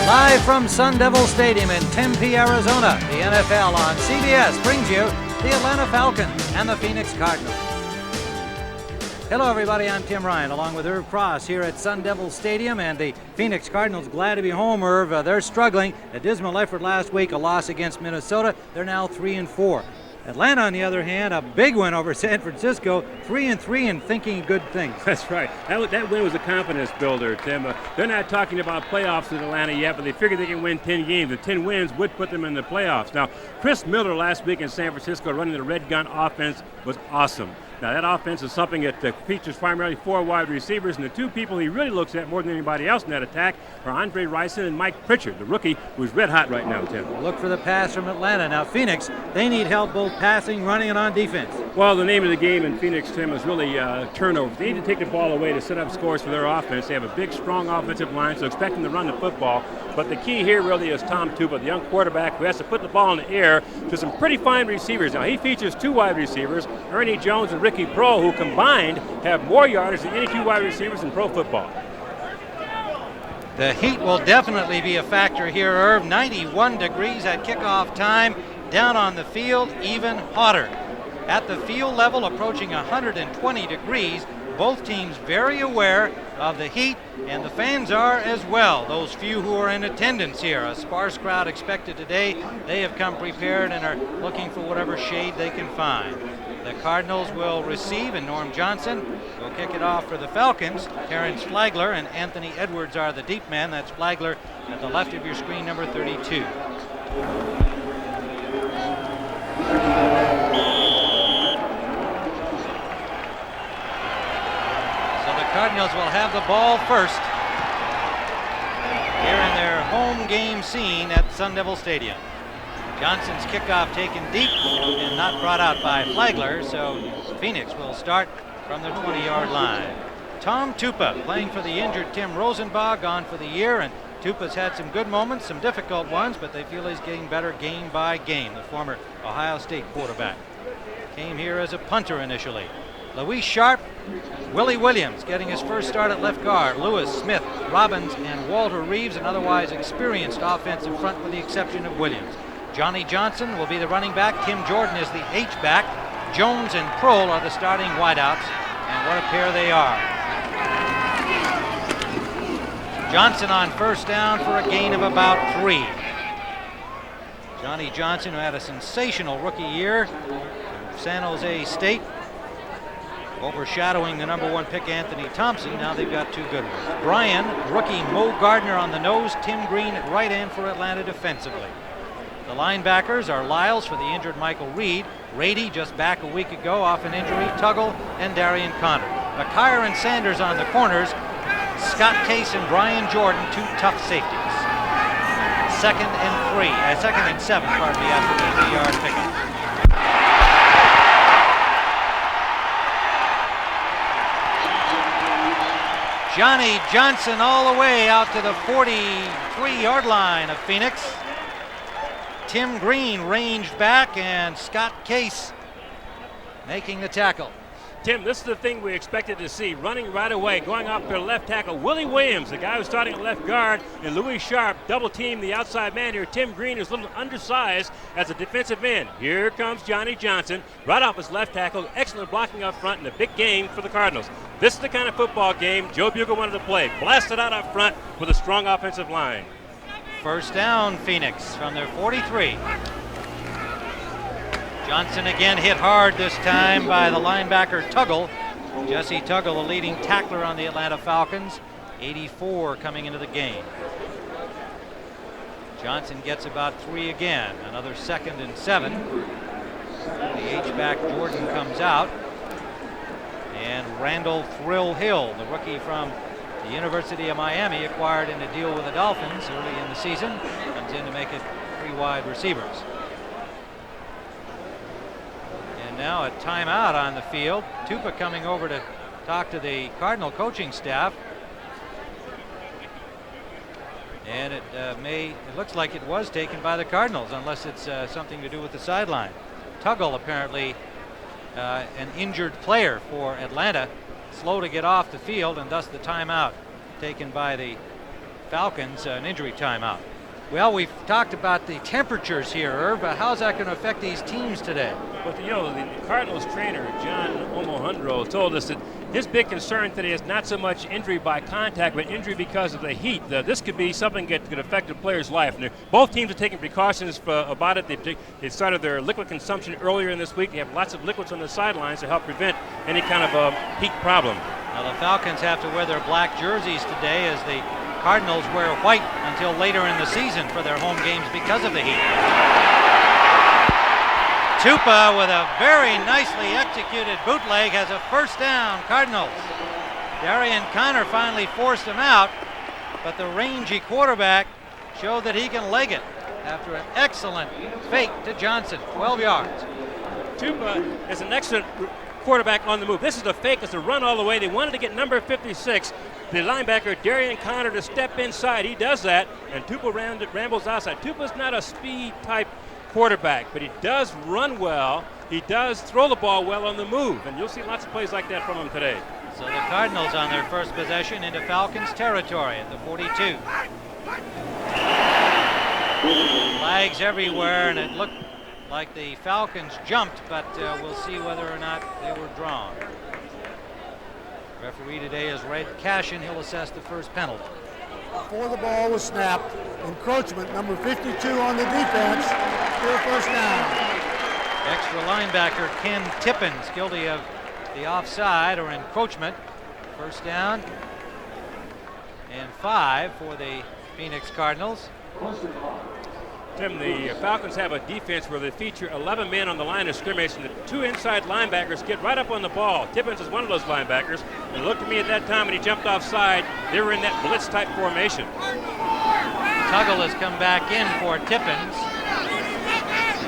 Live from Sun Devil Stadium in Tempe, Arizona, the NFL on CBS brings you the Atlanta Falcons and the Phoenix Cardinals. Hello everybody, I'm Tim Ryan along with Irv Cross here at Sun Devil Stadium, and the Phoenix Cardinals glad to be home, Irv. They're struggling. A dismal effort last week, a loss against Minnesota. They're now 3-4. Atlanta, on the other hand, a big win over San Francisco, 3-3 and thinking good things. That's right. That win was a confidence builder, Tim. They're not talking about playoffs in Atlanta yet, but they figure they can win 10 games. The 10 wins would put them in the playoffs. Now, Chris Miller last week in San Francisco running the red gun offense was awesome. Now, that offense is something that features primarily 4 wide receivers, and the 2 people he really looks at more than anybody else in that attack are Andre Rison and Mike Pritchard, the rookie, who's red hot right now, Tim. Look for the pass from Atlanta. Now, Phoenix, they need help both passing, running, and on defense. Well, the name of the game in Phoenix, Tim, is really turnovers. They need to take the ball away to set up scores for their offense. They have a big, strong offensive line, so expect them to run the football. But the key here really is Tom Tupa, the young quarterback who has to put the ball in the air to some pretty fine receivers. Now, he features 2 wide receivers, Ernie Jones and Ricky Proehl, who combined have more yardage than any 2 wide receivers in pro football. The heat will definitely be a factor here, Irv. 91 degrees at kickoff time. Down on the field, even hotter. At the field level, approaching 120 degrees. Both teams very aware of the heat, and the fans are as well. Those few who are in attendance here, a sparse crowd expected today. They have come prepared and are looking for whatever shade they can find. The Cardinals will receive, and Norm Johnson will kick it off for the Falcons. Terrence Flagler and Anthony Edwards are the deep men. That's Flagler at the left of your screen, number 32. Cardinals will have the ball first here in their home game scene at Sun Devil Stadium. Johnson's kickoff taken deep and not brought out by Flagler, so Phoenix will start from the 20-yard line. Tom Tupa playing for the injured Tim Rosenbach, gone for the year, and Tupa's had some good moments, some difficult ones, but they feel he's getting better game by game. The former Ohio State quarterback came here as a punter initially. Luis Sharp, Willie Williams getting his first start at left guard. Lewis, Smith, Robbins, and Walter Reeves, an otherwise experienced offensive front with the exception of Williams. Johnny Johnson will be the running back. Tim Jordan is the H-back. Jones and Proehl are the starting wideouts, and what a pair they are. Johnson on first down for a gain of about 3. Johnny Johnson, who had a sensational rookie year from San Jose State, overshadowing the number 1 pick, Anthony Thompson. Now they've got 2 good ones. Bryan, rookie Mo Gardner on the nose. Tim Green at right end for Atlanta defensively. The linebackers are Lyles for the injured Michael Reed. Rady just back a week ago off an injury. Tuggle and Darian Connor. McKyer and Sanders on the corners. Scott Case and Brian Jordan, 2 tough safeties. Second and 7, pardon me, after the 3-yard pickup. Johnny Johnson all the way out to the 43-yard line of Phoenix. Tim Green ranged back, and Scott Case making the tackle. Tim, this is the thing we expected to see. Running right away, going up to left tackle. Willie Williams, the guy who's starting at left guard, and Luis Sharp double-team the outside man here. Tim Green is a little undersized as a defensive end. Here comes Johnny Johnson, right off his left tackle. Excellent blocking up front, and a big game for the Cardinals. This is the kind of football game Joe Bugle wanted to play. Blasted out up front with a strong offensive line. First down, Phoenix, from their 43. Johnson again hit hard this time by the linebacker Tuggle. Jesse Tuggle, the leading tackler on the Atlanta Falcons. 84 coming into the game. Johnson gets about 3 again. Another 2nd and 7. The H-back Jordan comes out. And Randall Thrill Hill, the rookie from the University of Miami, acquired in a deal with the Dolphins early in the season, comes in to make it 3 wide receivers. And now a timeout on the field. Tupa coming over to talk to the Cardinal coaching staff. And it looks like it was taken by the Cardinals, unless it's something to do with the sideline. Tuggle apparently an injured player for Atlanta, slow to get off the field, and thus the timeout taken by the Falcons an injury timeout. Well, we've talked about the temperatures here, Irv. How's that going to affect these teams today? But the Cardinals trainer, John Omohundro, told us that his big concern today is not so much injury by contact, but injury because of the heat. This could be something that could affect a player's life. And both teams are taking precautions about it. They started their liquid consumption earlier in this week. They have lots of liquids on the sidelines to help prevent any kind of heat problem. Now the Falcons have to wear their black jerseys today as the Cardinals wear white until later in the season for their home games because of the heat. Tupa with a very nicely executed bootleg has a first down, Cardinals. Darian Connor finally forced him out, but the rangy quarterback showed that he can leg it after an excellent fake to Johnson, 12 yards. Tupa is an excellent quarterback on the move. This is a fake. It's a run all the way. They wanted to get number 56, the linebacker Darian Connor, to step inside. He does that, and Tupa rambles outside. Tupa's not a speed type quarterback, but he does run well. He does throw the ball well on the move, and you'll see lots of plays like that from him today. So the Cardinals on their first possession into Falcons territory at the 42. Flags everywhere, and it looked like the Falcons jumped, but we'll see whether or not they were drawn. Referee today is Red Cashin. He'll assess the first penalty. Before the ball was snapped, encroachment, number 52 on the defense, still first down. Extra linebacker Ken Tippins guilty of the offside or encroachment. First down and 5 for the Phoenix Cardinals. Tim, the Falcons have a defense where they feature 11 men on the line of scrimmage, and the 2 inside linebackers get right up on the ball. Tippins is one of those linebackers, and it looked to me at that time when he jumped offside, they were in that blitz-type formation. Tuggle has come back in for Tippins.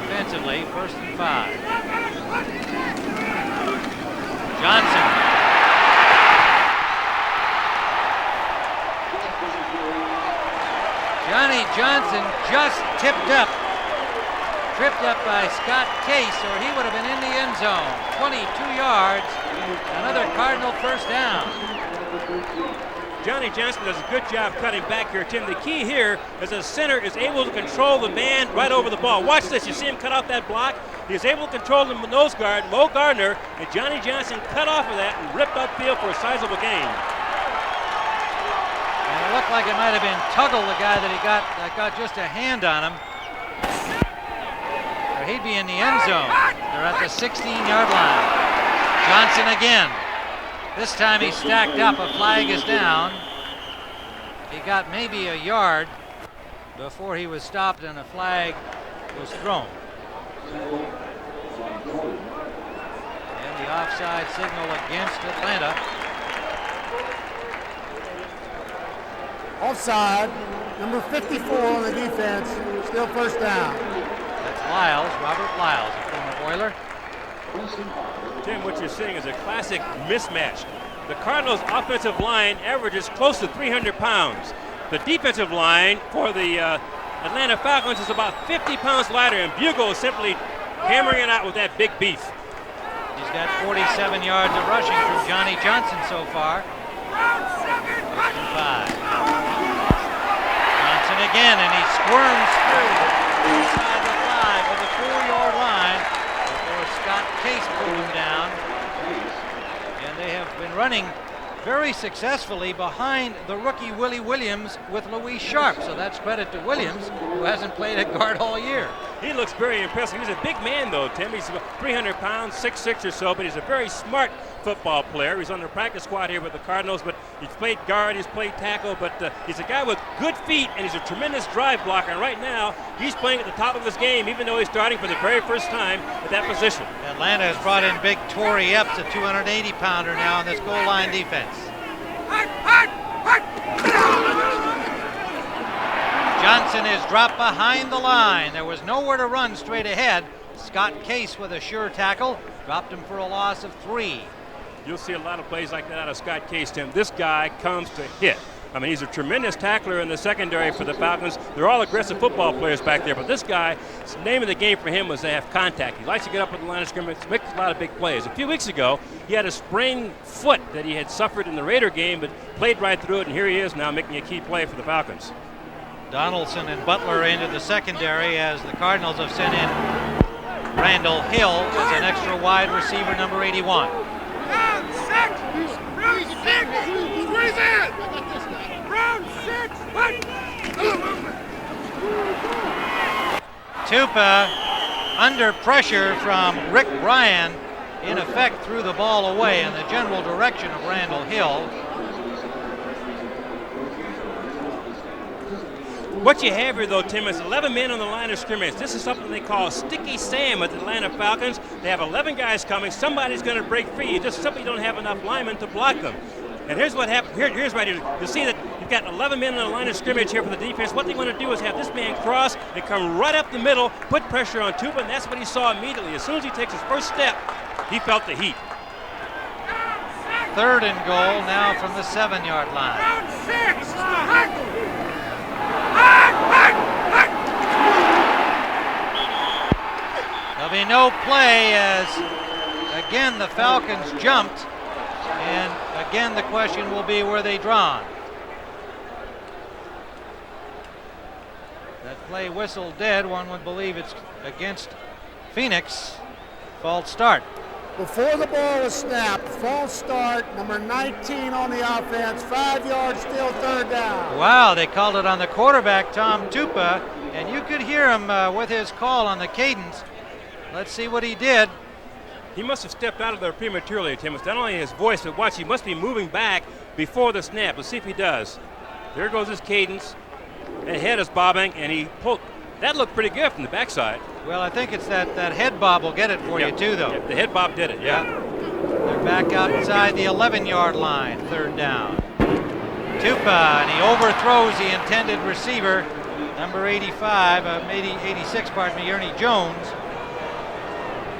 Defensively, 1st and 5. Johnson. Johnny Johnson just tripped up by Scott Case, or he would have been in the end zone. 22 yards, another Cardinal first down. Johnny Johnson does a good job cutting back here, Tim. The key here is the center is able to control the man right over the ball. Watch this. You see him cut off that block? He's able to control the nose guard, Mo Gardner, and Johnny Johnson cut off of that and ripped upfield for a sizable gain. And it looked like it might have been Tuggle, the guy that got just a hand on him. Or he'd be in the end zone. They're at the 16-yard line. Johnson again. This time he stacked up. A flag is down. He got maybe a yard before he was stopped and a flag was thrown. And the offside signal against Atlanta. Offside, number 54 on the defense, still first down. That's Lyles, Robert Lyles, a former Oiler. Tim, what you're seeing is a classic mismatch. The Cardinals' offensive line averages close to 300 pounds. The defensive line for the Atlanta Falcons is about 50 pounds lighter, and Bugle is simply hammering it out with that big beef. He's got 47 yards of rushing from Johnny Johnson so far. 5. Johnson again, and he squirms through inside the 5 of the 4-yard line before Scott Case pulled him down. And they have been running very successfully behind the rookie Willie Williams with Louis Sharp. So that's credit to Williams, who hasn't played at guard all year. He looks very impressive. He's a big man, though, Tim. He's about 300 pounds, 6'6" or so, but he's a very smart football player. He's on the practice squad here with the Cardinals, but he's played guard, he's played tackle, but he's a guy with good feet, and he's a tremendous drive blocker. And right now, he's playing at the top of his game, even though he's starting for the very first time at that position. Atlanta has brought in big Torrey Epps, a 280-pounder now on this goal line defense. Johnson is dropped behind the line. There was nowhere to run straight ahead. Scott Case with a sure tackle, dropped him for a loss of 3. You'll see a lot of plays like that out of Scott Case, Tim. This guy comes to hit. I mean, he's a tremendous tackler in the secondary for the Falcons. They're all aggressive football players back there, but this guy, the name of the game for him was to have contact. He likes to get up at the line of scrimmage, makes a lot of big plays. A few weeks ago, he had a sprained foot that he had suffered in the Raider game, but played right through it, and here he is now making a key play for the Falcons. Donaldson and Butler into the secondary as the Cardinals have sent in Randall Hill as an extra wide receiver, number 81. Round six! Squeeze in! Round 6! Tupa under pressure from Rick Bryan, in effect threw the ball away in the general direction of Randall Hill. What you have here, though, Tim, is 11 men on the line of scrimmage. This is something they call sticky Sam with the Atlanta Falcons. They have 11 guys coming. Somebody's going to break free. You just simply don't have enough linemen to block them. And here's what happened. Here's right here. You'll see that you've got 11 men on the line of scrimmage here for the defense. What they want to do is have this man cross and come right up the middle, put pressure on Tupa, and that's what he saw immediately. As soon as he takes his first step, he felt the heat. 3rd and goal now from the 7-yard line. Round 6! There'll be no play as, again, the Falcons jumped, and again the question will be, were they drawn? That play whistle dead. One would believe it's against Phoenix. False start. Before the ball was snapped, false start, number 19 on the offense, 5 yards still, 3rd down. Wow, they called it on the quarterback, Tom Tupa, and you could hear him with his call on the cadence. Let's see what he did. He must have stepped out of there prematurely, Tim. It's not only his voice, but watch, he must be moving back before the snap. Let's see if he does. There goes his cadence. The head is bobbing, and he pulled. That looked pretty good from the backside. Well, I think it's that head bob will get it for you too, though. Yeah, the head bob did it, yeah. They're back outside the 11-yard line, 3rd down. Tupa, and he overthrows the intended receiver, number 86, Ernie Jones.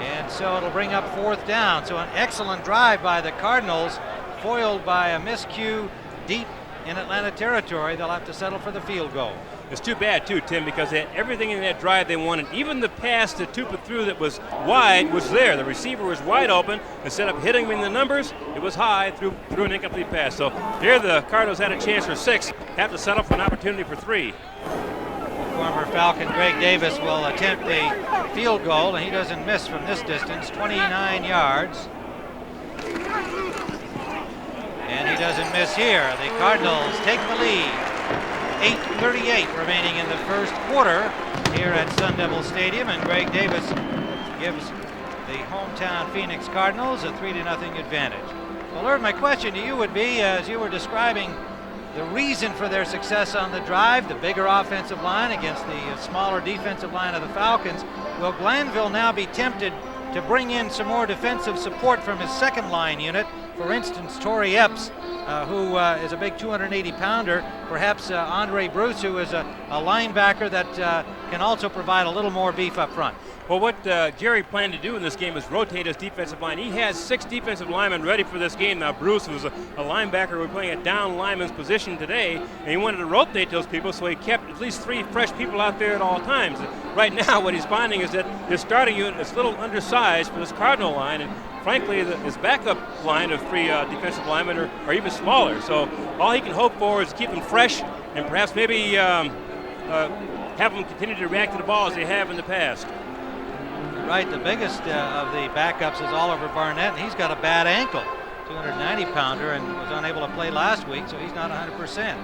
And so it'll bring up 4th down. So an excellent drive by the Cardinals, foiled by a miscue deep in Atlanta territory. They'll have to settle for the field goal. It's too bad, too, Tim, because they had everything in that drive they wanted. Even the pass that Tupa threw that was wide was there. The receiver was wide open. Instead of hitting him in the numbers, it was high, threw an incomplete pass. So here the Cardinals had a chance for 6, have to settle for an opportunity for 3. Former Falcon Greg Davis will attempt a field goal, and he doesn't miss from this distance, 29 yards. And he doesn't miss here. The Cardinals take the lead. 8:38 remaining in the first quarter here at Sun Devil Stadium, and Greg Davis gives the hometown Phoenix Cardinals a 3-0 advantage. Well, Irv, my question to you would be, as you were describing the reason for their success on the drive, the bigger offensive line against the smaller defensive line of the Falcons, will Glanville now be tempted to bring in some more defensive support from his second line unit? For instance, Torrey Epps, who is a big 280-pounder, perhaps Andre Bruce, who is a linebacker that can also provide a little more beef up front. Well, what Jerry planned to do in this game is rotate his defensive line. He has 6 defensive linemen ready for this game. Now, Bruce was a linebacker who was playing a down lineman's position today, and he wanted to rotate those people, so he kept at least 3 fresh people out there at all times. Right now, what he's finding is that his starting unit is a little undersized for this Cardinal line, and frankly, his backup line of 3 defensive linemen are even smaller. So all he can hope for is to keep them fresh and perhaps maybe have them continue to react to the ball as they have in the past. Right, the biggest of the backups is Oliver Barnett, and he's got a bad ankle, 290-pounder, and was unable to play last week, so he's not 100%.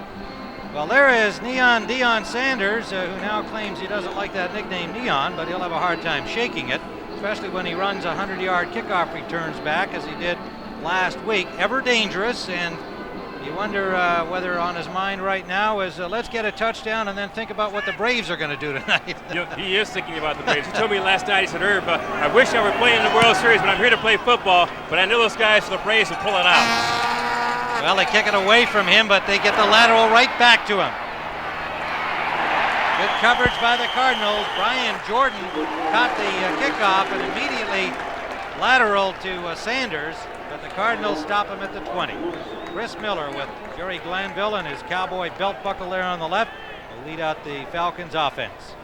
Well, there is Neon Deion Sanders, who now claims he doesn't like that nickname Neon, but he'll have a hard time shaking it, especially when he runs 100-yard kickoff returns back, as he did last week. Ever dangerous, and you wonder whether on his mind right now is let's get a touchdown and then think about what the Braves are going to do tonight. He is thinking about the Braves. He told me last night, he said, Herb, I wish I were playing in the World Series, but I'm here to play football, but I knew those guys from the Braves would pull it out. Well, they kick it away from him, but they get the lateral right back to him. Good coverage by the Cardinals. Brian Jordan caught the kickoff and immediately lateral to Sanders. but the Cardinals stop him at the 20. Chris Miller with Jerry Glanville and his cowboy belt buckle there on the left will lead out the Falcons offense.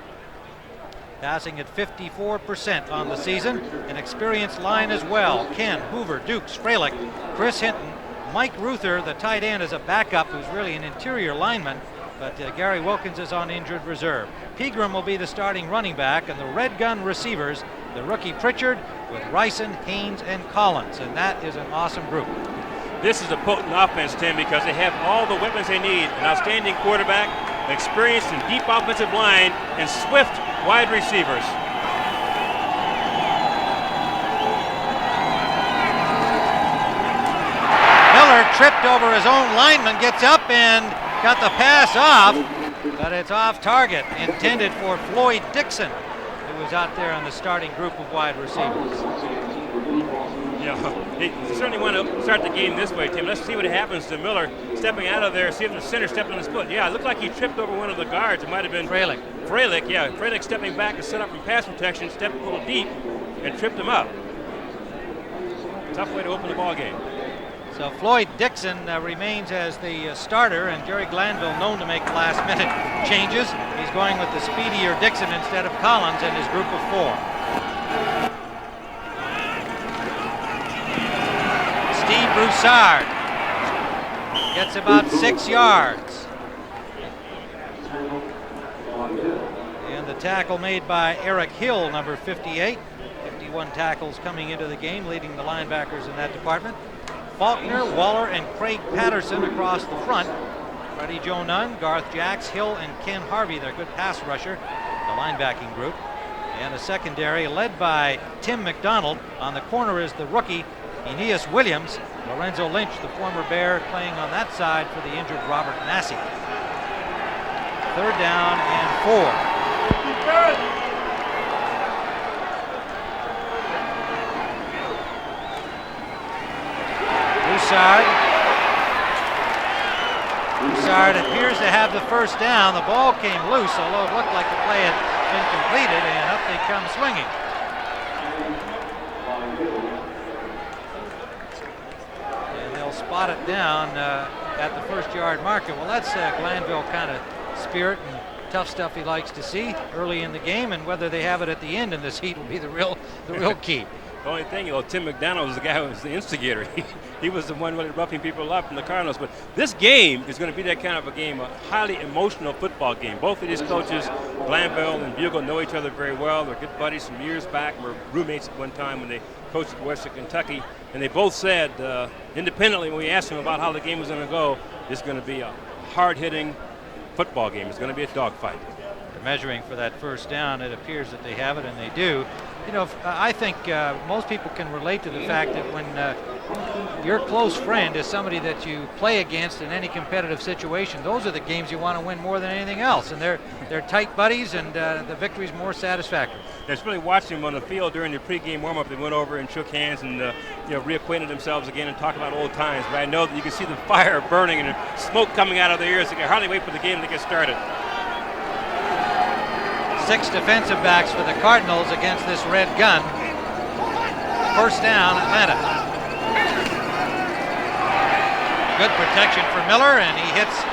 Passing at 54% on the season. An experienced line as well. Ken, Hoover, Dukes, Freilich, Chris Hinton, Mike Ruther, the tight end, is a backup who's really an interior lineman, but Gary Wilkins is on injured reserve. Pegram will be the starting running back, and the red gun receivers, the rookie Pritchard with Ryson, Haynes, and Collins, and that is an awesome group. This is a potent offense, Tim, because they have all the weapons they need. An outstanding quarterback, an experienced and deep offensive line, and swift wide receivers. Miller tripped over his own lineman, gets up and got the pass off, but it's off target, intended for Floyd Dixon, who was out there on the starting group of wide receivers. Yeah, they certainly want to start the game this way, Tim. Let's see what happens to Miller stepping out of there, see if the center stepped on his foot. Yeah, it looked like he tripped over one of the guards. It might have been Freilich. Freilich, yeah. Freilich stepping back to set up from pass protection, stepped a little deep, and tripped him up. Tough way to open the ball game. So Floyd Dixon remains as the starter, and Jerry Glanville known to make last-minute changes. He's going with the speedier Dixon instead of Collins in his group of 4. Steve Broussard gets about 6 yards. And the tackle made by Eric Hill, number 58. 51 tackles coming into the game, leading the linebackers in that department. Faulkner, Waller, and Craig Patterson across the front. Freddie Joe Nunn, Garth Jacks, Hill, and Ken Harvey, their good pass rusher, the linebacking group. And a secondary led by Tim McDonald. On the corner is the rookie Aeneas Williams. Lorenzo Lynch, the former Bear, playing on that side for the injured Robert Massey. 3rd down and 4. Broussard appears to have the first down. The ball came loose, although it looked like the play had been completed, and up they come swinging. And they'll spot it down at the 1st-yard marker. Well, that's Glanville kind of spirit and tough stuff he likes to see early in the game, and whether they have it at the end in this heat will be the real key. The only thing, Tim McDonald was the guy who was the instigator. He was the one really roughing people up from the Cardinals. But this game is going to be that kind of a game, a highly emotional football game. Both of these coaches, Glanville and Bugle, know each other very well. They're good buddies from years back. Were roommates at one time when they coached at Western Kentucky. And they both said, independently, when we asked them about how the game was going to go, it's going to be a hard-hitting football game. It's going to be a dogfight. They're measuring for that first down. It appears that they have it, and they do. You know, I think most people can relate to the fact that when your close friend is somebody that you play against in any competitive situation, those are the games you want to win more than anything else. And they're tight buddies, and the victory's more satisfactory. It's really watching them on the field during the pregame warm-up. They went over and shook hands and reacquainted themselves again and talked about old times. But I know that you can see the fire burning and the smoke coming out of their ears. They can hardly wait for the game to get started. 6 defensive backs for the Cardinals against this red gun. 1st down, Atlanta. Good protection for Miller, and he hits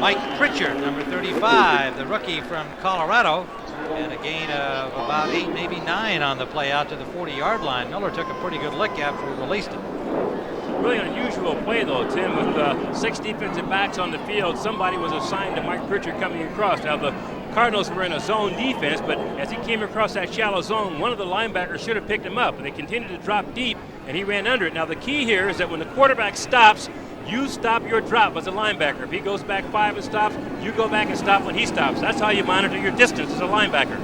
Mike Pritchard, number 35, the rookie from Colorado, and a gain of about 8, maybe 9 on the play out to the 40-yard line. Miller took a pretty good lick after he released it. Really unusual play, though, Tim, with 6 defensive backs on the field. Somebody was assigned to Mike Pritchard coming across. Now, the Cardinals were in a zone defense, but as he came across that shallow zone, one of the linebackers should have picked him up, and they continued to drop deep, and he ran under it. Now, the key here is that when the quarterback stops, you stop your drop as a linebacker. If he goes back 5 and stops, you go back and stop when he stops. That's how you monitor your distance as a linebacker.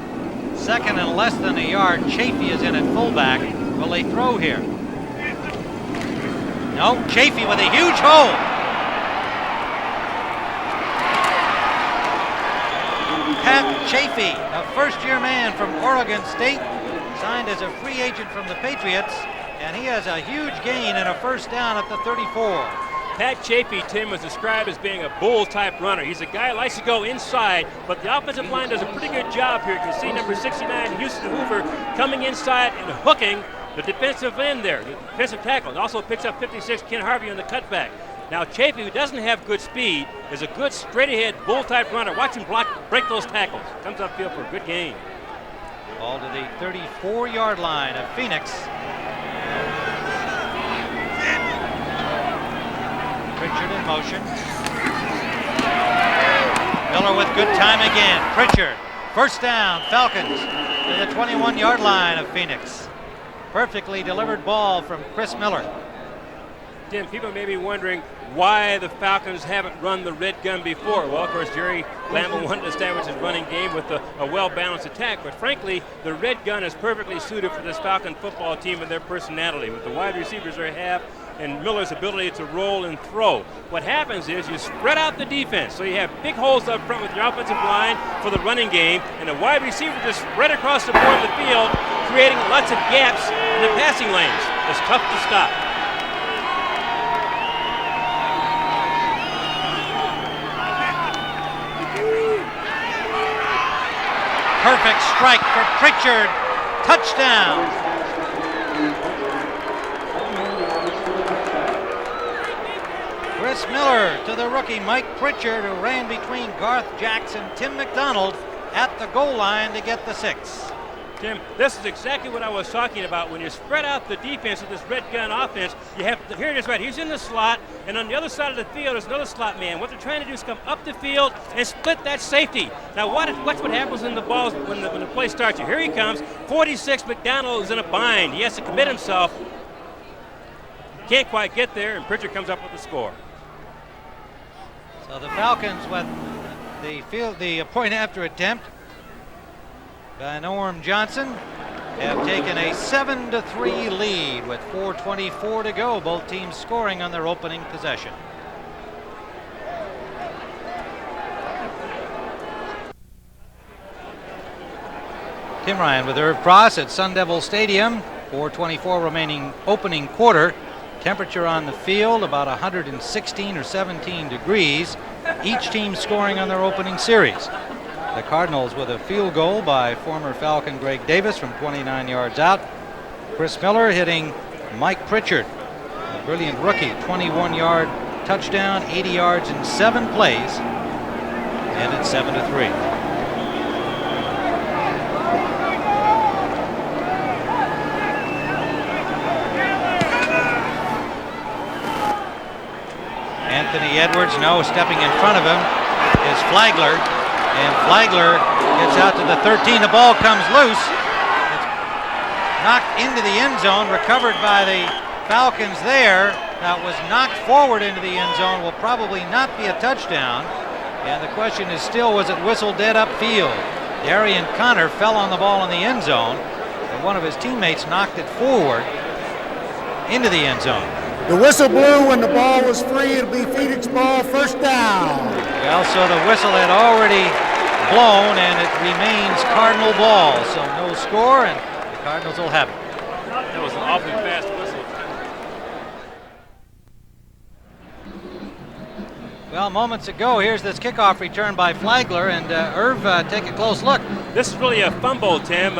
2nd and less than a yard. Chafee is in at fullback. Will they throw here? No, Chafee with a huge hole. Pat Chafee, a first-year man from Oregon State, signed as a free agent from the Patriots, and he has a huge gain and a 1st down at the 34. Pat Chafee, Tim, was described as being a bull-type runner. He's a guy who likes to go inside, but the offensive line does a pretty good job here. You can see number 69, Houston Hoover, coming inside and hooking the defensive end there, the defensive tackle, and also picks up 56, Ken Harvey on the cutback. Now Chafee, who doesn't have good speed, is a good straight-ahead bull-type runner. Watch him break those tackles. Comes upfield for a good gain. Ball to the 34-yard line of Phoenix. Pritchard in motion. Miller with good time again. Pritchard, first down, Falcons to the 21-yard line of Phoenix. Perfectly delivered ball from Chris Miller. Tim, people may be wondering why the Falcons haven't run the red gun before. Well, of course, Jerry Lamb wanted to establish his running game with a well-balanced attack, but frankly, the red gun is perfectly suited for this Falcon football team and their personality, with the wide receivers they have and Miller's ability to roll and throw. What happens is you spread out the defense, so you have big holes up front with your offensive line for the running game, and the wide receiver just spread across the board of the field, creating lots of gaps in the passing lanes. It's tough to stop. Perfect strike for Pritchard. Touchdown. Chris Miller to the rookie Mike Pritchard, who ran between Garth Jackson, Tim McDonald at the goal line to get the 6. Tim, this is exactly what I was talking about. When you spread out the defense of this red gun offense, you have to, here it is right, he's in the slot, and on the other side of the field is another slot man. What they're trying to do is come up the field and split that safety. Now watch what happens in the balls when the play starts. Here he comes, 46, McDonald is in a bind. He has to commit himself. Can't quite get there, and Pritchard comes up with the score. So the Falcons with the point after attempt by Norm Johnson have taken a 7-3 lead with 4:24 to go. Both teams scoring on their opening possession. Tim Ryan with Irv Cross at Sun Devil Stadium. 4:24 remaining opening quarter. Temperature on the field about 116 or 17 degrees. Each team scoring on their opening series. The Cardinals with a field goal by former Falcon Greg Davis from 29 yards out. Chris Miller hitting Mike Pritchard, a brilliant rookie, 21-yard touchdown, 80 yards in 7 plays, and it's 7-3. Anthony Edwards, stepping in front of him is Flagler, and Flagler gets out to the 13. The ball comes loose. It's knocked into the end zone, recovered by the Falcons there. Now it was knocked forward into the end zone, will probably not be a touchdown. And the question is still, was it whistled dead upfield? Darian Connor fell on the ball in the end zone, and one of his teammates knocked it forward into the end zone. The whistle blew when the ball was free. It'll be Phoenix ball, first down. Well, so the whistle had already blown, and it remains Cardinal ball. So no score, and the Cardinals will have it. That was an awfully fast whistle. Well, moments ago, here's this kickoff return by Flagler, and Irv, take a close look. This is really a fumble, Tim.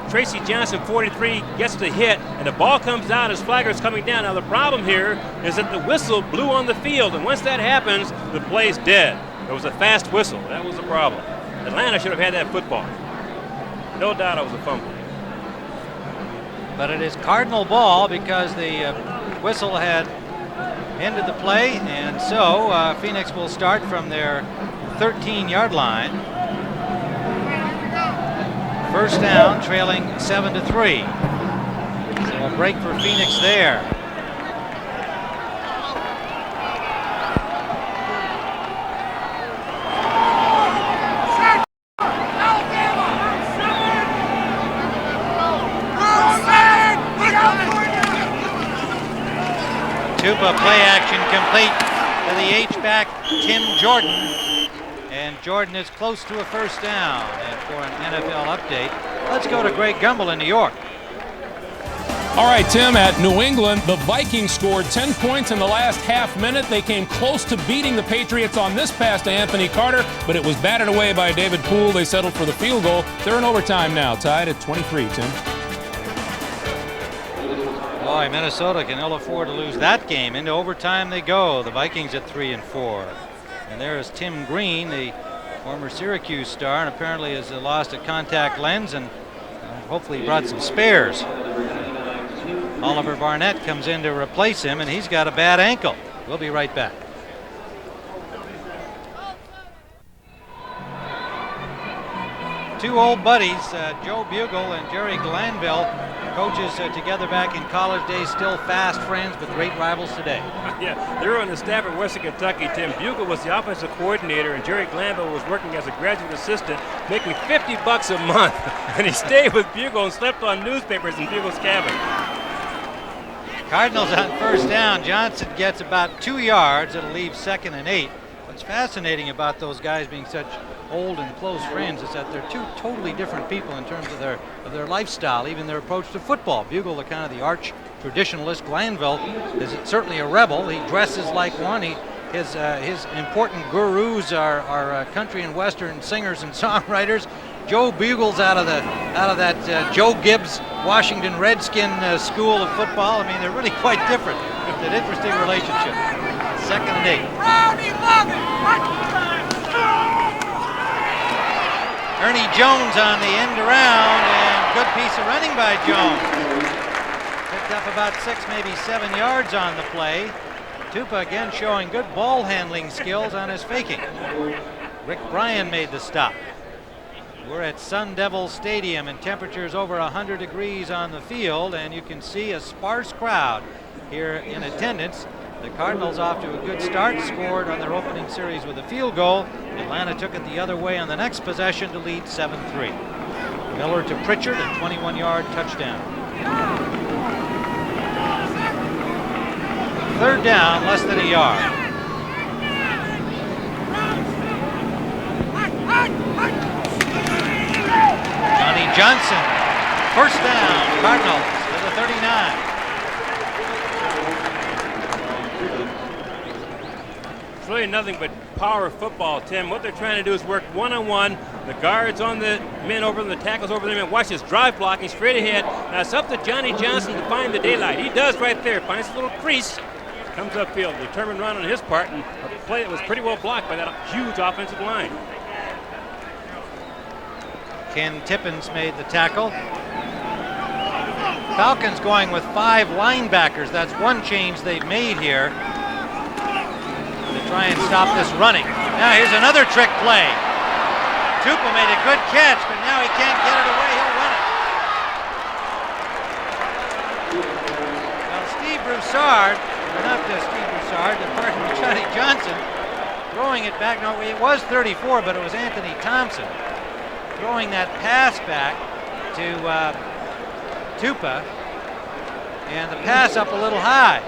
Tracy Johnson, 43, gets the hit, and the ball comes out as Flagler's coming down. Now the problem here is that the whistle blew on the field, and once that happens, the play's dead. It was a fast whistle. That was the problem. Atlanta should have had that football. No doubt it was a fumble. But it is Cardinal ball because the whistle had ended the play, and so Phoenix will start from their 13-yard line. First down, trailing 7-3. So a break for Phoenix there. Tupa play action complete to the H-back Tim Jordan. And Jordan is close to a first down. And for an NFL update, let's go to Greg Gumbel in New York. All right, Tim, at New England, the Vikings scored 10 points in the last half minute. They came close to beating the Patriots on this pass to Anthony Carter, but it was batted away by David Poole. They settled for the field goal. They're in overtime now, tied at 23, Tim. Boy, Minnesota can ill afford to lose that game. Into overtime they go. The Vikings at 3-4. And there is Tim Green, the former Syracuse star, and apparently has lost a contact lens and hopefully brought some spares. Oliver Barnett comes in to replace him, and he's got a bad ankle. We'll be right back. Two old buddies, Joe Bugle and Jerry Glanville, coaches together back in college days, still fast friends, but great rivals today. Yeah, they were on the staff at Western Kentucky. Tim Bugle was the offensive coordinator, and Jerry Glanville was working as a graduate assistant, making $50 a month. And he stayed with Bugle and slept on newspapers in Bugle's cabin. Cardinals on first down. Johnson gets about 2 yards. It'll leave 2nd and 8. What's fascinating about those guys being such old and close friends is that they're two totally different people in terms of their lifestyle, even their approach to football. Bugle, the kind of the arch traditionalist. Glanville is certainly a rebel. He dresses like one. His important gurus are country and western singers and songwriters. Joe Bugle's out of that Joe Gibbs Washington Redskin school of football. I mean, they're really quite different. It's an interesting relationship. 2nd and 8. Ernie Jones on the end around, and good piece of running by Jones. Picked up about 6, maybe 7 yards on the play. Tupa again showing good ball handling skills on his faking. Rick Bryan made the stop. We're at Sun Devil Stadium, and temperatures over 100 degrees on the field, and you can see a sparse crowd here in attendance. The Cardinals off to a good start, scored on their opening series with a field goal. Atlanta took it the other way on the next possession to lead 7-3. Miller to Pritchard, a 21-yard touchdown. 3rd down, less than a yard. Johnny Johnson, first down, Cardinals to the 39. It's really nothing but power football, Tim. What they're trying to do is work one-on-one. The guards on the men over them, the tackles over them, and watch this drive blocking straight ahead. Now it's up to Johnny Johnson to find the daylight. He does right there. Finds a little crease. Comes upfield. Determined run on his part, and a play that was pretty well blocked by that huge offensive line. Ken Tippins made the tackle. Falcons going with 5 linebackers. That's one change they've made here to try and stop this running. Now here's another trick play. Tupa made a good catch, but now he can't get it away. He'll run it. Well, Steve Broussard, or not Steve Broussard, pardon me, Johnny Johnson, throwing it back. No, it was 34, but it was Anthony Thompson throwing that pass back to Tupa, and the pass up a little high.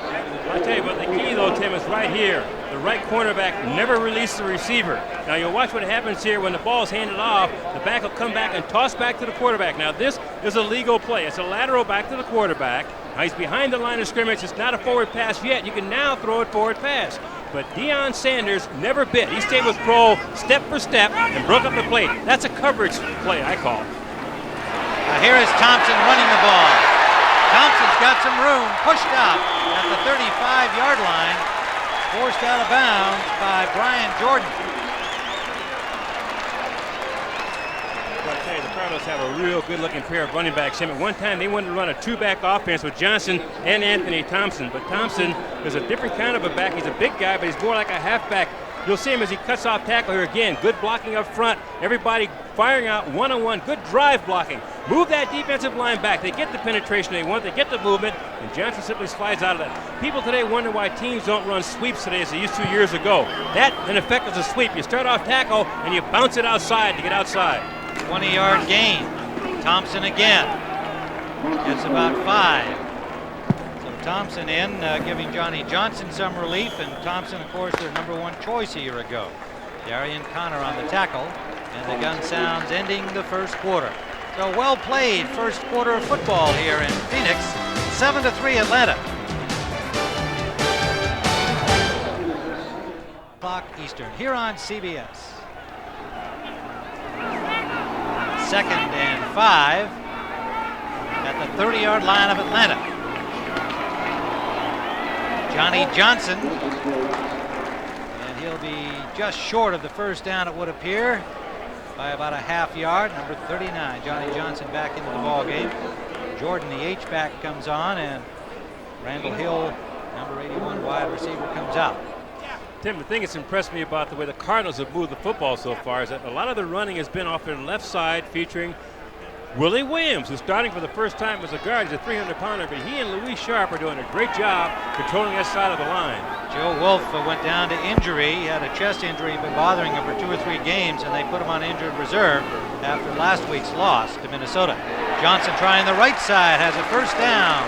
I'll tell you what, the key though, Tim, is right here. The right cornerback never released the receiver. Now you'll watch what happens here when the ball is handed off. The back will come back and toss back to the quarterback. Now this is a legal play. It's a lateral back to the quarterback. Now he's behind the line of scrimmage. It's not a forward pass yet. You can now throw it forward pass. But Deion Sanders never bit. He stayed with Kroll step for step and broke up the play. That's a coverage play, I call. Now here is Thompson running the ball. Thompson's got some room, pushed out at the 35-yard line, forced out of bounds by Brian Jordan. I'll tell you, the Cardinals have a real good-looking pair of running backs. At one time, they wanted to run a 2-back offense with Johnson and Anthony Thompson, but Thompson is a different kind of a back. He's a big guy, but he's more like a halfback. You'll see him as he cuts off tackle here again. Good blocking up front. Everybody firing out one-on-one. Good drive blocking. Move that defensive line back. They get the penetration they want. They get the movement, and Johnson simply slides out of that. People today wonder why teams don't run sweeps today as they used to years ago. That, in effect, is a sweep. You start off tackle, and you bounce it outside to get outside. 20-yard gain. Thompson again. Gets about 5. Thompson in, giving Johnny Johnson some relief, and Thompson, of course, their #1 choice a year ago. Darian Connor on the tackle, and the gun sounds ending the first quarter. So well played first quarter of football here in Phoenix. 7-3 Atlanta. Clock Eastern here on CBS. 2nd and 5 at the 30-yard line of Atlanta. Johnny Johnson. And he'll be just short of the first down, it would appear, by about a half yard. Number 39, Johnny Johnson, back into the ball game. Jordan, the H-back, comes on, and Randall Hill, number 81 wide receiver, comes out. Tim, the thing that's impressed me about the way the Cardinals have moved the football so far is that a lot of the running has been off their left side, featuring Willie Williams, who's starting for the first time as a guard. He's a 300-pounder, but he and Louis Sharp are doing a great job controlling that side of the line. Joe Wolf went down to injury. He had a chest injury, been bothering him for 2 or 3 games, and they put him on injured reserve after last week's loss to Minnesota. Johnson trying the right side, has a first down,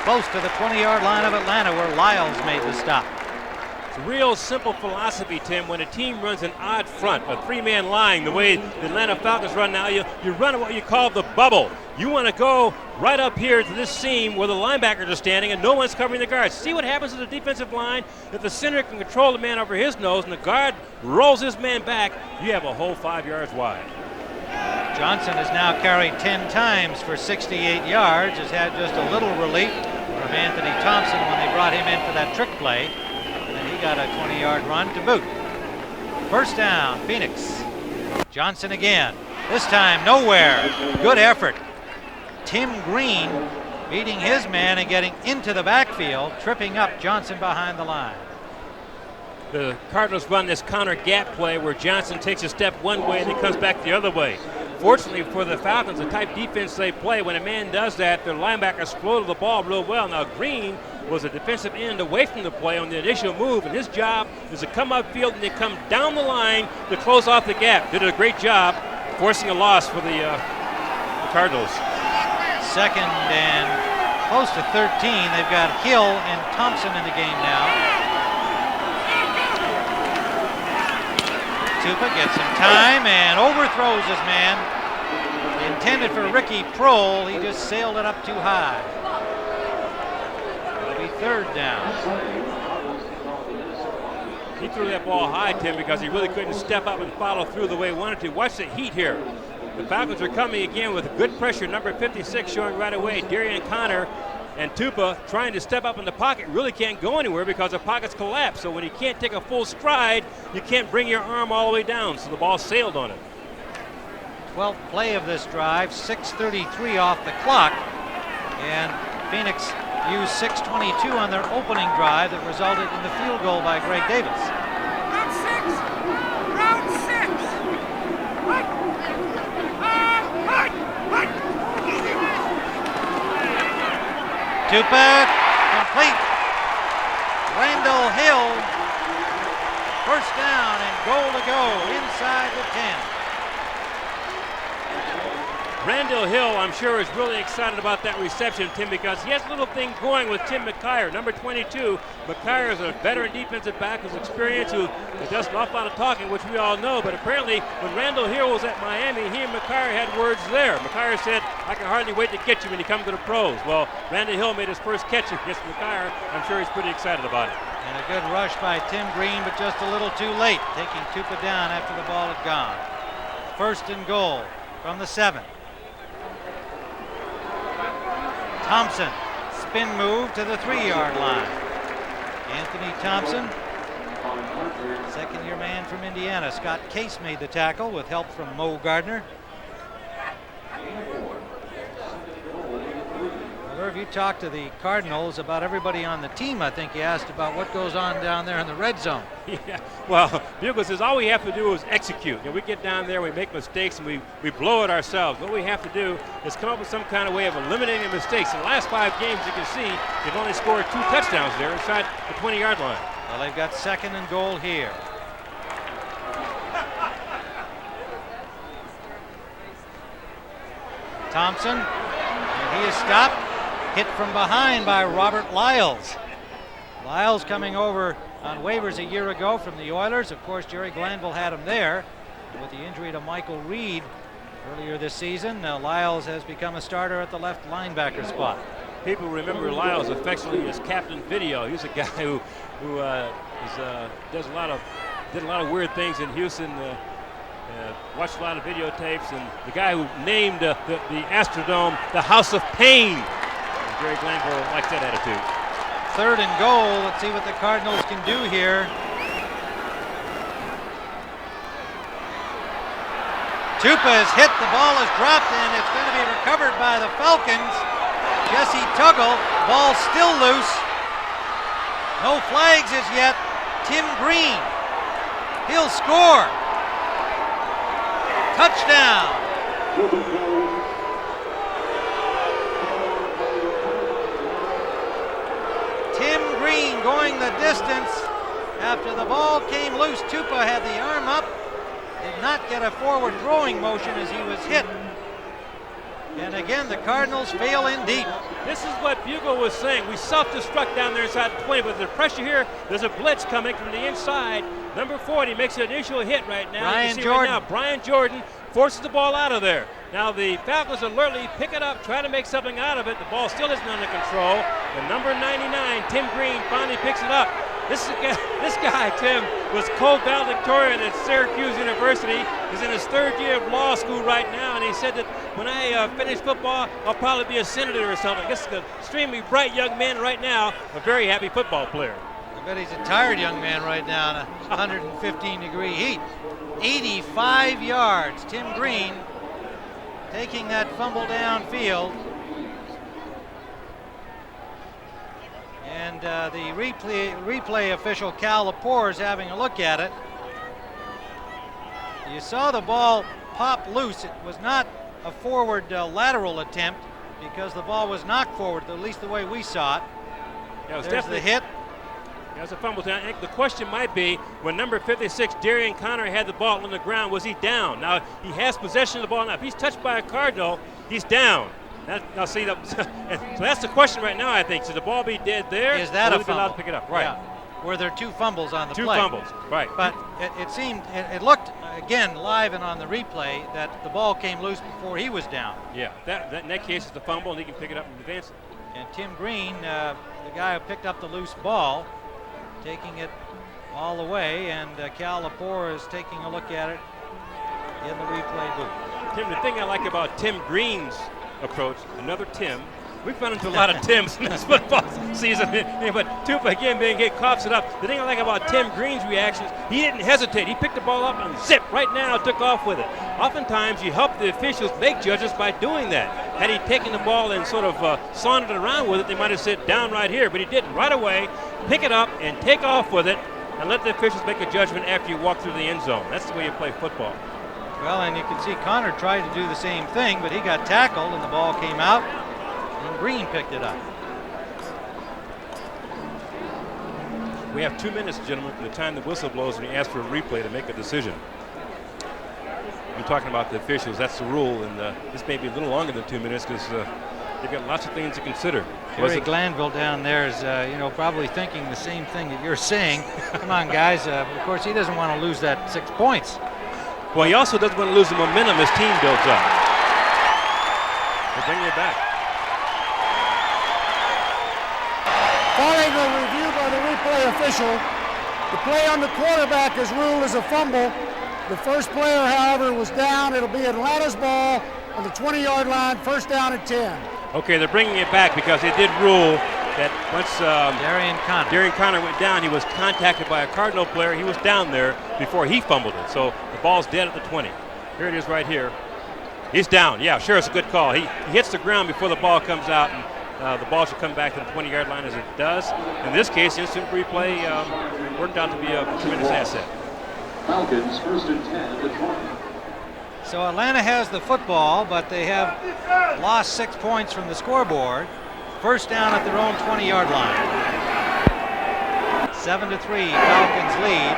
close to the 20-yard line of Atlanta, where Lyles made the stop. It's a real simple philosophy, Tim. When a team runs an odd front, a 3-man line, the way the Atlanta Falcons run now, you run what you call the bubble. You want to go right up here to this seam where the linebackers are standing and no one's covering the guards. See what happens to the defensive line? If the center can control the man over his nose and the guard rolls his man back, you have a whole 5 yards wide. Johnson has now carried 10 times for 68 yards, has had just a little relief from Anthony Thompson when they brought him in for that trick play. He got a 20-yard run to boot. First down, Phoenix. Johnson again. This time nowhere. Good effort. Tim Green beating his man and getting into the backfield, tripping up Johnson behind the line. The Cardinals run this counter gap play where Johnson takes a step one way and he comes back the other way. Fortunately for the Falcons, the type defense they play, when a man does that, their linebackers flow to the ball real well. Now Green was a defensive end away from the play on the initial move, and his job is to come upfield and then come down the line to close off the gap. Did a great job forcing a loss for the Cardinals. Second and close to 13. They've got Hill and Thompson in the game now. Tupa gets some time and overthrows his man. Intended for Ricky Prohl, he just sailed it up too high. It'll be third down. He threw that ball high, Tim, because he really couldn't step up and follow through the way he wanted to. Watch the heat here. The Falcons are coming again with good pressure. Number 56 showing right away. Darian Connor and Tupa trying to step up in the pocket really can't go anywhere because the pocket's collapsed. So when you can't take a full stride, you can't bring your arm all the way down. So the ball sailed on it. 12th play of this drive, 6:33 off the clock. And Phoenix used 6:22 on their opening drive that resulted in the field goal by Greg Davis. Round 6. Round 6. Tupa complete. Randall Hill, first down and goal to go inside the 10. Randall Hill, I'm sure, is really excited about that reception, Tim, because he has a little thing going with Tim McKyer, number 22. McKyer is a veteran defensive back who's experienced, who does an awful lot of talking, which we all know. But apparently, when Randall Hill was at Miami, he and McKyer had words there. McKyer said, "I can hardly wait to get you when you come to the pros." Well, Randall Hill made his first catch against McKyer. I'm sure he's pretty excited about it. And a good rush by Tim Green, but just a little too late, taking Tupa down after the ball had gone. First and goal from the 7. Thompson, spin move to the 3-yard line. Anthony Thompson, second-year man from Indiana. Scott Case made the tackle with help from Mo Gardner. Well, if you talk to the Cardinals about everybody on the team, I think you asked about what goes on down there in the red zone. Yeah, well, Bugle says all we have to do is execute. You know, we get down there, we make mistakes, and we blow it ourselves. What we have to do is come up with some kind of way of eliminating mistakes. In the last 5 games, you can see they've only scored 2 touchdowns there inside the 20-yard line. Well, they've got second and goal here. Thompson, and he is stopped. Hit from behind by Robert Lyles. Lyles coming over on waivers a year ago from the Oilers. Of course, Jerry Glanville had him there. And with the injury to Michael Reed earlier this season, Lyles has become a starter at the left linebacker spot. People remember Lyles affectionately as Captain Video. He's a guy who did a lot of weird things in Houston. Watched a lot of videotapes, and the guy who named the Astrodome the House of Pain. Jerry Glanville likes that attitude. 3rd and goal. Let's see what the Cardinals can do here. Tupa is hit, the ball is dropped, and it's going to be recovered by the Falcons. Jesse Tuggle, ball still loose. No flags as yet. Tim Green, he'll score. Touchdown. Tim Green going the distance. After the ball came loose, Tupa had the arm up. Did not get a forward throwing motion as he was hit. And again, the Cardinals fail in deep. This is what Bugle was saying. We self-destruct down there inside the 20, but the pressure here, there's a blitz coming from the inside. Number 40 makes an initial hit right now. Brian Jordan. Right now, Brian Jordan forces the ball out of there. Now the Falcons alertly pick it up, try to make something out of it. The ball still isn't under control. And number 99, Tim Green, finally picks it up. This guy, Tim, was co-valedictorian at Syracuse University. He's in his 3rd year of law school right now, and he said that when I finish football, I'll probably be a senator or something. This is an extremely bright young man right now, a very happy football player. I bet he's a tired young man right now in a 115-degree heat. 85 yards. Tim Green taking that fumble downfield. And the replay official, Cal Lepore, is having a look at it. You saw the ball pop loose. It was not a forward lateral attempt because the ball was knocked forward, at least the way we saw it. Yeah, it was There's definitely the hit. Yeah, it was a fumble. I think the question might be, when number 56, Darian Connor, had the ball on the ground, was he down? Now, he has possession of the ball. Now, if he's touched by a Cardinal, he's down. Now see, so that's the question right now, I think. Should the ball be dead there? Is that or a will he be allowed fumble? to pick it up? Right. Yeah. Were there 2 fumbles on the Two play? fumbles, right. But it seemed, it looked, again, live and on the replay, that the ball came loose before he was down. Yeah, that in that case, it's the fumble, and he can pick it up and advance it. And Tim Green, the guy who picked up the loose ball, taking it all the way, and Cal Lepore is taking a look at it in the replay booth. Tim, the thing I like about Tim Green's approach, another Tim. We've run into a lot of Tims in this football season, but Tupa again being hit, coughs it up. The thing I like about Tim Green's reactions, he didn't hesitate. He picked the ball up and zip, right now took off with it. Oftentimes you help the officials make judges by doing that. Had he taken the ball and sort of sauntered around with it, they might have said down right here, but he didn't. Right away, pick it up and take off with it and let the officials make a judgment after you walk through the end zone. That's the way you play football. Well, and you can see Connor tried to do the same thing, but he got tackled and the ball came out, and Green picked it up. We have 2 minutes, gentlemen, from the time the whistle blows and you ask for a replay to make a decision. I'm talking about the officials. That's the rule, and this may be a little longer than 2 minutes because they've got lots of things to consider. Jerry Glanville down there is, probably thinking the same thing that you're saying. Come on, guys. Of course, he doesn't want to lose that 6 points. Well, he also doesn't want to lose the momentum his team builds up. They're bringing it back. Following a review by the replay official, the play on the quarterback is ruled as a fumble. The first player, however, was down. It'll be Atlanta's ball on the 20-yard line, 1st down and 10. Okay, they're bringing it back because they did rule that once Darian Connor went down, he was contacted by a Cardinal player. He was down there before he fumbled it. So the ball's dead at the 20. Here it is right here. He's down. Yeah, sure, it's a good call. He hits the ground before the ball comes out, and the ball should come back to the 20-yard line as it does. In this case, instant replay worked out to be a tremendous asset. Falcons 1st and 10 at the 20. So Atlanta has the football, but they have lost 6 points from the scoreboard. 1st down at their own 20-yard line. 7-3, Falcons lead.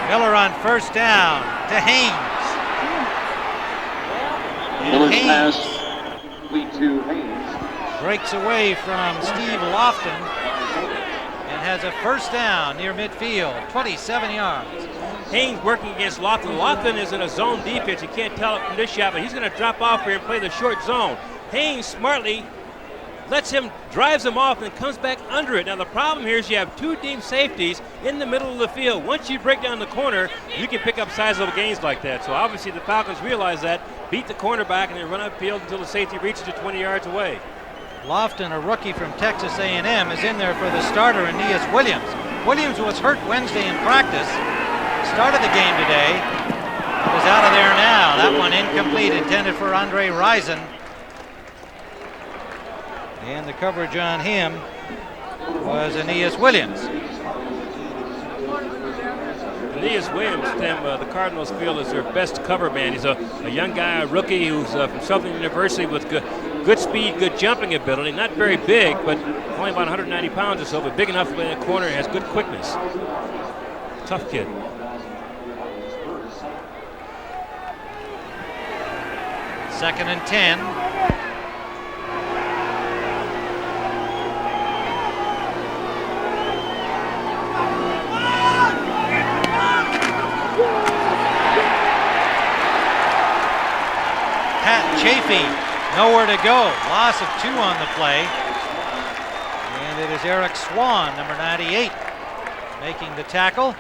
Miller on 1st down to Haynes. Miller's Haynes pass lead to Haynes. breaks away from Steve Lofton and has a 1st down near midfield, 27 yards. Haynes working against Lofton. Lofton is in a zone defense. You can't tell it from this shot, but he's going to drop off here and play the short zone. Haynes smartly drives him off, and comes back under it. Now the problem here is you have 2 deep safeties in the middle of the field. Once you break down the corner, you can pick up sizable gains like that. So obviously the Falcons realize that, beat the cornerback, and then run upfield until the safety reaches it 20 yards away. Lofton, a rookie from Texas A&M, is in there for the starter, Aeneas Williams. Williams was hurt Wednesday in practice. Started the game today. Is out of there now. That one incomplete, intended for Andre Rison. And the coverage on him was Aeneas Williams. Aeneas Williams, Tim, the Cardinals feel is their best cover man. He's a young guy, a rookie who's from Southern University with good speed, good jumping ability. Not very big, but only about 190 pounds or so, but big enough to play in the corner and has good quickness. Tough kid. Second and 10. Pat Chafee, nowhere to go. Loss of 2 on the play. And it is Eric Swan, number 98, making the tackle.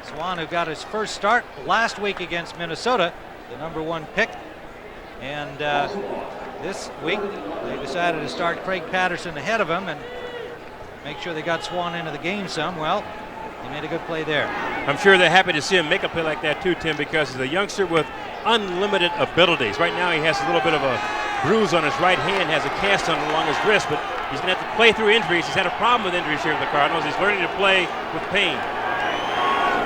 Swan, who got his first start last week against Minnesota, the number 1 pick. And this week, they decided to start Craig Patterson ahead of him and make sure they got Swan into the game some. Well, he made a good play there. I'm sure they're happy to see him make a play like that too, Tim, because he's a youngster with unlimited abilities. Right now he has a little bit of a bruise on his right hand, has a cast on along his wrist, but he's going to have to play through injuries. He's had a problem with injuries here with the Cardinals. He's learning to play with pain.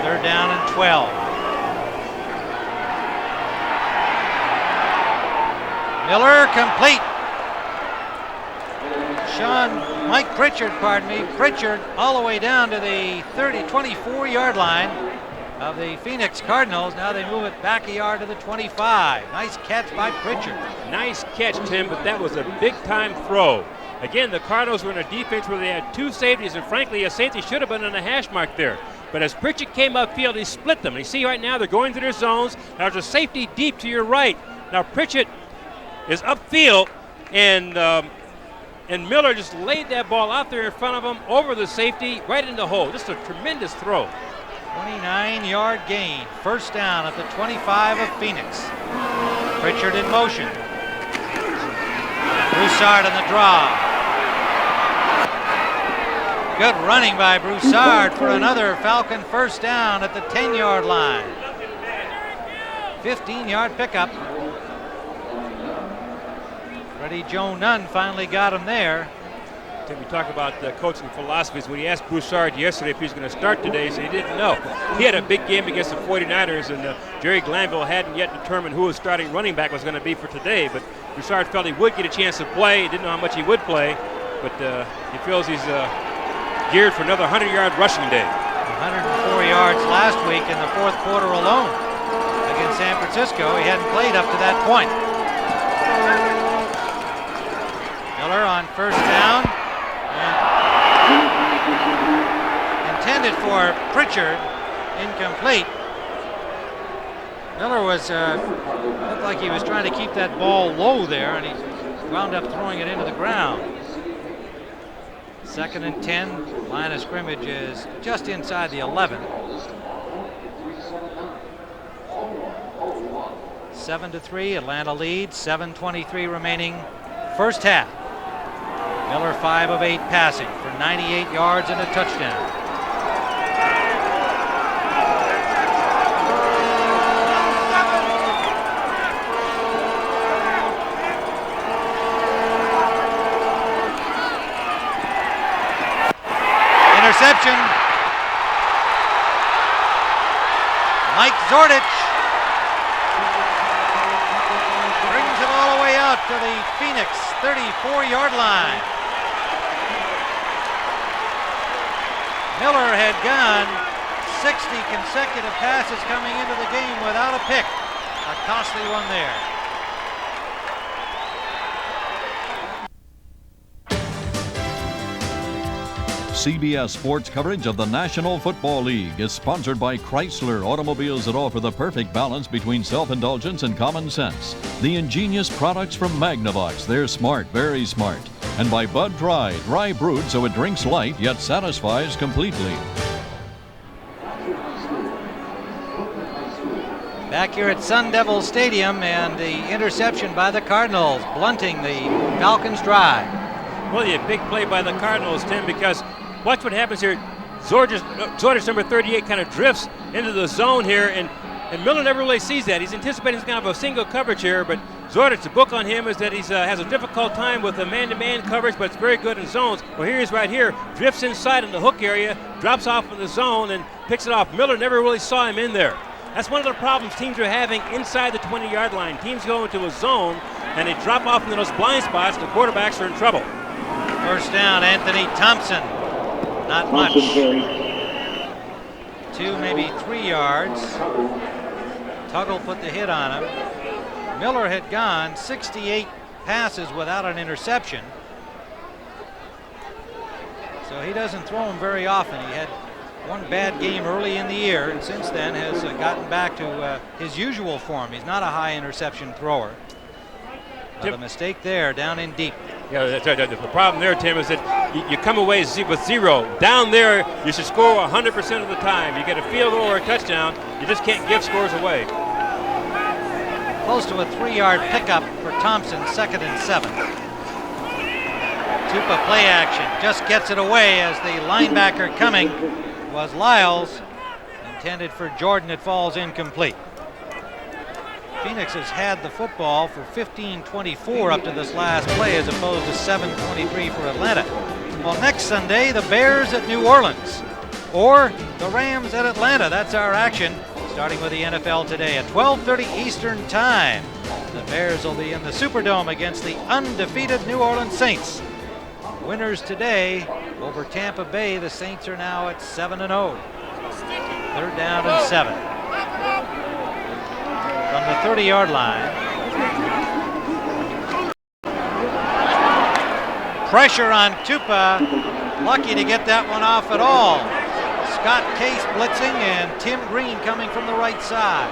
Third down and 12. Miller complete. Mike Pritchard, Pritchard all the way down to the 24-yard line of the Phoenix Cardinals. Now they move it back a yard to the 25. Nice catch by Pritchard. Nice catch, Tim, but that was a big-time throw. Again, the Cardinals were in a defense where they had 2 safeties, and frankly, a safety should have been on a hash mark there. But as Pritchard came upfield, he split them. And you see right now they're going through their zones. Now there's a safety deep to your right. Now Pritchard is upfield, and Miller just laid that ball out there in front of him, over the safety, right in the hole. Just a tremendous throw. 29-yard gain. First down at the 25 of Phoenix. Pritchard in motion. Broussard on the draw. Good running by Broussard for another Falcon first down at the 10-yard line. 15-yard pickup. Freddie Joe Nunn finally got him there. Tim, we talked about coaching philosophies. When he asked Broussard yesterday if he was going to start today, he said he didn't know. He had a big game against the 49ers, and Jerry Glanville hadn't yet determined who his starting running back was going to be for today. But Broussard felt he would get a chance to play. He didn't know how much he would play, but he feels he's geared for another 100-yard rushing day. 104 yards last week in the fourth quarter alone against San Francisco. He hadn't played up to that point. Miller on first down. Intended for Pritchard, incomplete. Miller was looked like he was trying to keep that ball low there, and he wound up throwing it into the ground. Second and 10. Line of scrimmage is just inside the 11. 7-3. Atlanta leads. 7:23 remaining. First half. Miller 5 of 8 passing for 98 yards and a touchdown. Interception. Mike Zordich brings it all the way out to the Phoenix 34-yard line. Miller had gone 60 consecutive passes coming into the game without a pick. A costly one there. CBS Sports coverage of the National Football League is sponsored by Chrysler, automobiles that offer the perfect balance between self-indulgence and common sense. The ingenious products from Magnavox, they're smart, very smart. And by Bud Dry, dry brewed so it drinks light yet satisfies completely. Back here at Sun Devil Stadium, and the interception by the Cardinals, blunting the Falcons' drive. Well, a big play by the Cardinals, Tim, because watch what happens here. Zordich, number 38, kind of drifts into the zone here, and Miller never really sees that. He's anticipating kind of a single coverage here, but Zordich, the book on him is that he has a difficult time with the man-to-man coverage, but it's very good in zones. Well, here he's right here, drifts inside in the hook area, drops off in the zone, and picks it off. Miller never really saw him in there. That's one of the problems teams are having inside the 20-yard line. Teams go into a zone, and they drop off into those blind spots, and the quarterbacks are in trouble. First down, Anthony Thompson. Not much. 2, maybe 3 yards. Tuggle put the hit on him. Miller had gone 68 passes without an interception. So he doesn't throw them very often. He had one bad game early in the year, and since then has gotten back to his usual form. He's not a high interception thrower. But a mistake there, down in deep. Yeah, the problem there, Tim, is that you come away with 0. Down there, you should score 100% of the time. You get a field goal or a touchdown, you just can't give scores away. Close to a 3-yard pickup for Thompson, 2nd and 7. Tupa play action, just gets it away as the linebacker coming was Lyles. Intended for Jordan, it falls incomplete. Phoenix has had the football for 15-24 up to this last play as opposed to 7-23 for Atlanta. Well, next Sunday, the Bears at New Orleans or the Rams at Atlanta. That's our action, starting with the NFL today at 12:30 Eastern Time. The Bears will be in the Superdome against the undefeated New Orleans Saints. Winners today over Tampa Bay. The Saints are now at 7-0. 3rd down and 7. From the 30-yard line. Pressure on Tupa. Lucky to get that one off at all. Scott Case blitzing and Tim Green coming from the right side.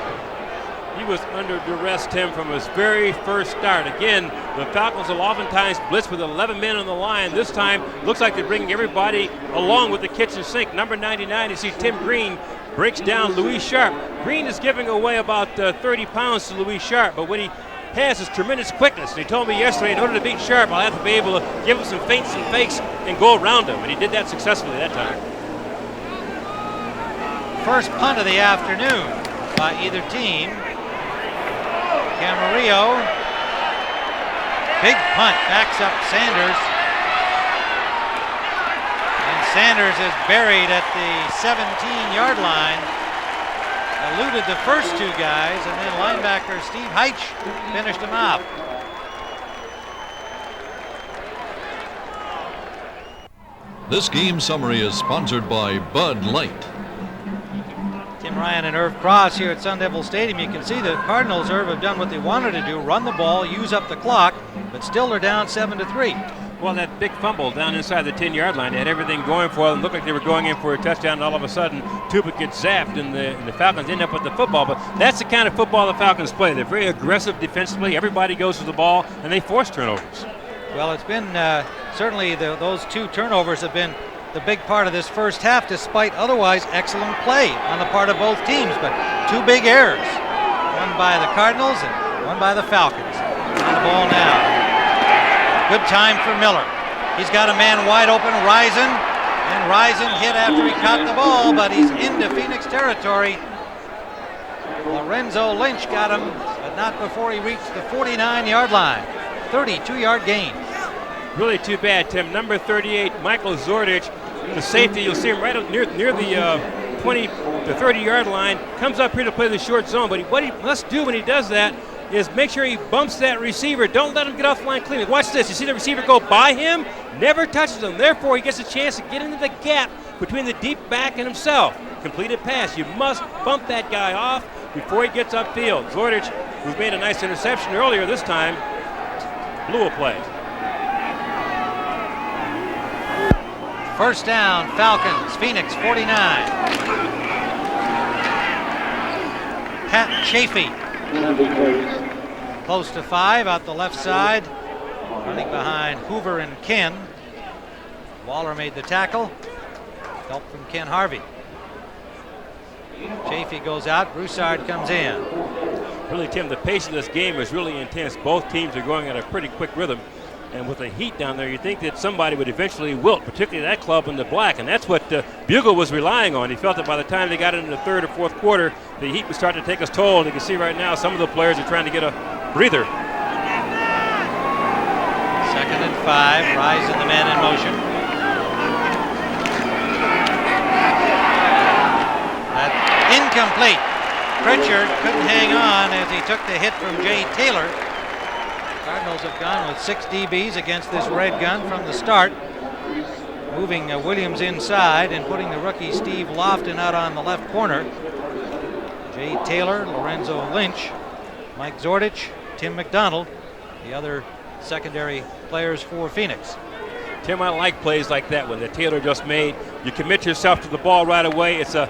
He was under duress, Tim, from his very first start. Again, the Falcons will oftentimes blitz with 11 men on the line. This time, looks like they're bringing everybody along with the kitchen sink. Number 99, you see Tim Green breaks down Louis Sharp. Green is giving away about 30 pounds to Louis Sharp, but what he has is tremendous quickness. And he told me yesterday, in order to beat Sharp, I'll have to be able to give him some feints and fakes and go around him, and he did that successfully that time. First punt of the afternoon by either team. Camarillo, big punt, backs up Sanders. And Sanders is buried at the 17-yard line. Eluded the first 2 guys, and then linebacker Steve Heitch finished him off. This game summary is sponsored by Bud Light. Tim Ryan and Irv Cross here at Sun Devil Stadium. You can see the Cardinals, Irv, have done what they wanted to do, run the ball, use up the clock, but still they're down 7-3. Well, that big fumble down inside the 10-yard line, they had everything going for them. Looked like they were going in for a touchdown, and all of a sudden, Tupa gets zapped, and the Falcons end up with the football. But that's the kind of football the Falcons play. They're very aggressive defensively. Everybody goes to the ball, and they force turnovers. Well, it's been certainly those 2 turnovers have been the big part of this first half, despite otherwise excellent play on the part of both teams. But 2 big errors, one by the Cardinals and one by the Falcons. On the ball now. Good time for Miller. He's got a man wide open, Rison, and Rison hit after he caught the ball, but he's into Phoenix territory. Lorenzo Lynch got him, but not before he reached the 49-yard line. 32-yard gain. Really too bad, Tim. Number 38, Michael Zordich, the safety. You'll see him right up near the 20 to 30-yard line. Comes up here to play the short zone, but what he must do when he does that is make sure he bumps that receiver. Don't let him get off the line cleanly. Watch this. You see the receiver go by him, never touches him. Therefore, he gets a chance to get into the gap between the deep back and himself. Completed pass. You must bump that guy off before he gets upfield. Zordich, who's made a nice interception earlier this time, blew a play. First down, Falcons, Phoenix 49. Pat Chafee, close to 5 out the left side. running behind Hoover and Ken. Waller made the tackle. Help from Ken Harvey. Chafee goes out. Broussard comes in. Really, Tim, the pace of this game is really intense. Both teams are going at a pretty quick rhythm. And with the heat down there, you think that somebody would eventually wilt, particularly that club in the black. And that's what Bugle was relying on. He felt that by the time they got into the third or fourth quarter, the heat was starting to take its toll. And you can see right now some of the players are trying to get a breather. 2nd and 5. Rise and the men in motion. Incomplete. Pritchard couldn't hang on as he took the hit from Jay Taylor. The Cardinals have gone with 6 DBs against this red gun from the start, moving Williams inside and putting the rookie Steve Lofton out on the left corner. Jay Taylor, Lorenzo Lynch, Mike Zordich, Tim McDonald, the other secondary players for Phoenix. Tim, I like plays like that one that Taylor just made. You commit yourself to the ball right away. It's a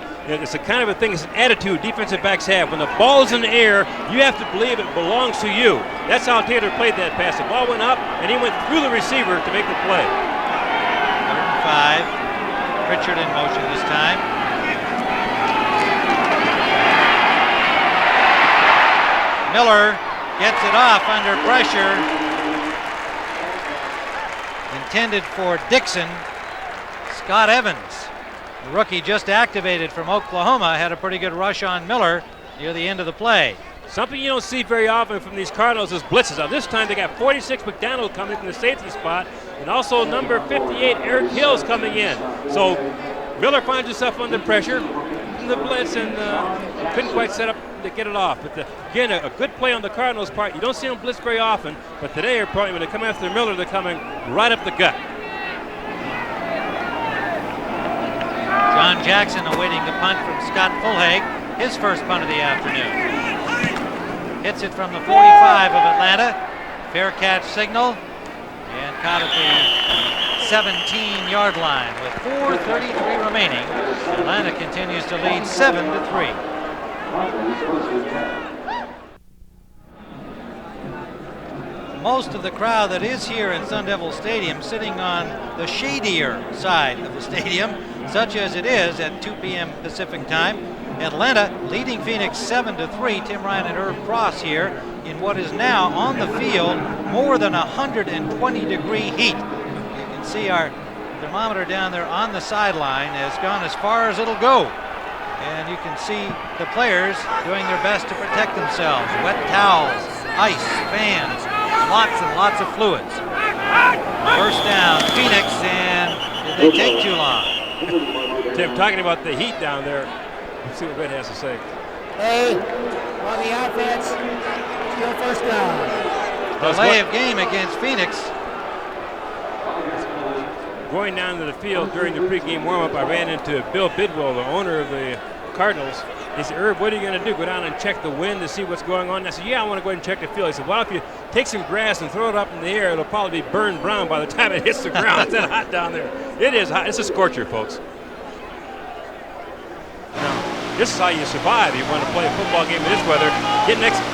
kind of a thing, it's an attitude defensive backs have. When the ball is in the air, you have to believe it belongs to you. That's how Taylor played that pass. The ball went up, and he went through the receiver to make the play. 3rd and 5. Pritchard in motion this time. Miller gets it off under pressure. Intended for Dixon. Scott Evans, the rookie just activated from Oklahoma, had a pretty good rush on Miller near the end of the play. Something you don't see very often from these Cardinals is blitzes. Now this time they got 46 McDonald coming from the safety spot, and also number 58 Eric Hills coming in. So Miller finds himself under pressure in the blitz and couldn't quite set up to get it off. But again, a good play on the Cardinals' part. You don't see them blitz very often, but today probably when they come after Miller, they're coming right up the gut. John Jackson awaiting the punt from Scott Fulhag, his first punt of the afternoon. Hits it from the 45 of Atlanta. Fair catch signal, and caught at the 17-yard line with 4:33 remaining. Atlanta continues to lead 7-3. Most of the crowd that is here in Sun Devil Stadium sitting on the shadier side of the stadium, such as it is at 2 p.m. Pacific time. Atlanta leading Phoenix 7-3. Tim Ryan and Irv Cross here in what is now on the field more than 120-degree heat. You can see our thermometer down there on the sideline has gone as far as it'll go. And you can see the players doing their best to protect themselves. Wet towels, ice, fans, lots and lots of fluids. First down, Phoenix, and did they take too long? Tim, talking about the heat down there, let's see what Red has to say. Hey, on the offense, still first down. Delay of game against Phoenix. Going down to the field during the pregame warm-up, I ran into Bill Bidwell, the owner of the Cardinals. He said, Herb, what are you going to do? Go down and check the wind to see what's going on? And I said, yeah, I want to go ahead and check the field. He said, well, if you take some grass and throw it up in the air, it'll probably be burned brown by the time it hits the ground. It's that hot down there. It is hot. It's a scorcher, folks. Now, this is how you survive. You want to play a football game in this weather.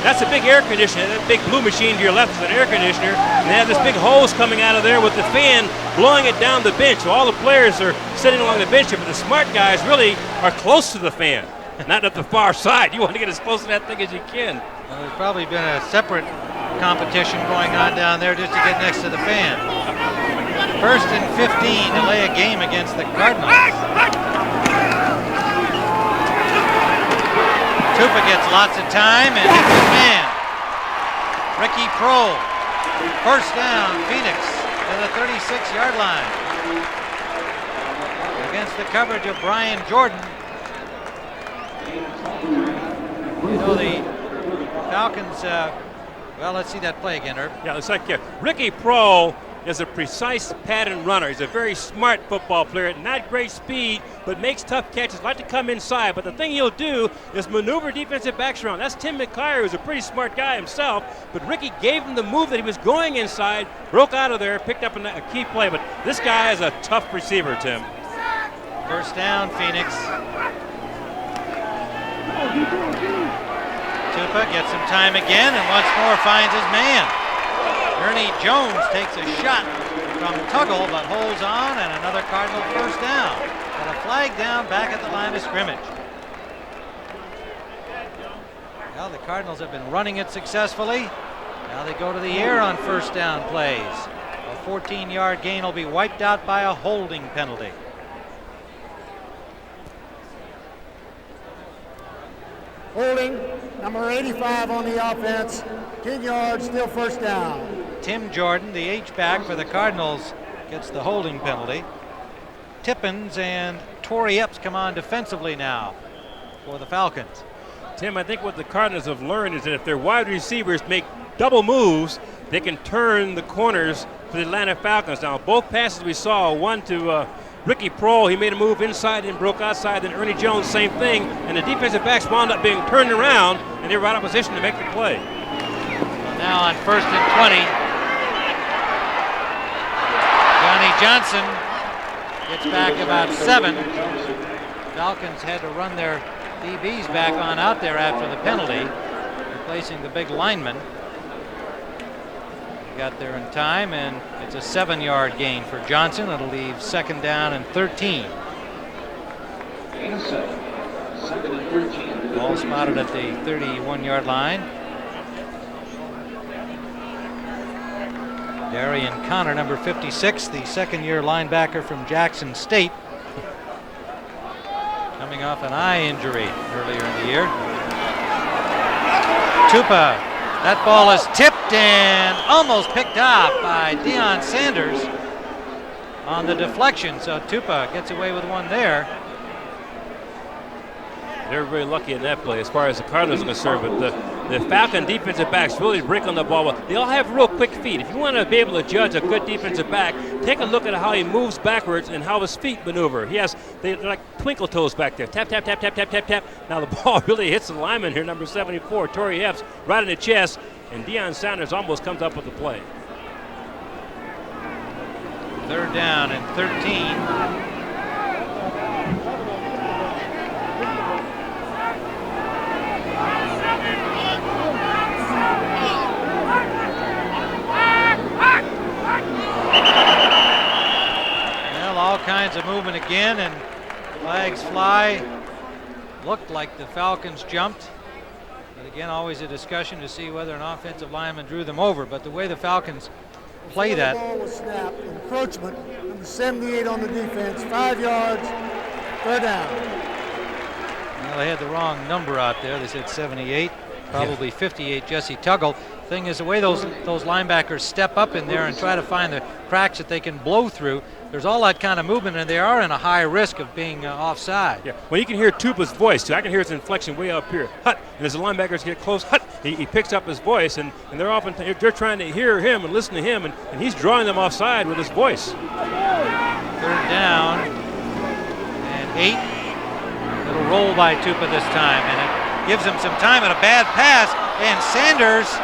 That's a big air conditioner. That big blue machine to your left is an air conditioner. And they have this big hose coming out of there with the fan blowing it down the bench. So all the players are sitting along the bench here, but the smart guys really are close to the fan. Not at the far side. You want to get as close to that thing as you can. Well, there's probably been a separate competition going on down there just to get next to the fan. 1st and 15, delay a game against the Cardinals. Tupa gets lots of time and hits his man. Ricky Prohl. First down, Phoenix to the 36-yard line. Against the coverage of Brian Jordan. You know, the Falcons, well, let's see that play again, Herb. Yeah, it's like Ricky Prohl is a precise pattern runner. He's a very smart football player, not great speed, but makes tough catches, like to come inside. But the thing he'll do is maneuver defensive backs around. That's Tim McKyer, who's a pretty smart guy himself, but Ricky gave him the move that he was going inside, broke out of there, picked up a key play. But this guy is a tough receiver, Tim. First down, Phoenix. Tupa gets some time again and once more finds his man. Ernie Jones takes a shot from Tuggle, but holds on, and another Cardinal first down. But a flag down back at the line of scrimmage. Well, the Cardinals have been running it successfully. Now they go to the air on first down plays. A 14-yard gain will be wiped out by a holding penalty. Holding, number 85 on the offense. 10 yards, still first down. Tim Jordan, the H-back for the Cardinals, gets the holding penalty. Tippins and Torrey Epps come on defensively now for the Falcons. Tim, I think what the Cardinals have learned is that if their wide receivers make double moves, they can turn the corners for the Atlanta Falcons. Now, both passes we saw, one to Ricky Prohl, he made a move inside and broke outside, then Ernie Jones, same thing, and the defensive backs wound up being turned around, and they were out of position to make the play. Well, now on 1st and 20, Johnny Johnson gets back about 7. Falcons had to run their DBs back on out there after the penalty, replacing the big lineman. They got there in time, and it's a 7-yard gain for Johnson. It'll leave 2nd down and 13. Ball spotted at the 31-yard line. Darian Connor, number 56, the second-year linebacker from Jackson State, coming off an eye injury earlier in the year. Tupa, that ball is tipped and almost picked off by Deion Sanders on the deflection, so Tupa gets away with one there. They're very lucky in that play as far as the Cardinals are concerned, but the Falcon defensive backs really break on the ball. They all have real quick feet. If you want to be able to judge a good defensive back, take a look at how he moves backwards and how his feet maneuver. They're like twinkle toes back there. Tap, tap, tap, tap, tap, tap, tap. Now the ball really hits the lineman here, number 74, Torrey Epps, right in the chest, and Deion Sanders almost comes up with the play. 3rd down and 13. All kinds of movement again, and flags fly. Looked like the Falcons jumped, but again, always a discussion to see whether an offensive lineman drew them over. But the way the Falcons play that. The ball was snapped. Encroachment. Number 78 on the defense. 5 yards. 3rd down. Well, they had the wrong number out there. They said 78. Probably 58, Jesse Tuggle. Thing is, the way those linebackers step up in there and try to find the cracks that they can blow through, there's all that kind of movement, and they are in a high risk of being offside. Yeah, well, you can hear Tupa's voice, too. I can hear his inflection way up here. Hut, and as the linebackers get close, hut, he picks up his voice, and they're trying to hear him and listen to him, and he's drawing them offside with his voice. 3rd down and 8. It'll roll by Tupa this time, and it gives him some time and a bad pass, and Sanders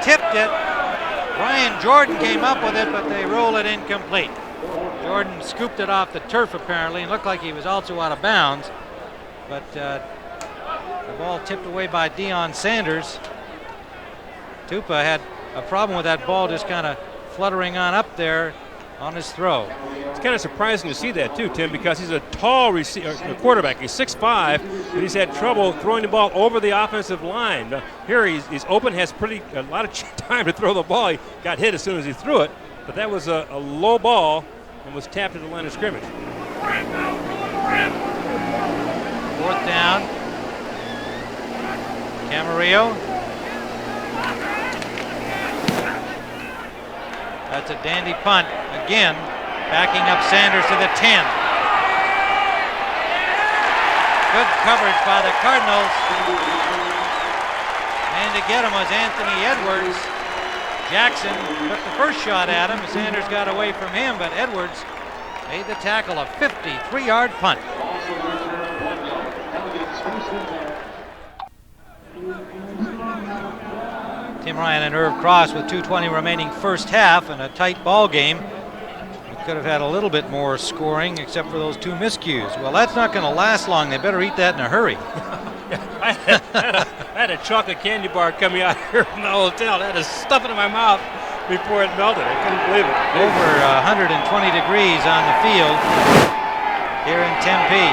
tipped it. Brian Jordan came up with it, but they roll it incomplete. Jordan scooped it off the turf apparently and looked like he was also out of bounds, but the ball tipped away by Deion Sanders. Tupa had a problem with that ball just kind of fluttering on up there on his throw. It's kind of surprising to see that too, Tim, because he's a tall quarterback. He's 6'5", but he's had trouble throwing the ball over the offensive line. Here he's open, has a lot of time to throw the ball. He got hit as soon as he threw it, but that was a low ball and was tapped at the line of scrimmage. 4th down. Camarillo. That's a dandy punt. Again, backing up Sanders to the 10. Good coverage by the Cardinals. And to get him was Anthony Edwards. Jackson took the first shot at him. Sanders got away from him, but Edwards made the tackle, a 53-yard punt. Tim Ryan and Irv Cross with 2:20 remaining first half and a tight ball game. We could have had a little bit more scoring except for those 2 miscues. Well, that's not going to last long. They better eat that in a hurry. I had a chocolate candy bar coming out here from the hotel. I had to stuff it in my mouth. before it melted. I couldn't believe it. Over 120 degrees on the field here in Tempe.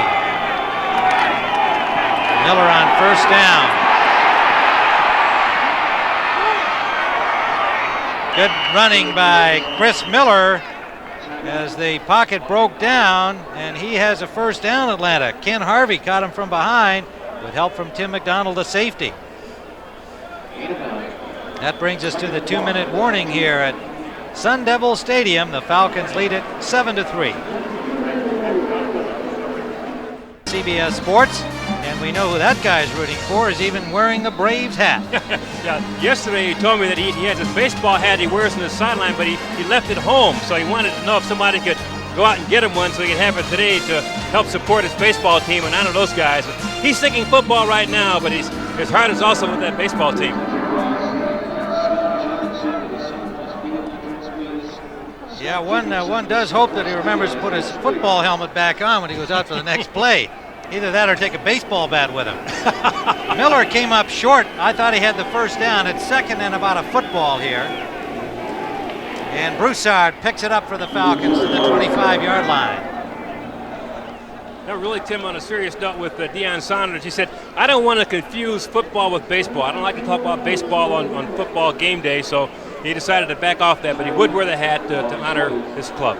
Miller on first down. Good running by Chris Miller as the pocket broke down, and he has a first down, Atlanta. Ken Harvey caught him from behind with help from Tim McDonald, the safety. That brings us to the 2-minute warning here at Sun Devil Stadium. The Falcons lead it 7-3. CBS Sports, and we know who that guy's rooting for, is even wearing a Braves hat. Yeah, yesterday he told me that he has his baseball hat he wears on the sideline, but he left it home, so he wanted to know if somebody could go out and get him one so he could have it today to help support his baseball team, and I know those guys. He's thinking football right now, but his heart is also with that baseball team. Yeah, one does hope that he remembers to put his football helmet back on when he goes out for the next play. Either that or take a baseball bat with him. Miller came up short. I thought he had the first down. It's second and about a football here. And Broussard picks it up for the Falcons to the 25-yard line. Now, really, Tim, on a serious note with Deion Sanders, he said, I don't want to confuse football with baseball. I don't like to talk about baseball on football game day, so he decided to back off that, but he would wear the hat to honor his club.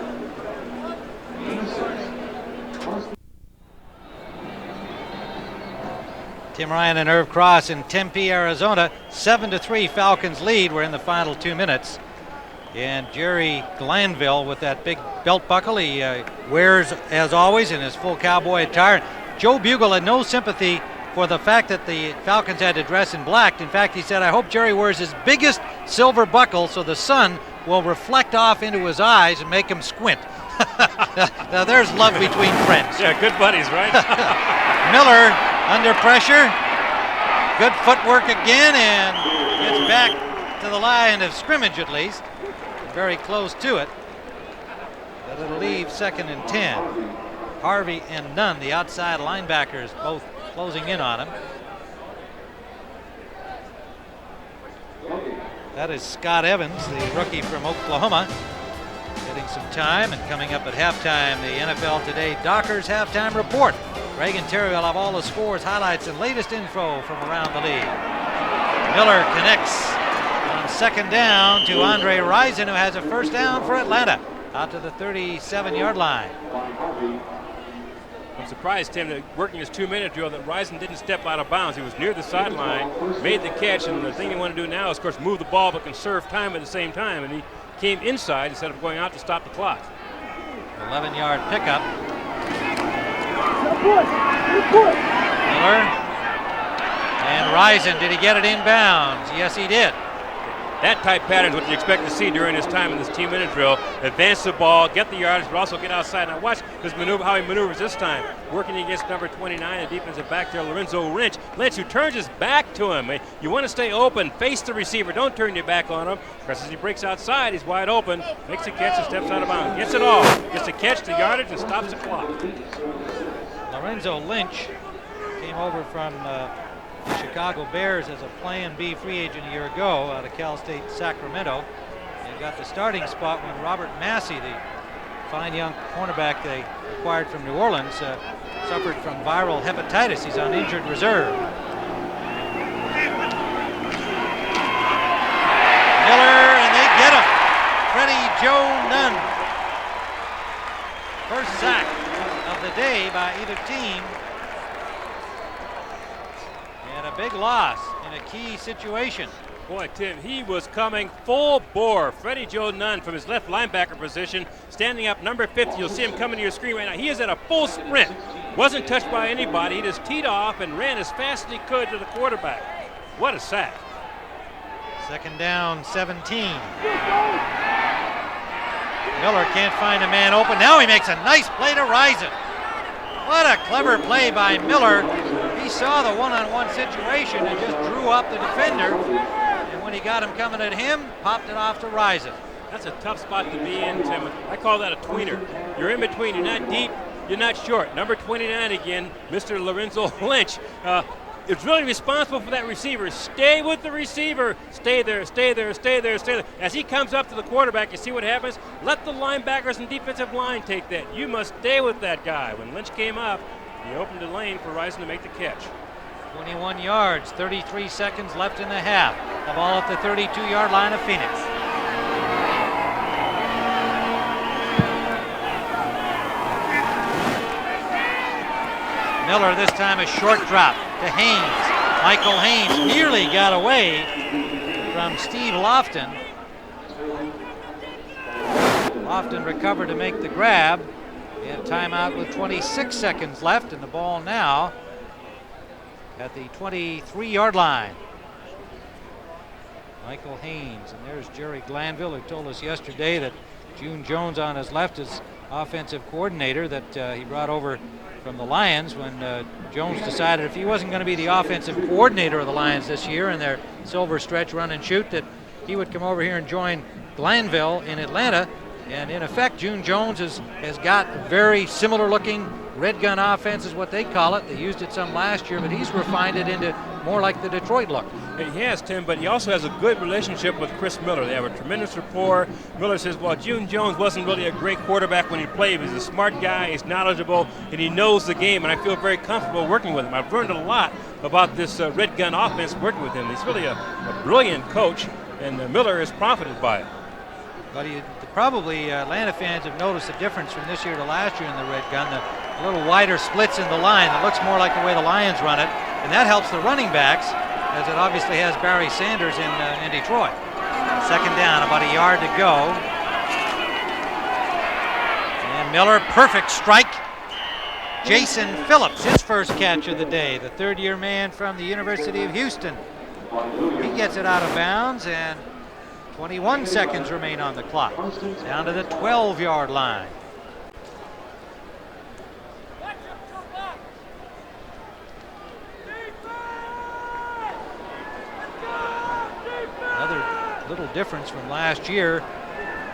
Tim Ryan and Irv Cross in Tempe, Arizona. 7-3 Falcons lead. We're in the final 2 minutes. And Jerry Glanville with that big belt buckle he wears, as always, in his full cowboy attire. Joe Bugle had no sympathy for the fact that the Falcons had to dress in black. In fact, he said, I hope Jerry wears his biggest silver buckle so the sun will reflect off into his eyes and make him squint. Now there's love between friends. Yeah, good buddies, right? Miller under pressure. Good footwork again, and gets back to the line of scrimmage at least. Very close to it. But it'll leave 2nd and 10. Harvey and Nunn, the outside linebackers, both closing in on him. That is Scott Evans, the rookie from Oklahoma, getting some time. And coming up at halftime, the NFL Today Dockers halftime report. Reagan Terry will have all the scores, highlights, and latest info from around the league. Miller connects on 2nd down to Andre Rison, who has a first down for Atlanta out to the 37-yard line. I'm surprised, Tim, that working his 2-minute drill, that Rison didn't step out of bounds. He was near the sideline, made the catch, and the thing they want to do now is, of course, move the ball but conserve time at the same time, and he came inside instead of going out to stop the clock. 11-yard pickup. Miller and Rison, did he get it inbounds? Yes, he did. That type pattern is what you expect to see during his time in this 2-minute drill. Advance the ball, get the yardage, but also get outside. Now watch this maneuver, how he maneuvers this time. Working against number 29, the defensive back there, Lorenzo Lynch. Lynch, who turns his back to him. You want to stay open, face the receiver, don't turn your back on him. Because as he breaks outside, he's wide open, makes a catch and steps out of bounds. Gets it all, gets the catch, the yardage, and stops the clock. Lorenzo Lynch came over from the Chicago Bears as a Plan B free agent a year ago out of Cal State Sacramento, and got the starting spot when Robert Massey, the fine young cornerback they acquired from New Orleans, suffered from viral hepatitis. He's on injured reserve. Miller, and they get him. Freddie Joe Nunn. First sack of the day by either team. And a big loss in a key situation. Boy, Tim, he was coming full bore. Freddie Joe Nunn from his left linebacker position, standing up number 50. You'll see him coming to your screen right now. He is at a full sprint. Wasn't touched by anybody. He just teed off and ran as fast as he could to the quarterback. What a sack. 2nd down, 17. Miller can't find a man open. Now he makes a nice play to Rison. What a clever play by Miller. He saw the one-on-one situation and just drew up the defender. And when he got him coming at him, popped it off to Rison. That's a tough spot to be in, Tim. I call that a tweener. You're in between. You're not deep. You're not short. Number 29 again, Mr. Lorenzo Lynch. is really responsible for that receiver. Stay with the receiver. Stay there, stay there, stay there, stay there. As he comes up to the quarterback, you see what happens? Let the linebackers and defensive line take that. You must stay with that guy. When Lynch came up, he opened the lane for Rison to make the catch. 21 yards, 33 seconds left in the half. The ball at the 32-yard line of Phoenix. Miller this time a short drop to Haynes. Michael Haynes nearly got away from Steve Lofton. Lofton recovered to make the grab. And timeout with 26 seconds left, and the ball now at the 23-yard line. Michael Haynes, and there's Jerry Glanville, who told us yesterday that June Jones on his left is offensive coordinator that he brought over from the Lions when Jones decided if he wasn't going to be the offensive coordinator of the Lions this year in their silver stretch run and shoot, that he would come over here and join Glanville in Atlanta. And in effect, June Jones has got a very similar looking red gun offense is what they call it. They used it some last year, but he's refined it into more like the Detroit look. He has, Tim, but he also has a good relationship with Chris Miller. They have a tremendous rapport. Miller says, well, June Jones wasn't really a great quarterback when he played. He's a smart guy, he's knowledgeable, and he knows the game, and I feel very comfortable working with him. I've learned a lot about this red gun offense working with him. He's really a brilliant coach, and Miller has profited by it. But probably Atlanta fans have noticed a difference from this year to last year in the red gun. The little wider splits in the line. It looks more like the way the Lions run it, and that helps the running backs, as it obviously has Barry Sanders in Detroit. Second down, about a yard to go. And Miller, perfect strike. Jason Phillips, his first catch of the day, the third-year man from the University of Houston. He gets it out of bounds, and 21 seconds remain on the clock. Down to the 12-yard line. Another little difference from last year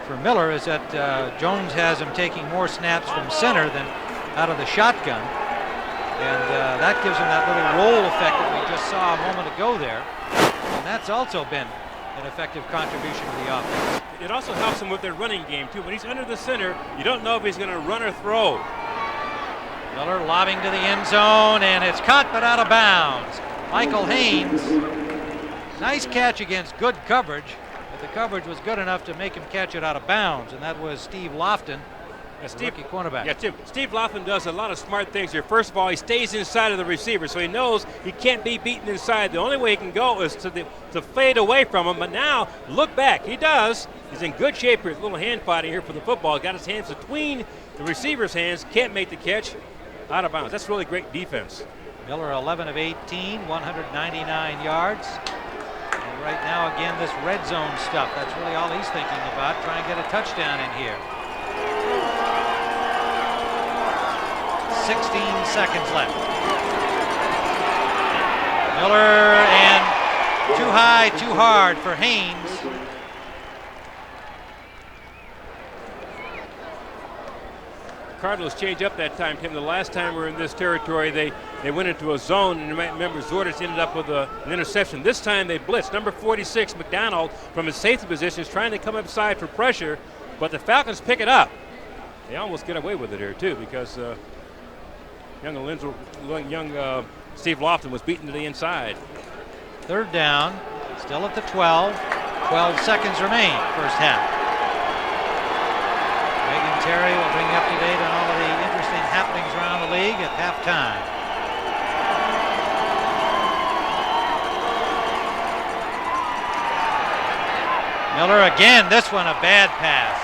for Miller is that Jones has him taking more snaps from center than out of the shotgun. And that gives him that little roll effect that we just saw a moment ago there. And that's also been an effective contribution to the offense. It also helps him with their running game, too. When he's under the center, you don't know if he's going to run or throw. Miller lobbing to the end zone, and it's caught but out of bounds. Michael Haynes, nice catch against good coverage, but the coverage was good enough to make him catch it out of bounds, and that was Steve Lofton, rookie cornerback. Yeah, Tim, Steve Lofton does a lot of smart things here. First of all, he stays inside of the receiver, so he knows he can't be beaten inside. The only way he can go is to fade away from him, but now, look back. He does. He's in good shape here. A little hand fighting here for the football. Got his hands between the receiver's hands. Can't make the catch. Out of bounds. That's really great defense. Miller 11 of 18, 199 yards. And right now, again, this red zone stuff. That's really all he's thinking about. Try and get a touchdown in here. 16 seconds left. Miller, and too high, too hard for Haynes. Cardinals change up that time, Tim. The last time we were in this territory, they went into a zone, and you might remember Zordich ended up with an interception. This time they blitzed. Number 46, McDonald, from his safety position, is trying to come upside for pressure, but the Falcons pick it up. They almost get away with it here, too, because young Steve Lofton was beaten to the inside. Third down, still at the 12. 12 seconds remain, first half. Megan Terry will bring you up to date on all of the interesting happenings around the league at halftime. Miller again, this one a bad pass.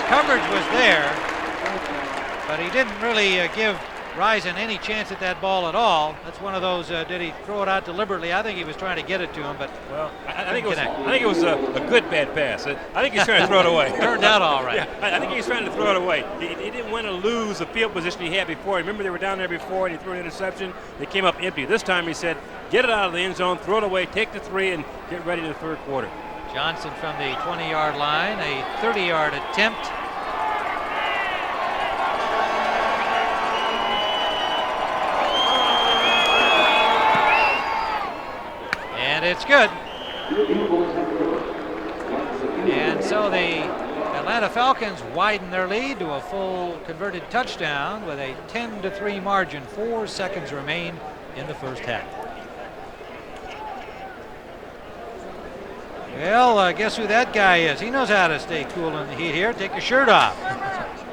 The coverage was there, but he didn't really give Rison any chance at that ball at all. That's one of those, did he throw it out deliberately? I think he was trying to get it to him, but well, I think it was a good bad pass. I think he's trying to throw it away. Turned out all right. Yeah, I think he's trying to throw it away. He didn't want to lose the field position he had before. Remember, they were down there before, and he threw an interception. They came up empty. This time he said, get it out of the end zone, throw it away, take the 3, and get ready to the third quarter. Johnson from the 20-yard line, a 30-yard attempt. it's good. And so the Atlanta Falcons widen their lead to a full converted touchdown with a 10-3 margin. 4 seconds remain in the first half. Well, guess who that guy is? He knows how to stay cool in the heat here. Take your shirt off.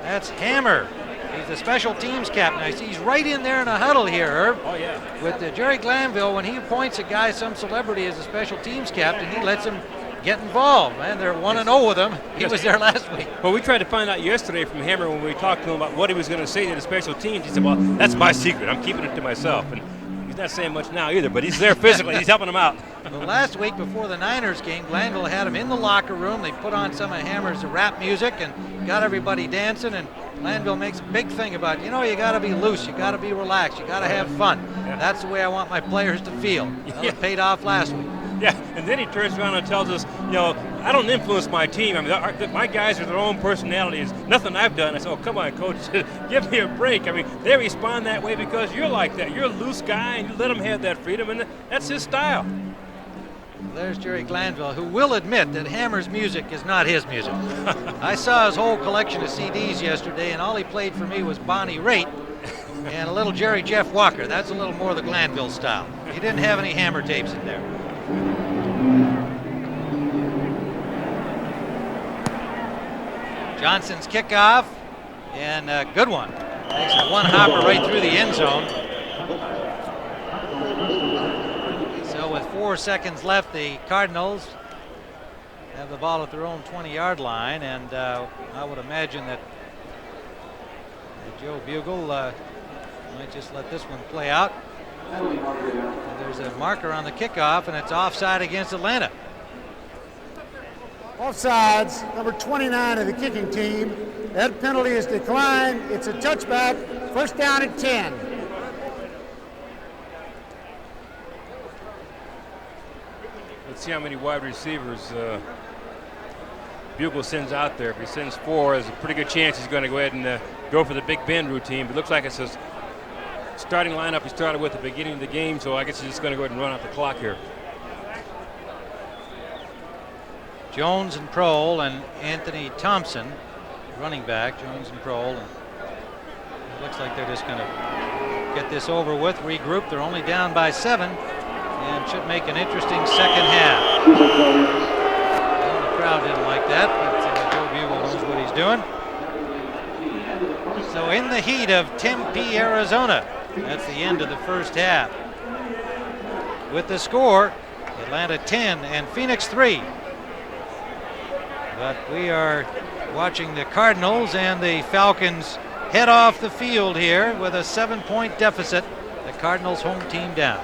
That's Hammer. He's the special teams captain. I see he's right in there in a huddle here, Herb. Oh, yeah. With Jerry Glanville, when he appoints a guy, some celebrity, as a special teams captain, he lets him get involved, man. They're 1-0 with him. He was there last week. Well, we tried to find out yesterday from Hammer when we talked to him about what he was going to say to the special teams. He said, well, that's my secret. I'm keeping it to myself. And he's not saying much now either, but he's there physically. He's helping them out. Well, last week before the Niners game, Glanville had him in the locker room. They put on some of Hammer's rap music and got everybody dancing. And Glanville makes a big thing about, you got to be loose. You got to be relaxed. You got to have fun. Yeah. That's the way I want my players to feel. Well, it paid off last week. Yeah, and then he turns around and tells us, I don't influence my team. I mean, my guys are their own personalities. Nothing I've done. I said, oh, come on, coach, give me a break. I mean, they respond that way because you're like that. You're a loose guy, and you let them have that freedom, and that's his style. There's Jerry Glanville, who will admit that Hammer's music is not his music. I saw his whole collection of CDs yesterday, and all he played for me was Bonnie Raitt and a little Jerry Jeff Walker. That's a little more the Glanville style. He didn't have any Hammer tapes in there. Johnson's kickoff, and a good one. Takes a one-hopper right through the end zone. So with 4 seconds left, the Cardinals have the ball at their own 20-yard line, and I would imagine that Joe Bugle might just let this one play out. And there's a marker on the kickoff, and it's offside against Atlanta. Offsides, number 29 of the kicking team. That penalty is declined. It's a touchback. First down at 10. Let's see how many wide receivers Bugle sends out there. If he sends 4, there's a pretty good chance he's going to go ahead and go for the Big Bend routine. But it looks like it's his starting lineup he started with at the beginning of the game, so I guess he's just going to go ahead and run out the clock here. Jones and Prohl and Anthony Thompson, running back, Jones and Prohl. And it looks like they're just going to get this over with, regroup. They're only down by 7 and should make an interesting second half. Well, the crowd didn't like that, but Joe Bugle knows what he's doing. So in the heat of Tempe, Arizona, that's the end of the first half. With the score, Atlanta 10 and Phoenix 3. But we are watching the Cardinals and the Falcons head off the field here with a 7-point deficit. The Cardinals home team down.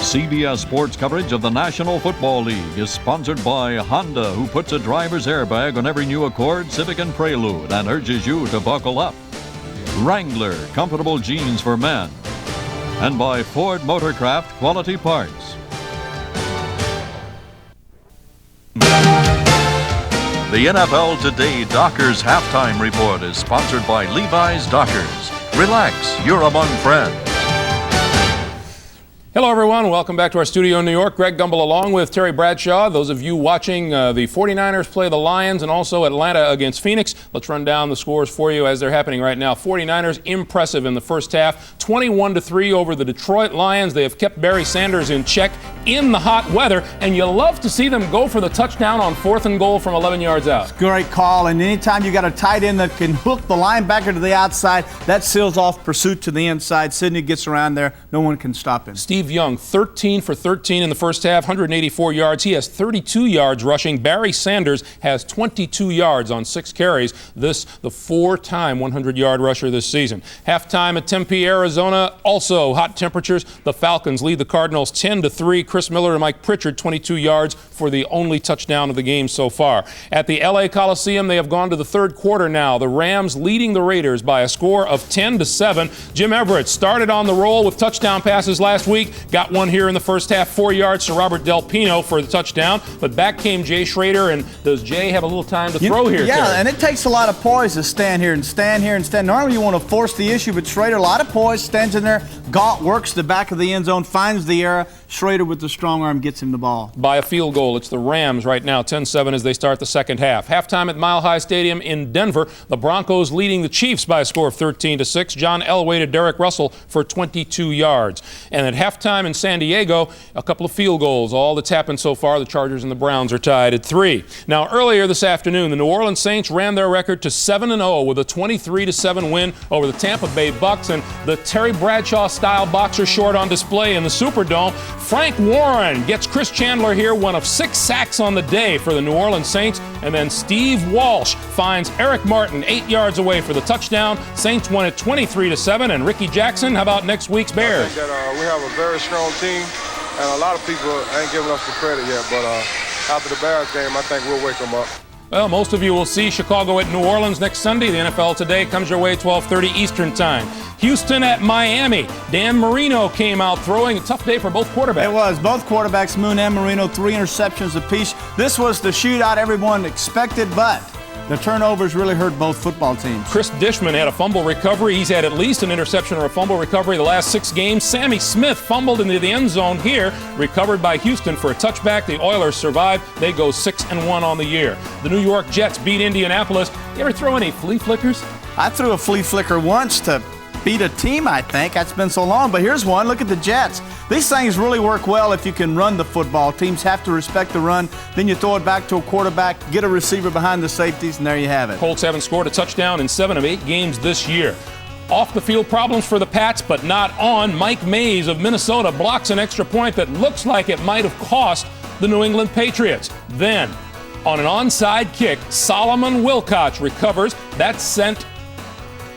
CBS Sports coverage of the National Football League is sponsored by Honda, who puts a driver's airbag on every new Accord, Civic, and Prelude and urges you to buckle up. Wrangler, comfortable jeans for men. And by Ford Motorcraft Quality Parts. The NFL Today Dockers Halftime Report is sponsored by Levi's Dockers. Relax, you're among friends. Hello, everyone. Welcome back to our studio in New York. Greg Gumbel along with Terry Bradshaw. Those of you watching the 49ers play the Lions and also Atlanta against Phoenix. Let's run down the scores for you as they're happening right now. 49ers impressive in the first half. 21-3 over the Detroit Lions. They have kept Barry Sanders in check in the hot weather, and you love to see them go for the touchdown on 4th and goal from 11 yards out. Great call, and anytime you got a tight end that can hook the linebacker to the outside, that seals off pursuit to the inside. Sidney gets around there. No one can stop him. Steve Young, 13 for 13 in the first half, 184 yards. He has 32 yards rushing. Barry Sanders has 22 yards on 6 carries. This, the 4-time 100-yard rusher this season. Halftime at Tempe, Arizona, also hot temperatures. The Falcons lead the Cardinals 10-3. Chris Miller and Mike Pritchard, 22 yards for the only touchdown of the game so far. At the LA Coliseum, they have gone to the third quarter now. The Rams leading the Raiders by a score of 10-7. Jim Everett started on the roll with touchdown passes last week. Got one here in the first half, 4 yards to Robert Del Pino for the touchdown. But back came Jay Schrader, and does Jay have a little time to throw here? Yeah, Terry? and it takes a lot of poise to stand here and stand here and stand. Normally you want to force the issue, but Schrader, a lot of poise, stands in there. Galt works the back of the end zone, finds the error. Schrader with the strong arm gets him the ball. By a field goal. It's the Rams right now, 10-7 as they start the second half. Halftime at Mile High Stadium in Denver, the Broncos leading the Chiefs by a score of 13-6. John Elway to Derek Russell for 22 yards. And at halftime in San Diego, a couple of field goals. All that's happened so far, the Chargers and the Browns are tied at 3. Now, earlier this afternoon, the New Orleans Saints ran their record to 7-0 with a 23-7 win over the Tampa Bay Bucks, and the Terry Bradshaw-style boxer short on display in the Superdome. Frank Warren gets Chris Chandler here, one of 6 sacks on the day for the New Orleans Saints. And then Steve Walsh finds Eric Martin 8 yards away for the touchdown. Saints won it 23-7. And Ricky Jackson, how about next week's Bears? I think that we have a very strong team, and a lot of people ain't giving us the credit yet. But after the Bears game, I think we'll wake them up. Well, most of you will see Chicago at New Orleans next Sunday. The NFL Today comes your way 12:30 Eastern Time. Houston at Miami. Dan Marino came out throwing. A tough day for both quarterbacks. It was. Both quarterbacks, Moon and Marino, 3 interceptions apiece. This was the shootout everyone expected, but the turnovers really hurt both football teams. Chris Dishman had a fumble recovery. He's had at least an interception or a fumble recovery the last 6 games. Sammy Smith fumbled into the end zone here, recovered by Houston for a touchback. The Oilers survived. They go 6-1 on the year. The New York Jets beat Indianapolis. You ever throw any flea flickers? I threw a flea flicker once to beat a team, I think. That's been so long, but here's one. Look at the Jets. These things really work well if you can run the football. Teams have to respect the run. Then you throw it back to a quarterback, get a receiver behind the safeties, and there you have it. Colts haven't scored a touchdown in 7 of 8 games this year. Off the field problems for the Pats, but not on. Mike Mays of Minnesota blocks an extra point that looks like it might have cost the New England Patriots. Then, on an onside kick, Solomon Wilcox recovers. That sent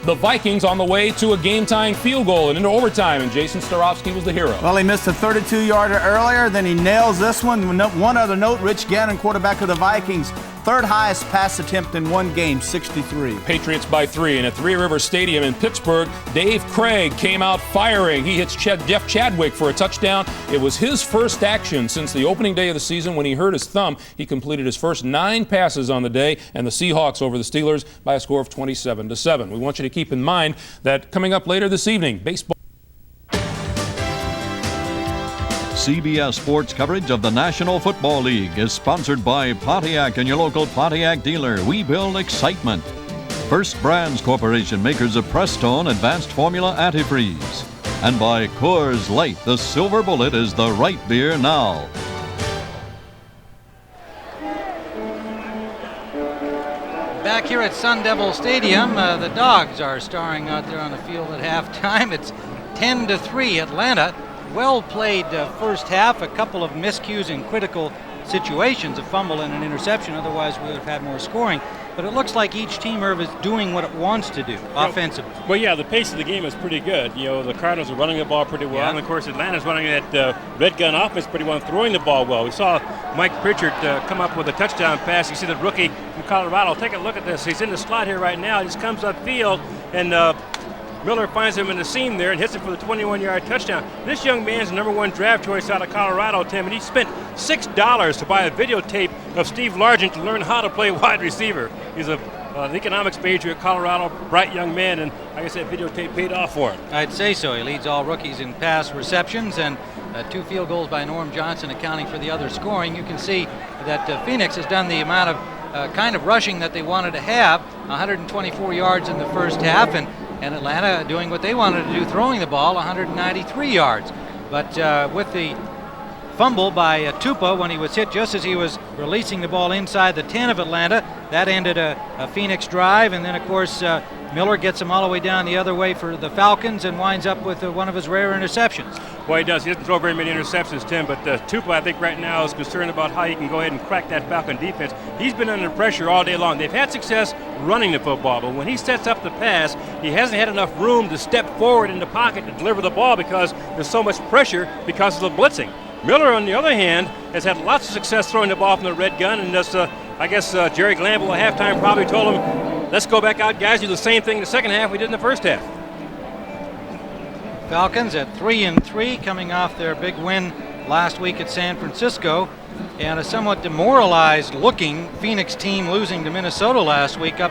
the Vikings on the way to a game-tying field goal and into overtime, and Jason Starofsky was the hero. Well, he missed a 32-yarder earlier, then he nails this one. One other note, Rich Gannon, quarterback of the Vikings, 3rd highest pass attempt in one game, 63. Patriots by 3. And at Three Rivers Stadium in Pittsburgh, Dave Craig came out firing. He hits Jeff Chadwick for a touchdown. It was his first action since the opening day of the season when he hurt his thumb. He completed his first 9 passes on the day, and the Seahawks over the Steelers by a score of 27-7. We want you to keep in mind that coming up later this evening, baseball. CBS Sports coverage of the National Football League is sponsored by Pontiac and your local Pontiac dealer. We build excitement. First Brands Corporation, makers of Prestone Advanced Formula Antifreeze. And by Coors Light, the silver bullet is the right beer now. Back here at Sun Devil Stadium, the Dogs are starring out there on the field at halftime. It's 10-3 Atlanta. Well played first half, a couple of miscues in critical situations, a fumble and an interception, otherwise we would have had more scoring. But it looks like each team, Irv, is doing what it wants to do offensively. Well, yeah, the pace of the game is pretty good. You know, the Cardinals are running the ball pretty well, and of course Atlanta's running that red gun offense pretty well and throwing the ball well. We saw Mike Pritchard come up with a touchdown pass. You see the rookie from Colorado. Take a look at this. He's in the slot here right now. He just comes upfield, and Miller finds him in the seam there and hits him for the 21-yard touchdown. This young man's the #1 draft choice out of Colorado, Tim, and he spent $6 to buy a videotape of Steve Largent to learn how to play wide receiver. He's an economics major at Colorado, bright young man, and like I said, videotape paid off for him. I'd say so. He leads all rookies in pass receptions, and 2 field goals by Norm Johnson accounting for the other scoring. You can see that Phoenix has done the amount of kind of rushing that they wanted to have, 124 yards in the first half, and Atlanta doing what they wanted to do, throwing the ball 193 yards. But with the fumble by Tupa when he was hit just as he was releasing the ball inside the 10 of Atlanta, that ended a Phoenix drive. And then, of course, Miller gets him all the way down the other way for the Falcons and winds up with one of his rare interceptions. Well, he does. He doesn't throw very many interceptions, Tim, but Tupa, I think, right now is concerned about how he can go ahead and crack that Falcon defense. He's been under pressure all day long. They've had success running the football, but when he sets up the pass, he hasn't had enough room to step forward in the pocket to deliver the ball because there's so much pressure because of the blitzing. Miller, on the other hand, has had lots of success throwing the ball from the red gun, and just, I guess Jerry Glanville at halftime probably told him, let's go back out, guys, do the same thing in the second half we did in the first half. Falcons at 3-3, coming off their big win last week at San Francisco, and a somewhat demoralized looking Phoenix team losing to Minnesota last week up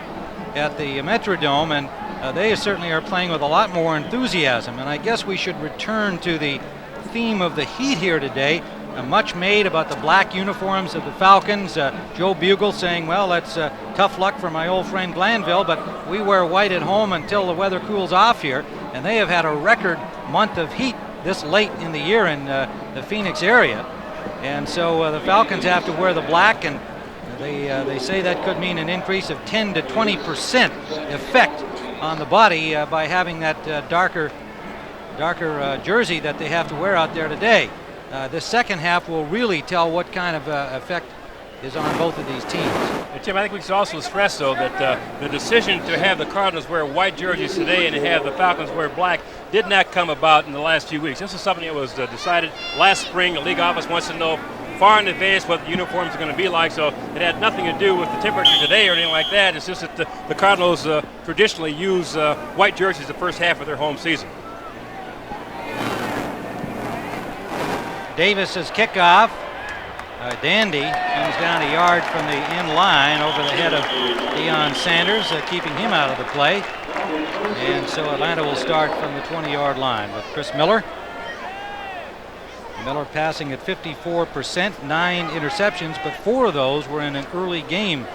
at the Metrodome, and they certainly are playing with a lot more enthusiasm. And I guess we should return to the theme of the Heat here today. Much made about the black uniforms of the Falcons. Joe Bugle saying, well, that's tough luck for my old friend Glanville, but we wear white at home until the weather cools off here. And they have had a record month of heat this late in the year in the Phoenix area. And so the Falcons have to wear the black, and they say that could mean an increase of 10 to 20% effect on the body by having that darker jersey that they have to wear out there today. The second half will really tell what kind of effect is on both of these teams. And Tim, I think we should also stress, though, that the decision to have the Cardinals wear white jerseys today and to have the Falcons wear black did not come about in the last few weeks. This is something that was decided last spring. The league office wants to know far in advance what the uniforms are going to be like, so it had nothing to do with the temperature today or anything like that. It's just that the Cardinals traditionally use white jerseys the first half of their home season. Davis's kickoff. Dandy comes down a yard from the end line over the head of Deion Sanders, keeping him out of the play. And so Atlanta will start from the 20-yard line with Chris Miller. Miller passing at 54%, 9 interceptions, but 4 of those were in an early game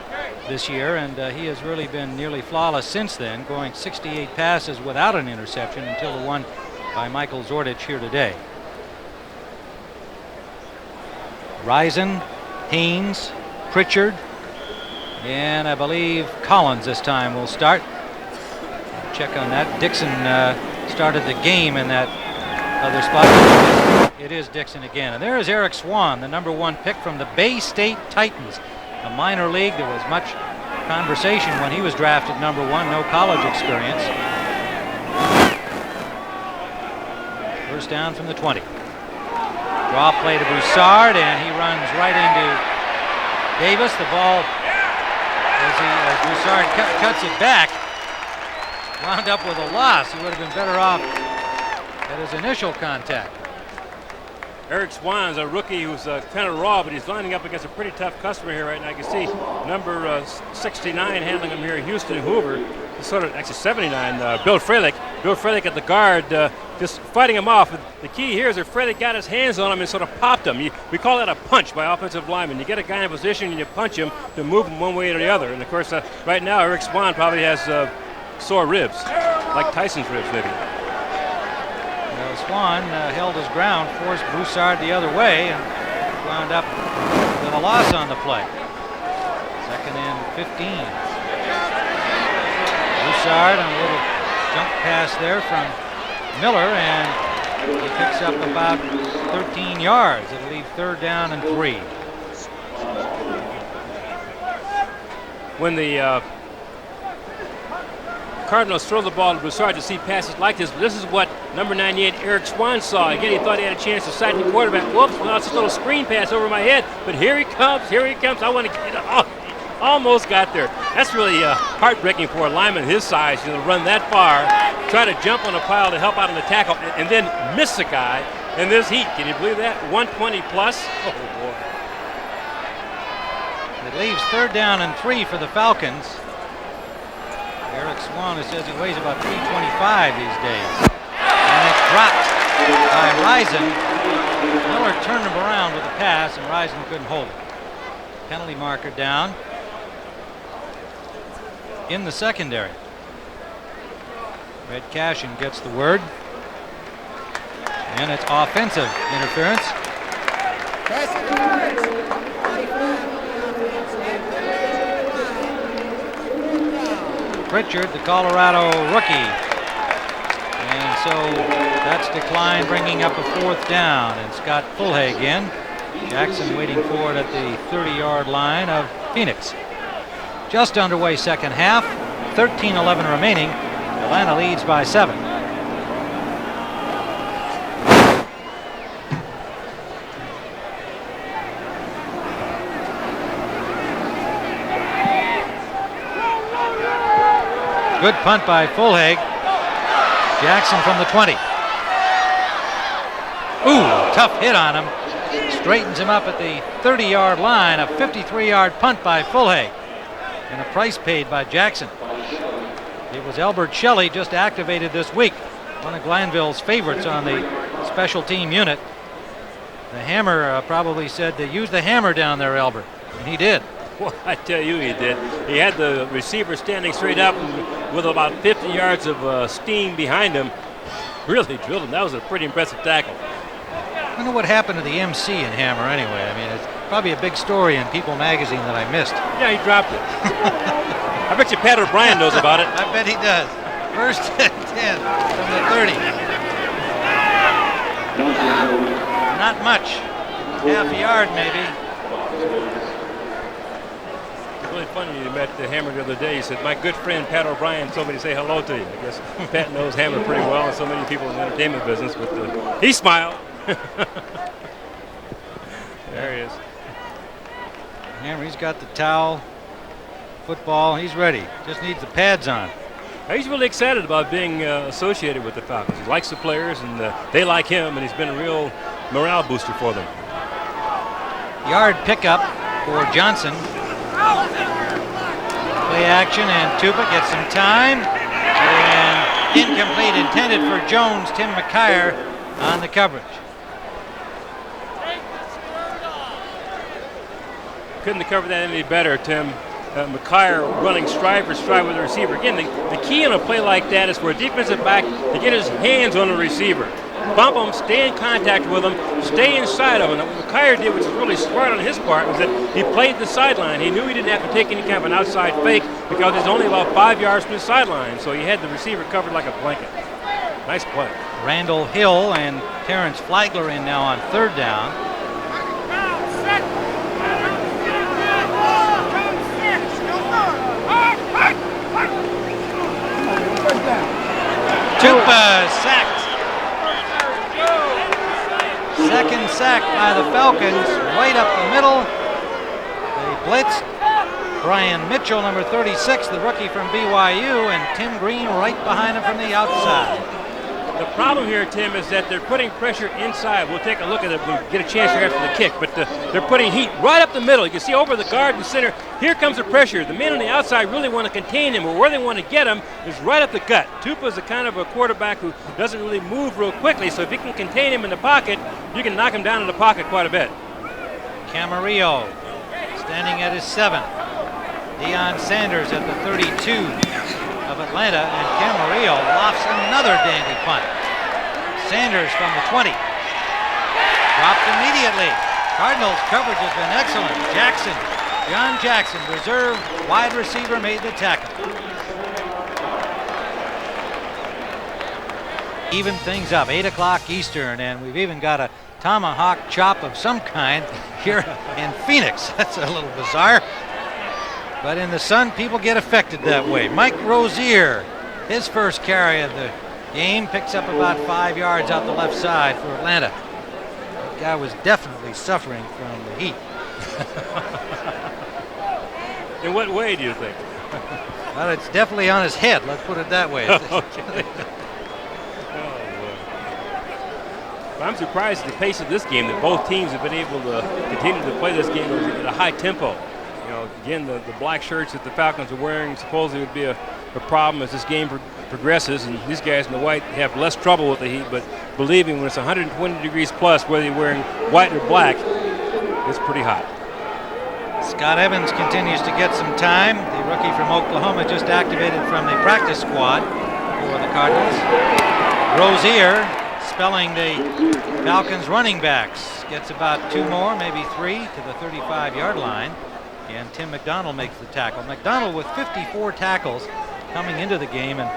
this year, and he has really been nearly flawless since then, going 68 passes without an interception until the one by Michael Zordich here today. Risen, Haynes, Pritchard, and I believe Collins this time will start. Check on that. Dixon started the game in that other spot. It is Dixon again. And there is Eric Swan, the #1 pick from the Bay State Titans, a minor league. There was much conversation when he was drafted #1, no college experience. First down from the 20. Draw play to Broussard, and he runs right into Davis. The ball, as Broussard cuts it back, wound up with a loss. He would have been better off at his initial contact. Eric Swan's a rookie who's kind of raw, but he's lining up against a pretty tough customer here right now. You can see number 69 handling him here, Houston Hoover. Sort of, actually 79, Bill Frelick. Bill Frelick at the guard, just fighting him off. The key here is that Frelick got his hands on him and sort of popped him. We call that a punch by offensive linemen. You get a guy in position and you punch him to move him one way or the other. And of course, right now Eric Swan probably has sore ribs, like Tyson's ribs maybe. Swan held his ground, forced Broussard the other way, and wound up with a loss on the play. 2nd and 15. Broussard on a little jump pass there from Miller, and he picks up about 13 yards. It'll leave 3rd down and 3. When the Cardinals throw the ball to Broussard to see passes like this, but this is what number 98 Eric Swan saw. Again, he thought he had a chance to sack the quarterback. Whoops, well, it's a little screen pass over my head, but here he comes, I want to get it. Oh, almost got there. That's really heartbreaking for a lineman his size, to run that far, try to jump on a pile to help out on the tackle, and then miss a guy in this heat. Can you believe that? 120 plus? Oh, boy. It leaves 3rd down and 3 for the Falcons. Eric Swan, who says he weighs about 325 these days. And it's dropped by Risen. Miller turned him around with the pass, and Risen couldn't hold it. Penalty marker down in the secondary. Red Cashin gets the word. And it's offensive interference. Pritchard, the Colorado rookie. And so that's declined, bringing up a 4th down. And Scott Fulhay again. Jackson waiting for it at the 30-yard line of Phoenix. Just underway 2nd half. 13-11 remaining. Atlanta leads by 7. Good punt by Fulhaig. Jackson from the 20. Ooh, tough hit on him. Straightens him up at the 30-yard line. A 53-yard punt by Fulhaig. And a price paid by Jackson. It was Elbert Shelley, just activated this week. One of Glanville's favorites on the special team unit. The hammer probably said to use the hammer down there, Elbert. And he did. Well, I tell you he did. He had the receiver standing straight up with about 50 yards of steam behind him. Really drilled him. That was a pretty impressive tackle. I wonder what happened to the MC in Hammer anyway. I mean, it's probably a big story in People magazine that I missed. Yeah, he dropped it. I bet you Pat O'Brien knows about it. I bet he does. First and 10 from the 30. Not much. Half a yard maybe. Really funny. You met the Hammer the other day. He said, my good friend Pat O'Brien told me to say hello to you. I guess Pat knows Hammer pretty well and so many people in the entertainment business. But he smiled. There he is. Hammer, he's got the towel, football. He's ready. Just needs the pads on. He's really excited about being associated with the Falcons. He likes the players and they like him, and he's been a real morale booster for them. Yard pickup for Johnson. Play action, and Tupa gets some time. And incomplete, intended for Jones. Tim McKyer on the coverage. Couldn't have covered that any better, Tim. McKyer running stride for stride with the receiver. Again, the key in a play like that is for a defensive back to get his hands on the receiver. Bump him, stay in contact with him, stay inside of him. What McKyer did, which was really smart on his part, was that he played the sideline. He knew he didn't have to take any kind of an outside fake because he's only about 5 yards from the sideline, so he had the receiver covered like a blanket. Nice play. Randall Hill and Terrence Flagler in now on third down. Tupa sacked. Second sack by the Falcons, right up the middle. They blitzed. Brian Mitchell, number 36, the rookie from BYU, and Tim Green right behind him from the outside. The problem here, Tim, is that they're putting pressure inside. We'll take a look at it. We'll get a chance here after the kick, but they're putting heat right up the middle. You can see over the guard and center. Here comes the pressure. The men on the outside really want to contain him, or where they want to get him is right up the gut. Tupa's a kind of a quarterback who doesn't really move real quickly, so if you can contain him in the pocket, you can knock him down in the pocket quite a bit. Camarillo standing at his 7th. Deion Sanders at the 32 of Atlanta, and Camarillo lofts another dandy punt. Sanders from the 20. Dropped immediately. Cardinals coverage has been excellent. Jackson, John Jackson, reserve wide receiver, made the tackle. Even things up, 8 o'clock Eastern, and we've even got a tomahawk chop of some kind here in Phoenix. That's a little bizarre. But in the sun, people get affected that way. Mike Rozier, his first carry of the game, picks up about 5 yards out the left side for Atlanta. That guy was definitely suffering from the heat. In what way do you think? Well, it's definitely on his head, let's put it that way. Okay. I'm surprised at the pace of this game that both teams have been able to continue to play this game at a high tempo. You know, again, the black shirts that the Falcons are wearing supposedly would be a problem as this game progresses, and these guys in the white have less trouble with the heat, but believe me, when it's 120 degrees plus, whether you're wearing white or black, it's pretty hot. Scott Evans continues to get some time. The rookie from Oklahoma just activated from the practice squad for the Cardinals. Rozier, spelling the Falcons running backs, gets about 2 more, maybe 3 to the 35-yard line. And Tim McDonald makes the tackle. McDonald with 54 tackles coming into the game, and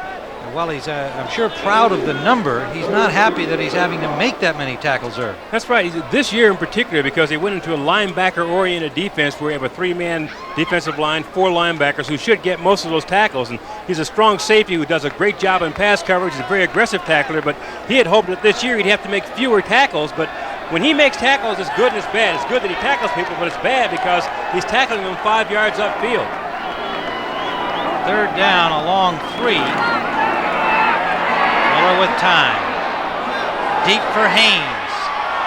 while he's, I'm sure, proud of the number, he's not happy that he's having to make that many tackles earned. That's right. This year in particular, because they went into a linebacker-oriented defense where you have a 3-man defensive line, 4 linebackers who should get most of those tackles. And he's a strong safety who does a great job in pass coverage. He's a very aggressive tackler, but he had hoped that this year he'd have to make fewer tackles. But when he makes tackles, it's good and it's bad. It's good that he tackles people, but it's bad because he's tackling them 5 yards upfield. Third down, a long 3. Miller with time. Deep for Haynes.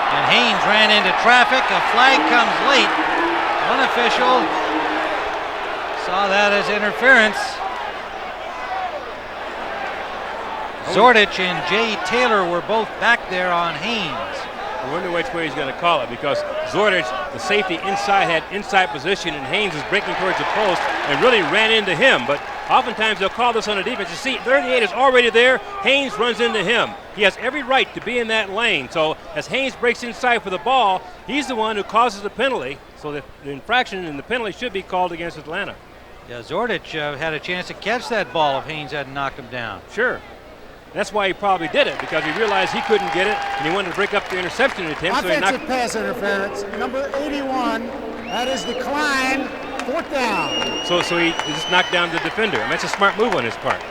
And Haynes ran into traffic. A flag comes late. One official saw that as interference. Zordich and Jay Taylor were both back there on Haynes. I wonder which way he's going to call it, because Zordich, the safety inside, had inside position, and Haynes is breaking towards the post and really ran into him. But oftentimes they'll call this on the defense. You see, 38 is already there. Haynes runs into him. He has every right to be in that lane. So as Haynes breaks inside for the ball, he's the one who causes the penalty. So the infraction and the penalty should be called against Atlanta. Yeah, Zordich had a chance to catch that ball if Haynes hadn't knocked him down. Sure. That's why he probably did it, because he realized he couldn't get it, and he wanted to break up the interception attempt. Offensive pass interference, number 81. That is declined. 4th down. So he just knocked down the defender. And that's a smart move on his part.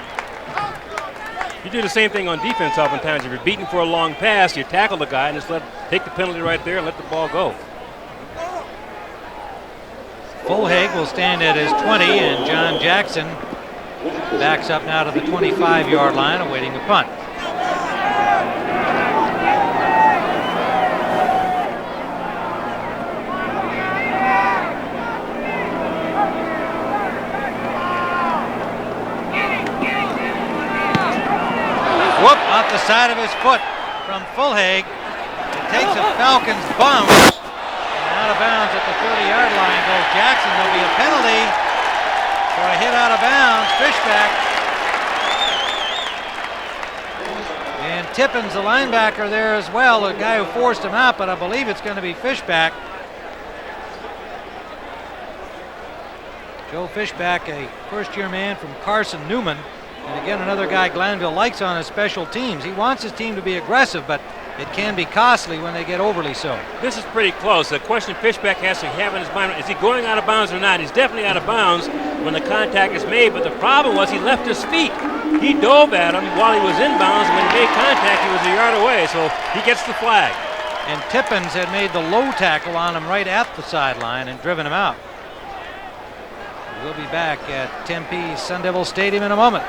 You do the same thing on defense oftentimes. If you're beaten for a long pass, you tackle the guy and just take the penalty right there and let the ball go. Fulhag will stand at his 20, and John Jackson backs up now to the 25-yard line, awaiting the punt. Whoop, off the side of his foot from Fulhag. It takes a Falcons bump. Out of bounds at the 30-yard line goes Jackson. There'll be a penalty for a hit out of bounds. Fishback. And Tippins, the linebacker, there as well, the guy who forced him out, but I believe it's going to be Fishback. Joe Fishback, a first-year man from Carson Newman. And again, another guy Glanville likes on his special teams. He wants his team to be aggressive, but it can be costly when they get overly so. This is pretty close. The question Fishback has to have in his mind, is he going out of bounds or not? He's definitely out of bounds when the contact is made, but the problem was he left his feet. He dove at him while he was in bounds. When he made contact, he was a yard away, so he gets the flag. And Tippins had made the low tackle on him right at the sideline and driven him out. We'll be back at Tempe Sun Devil Stadium in a moment.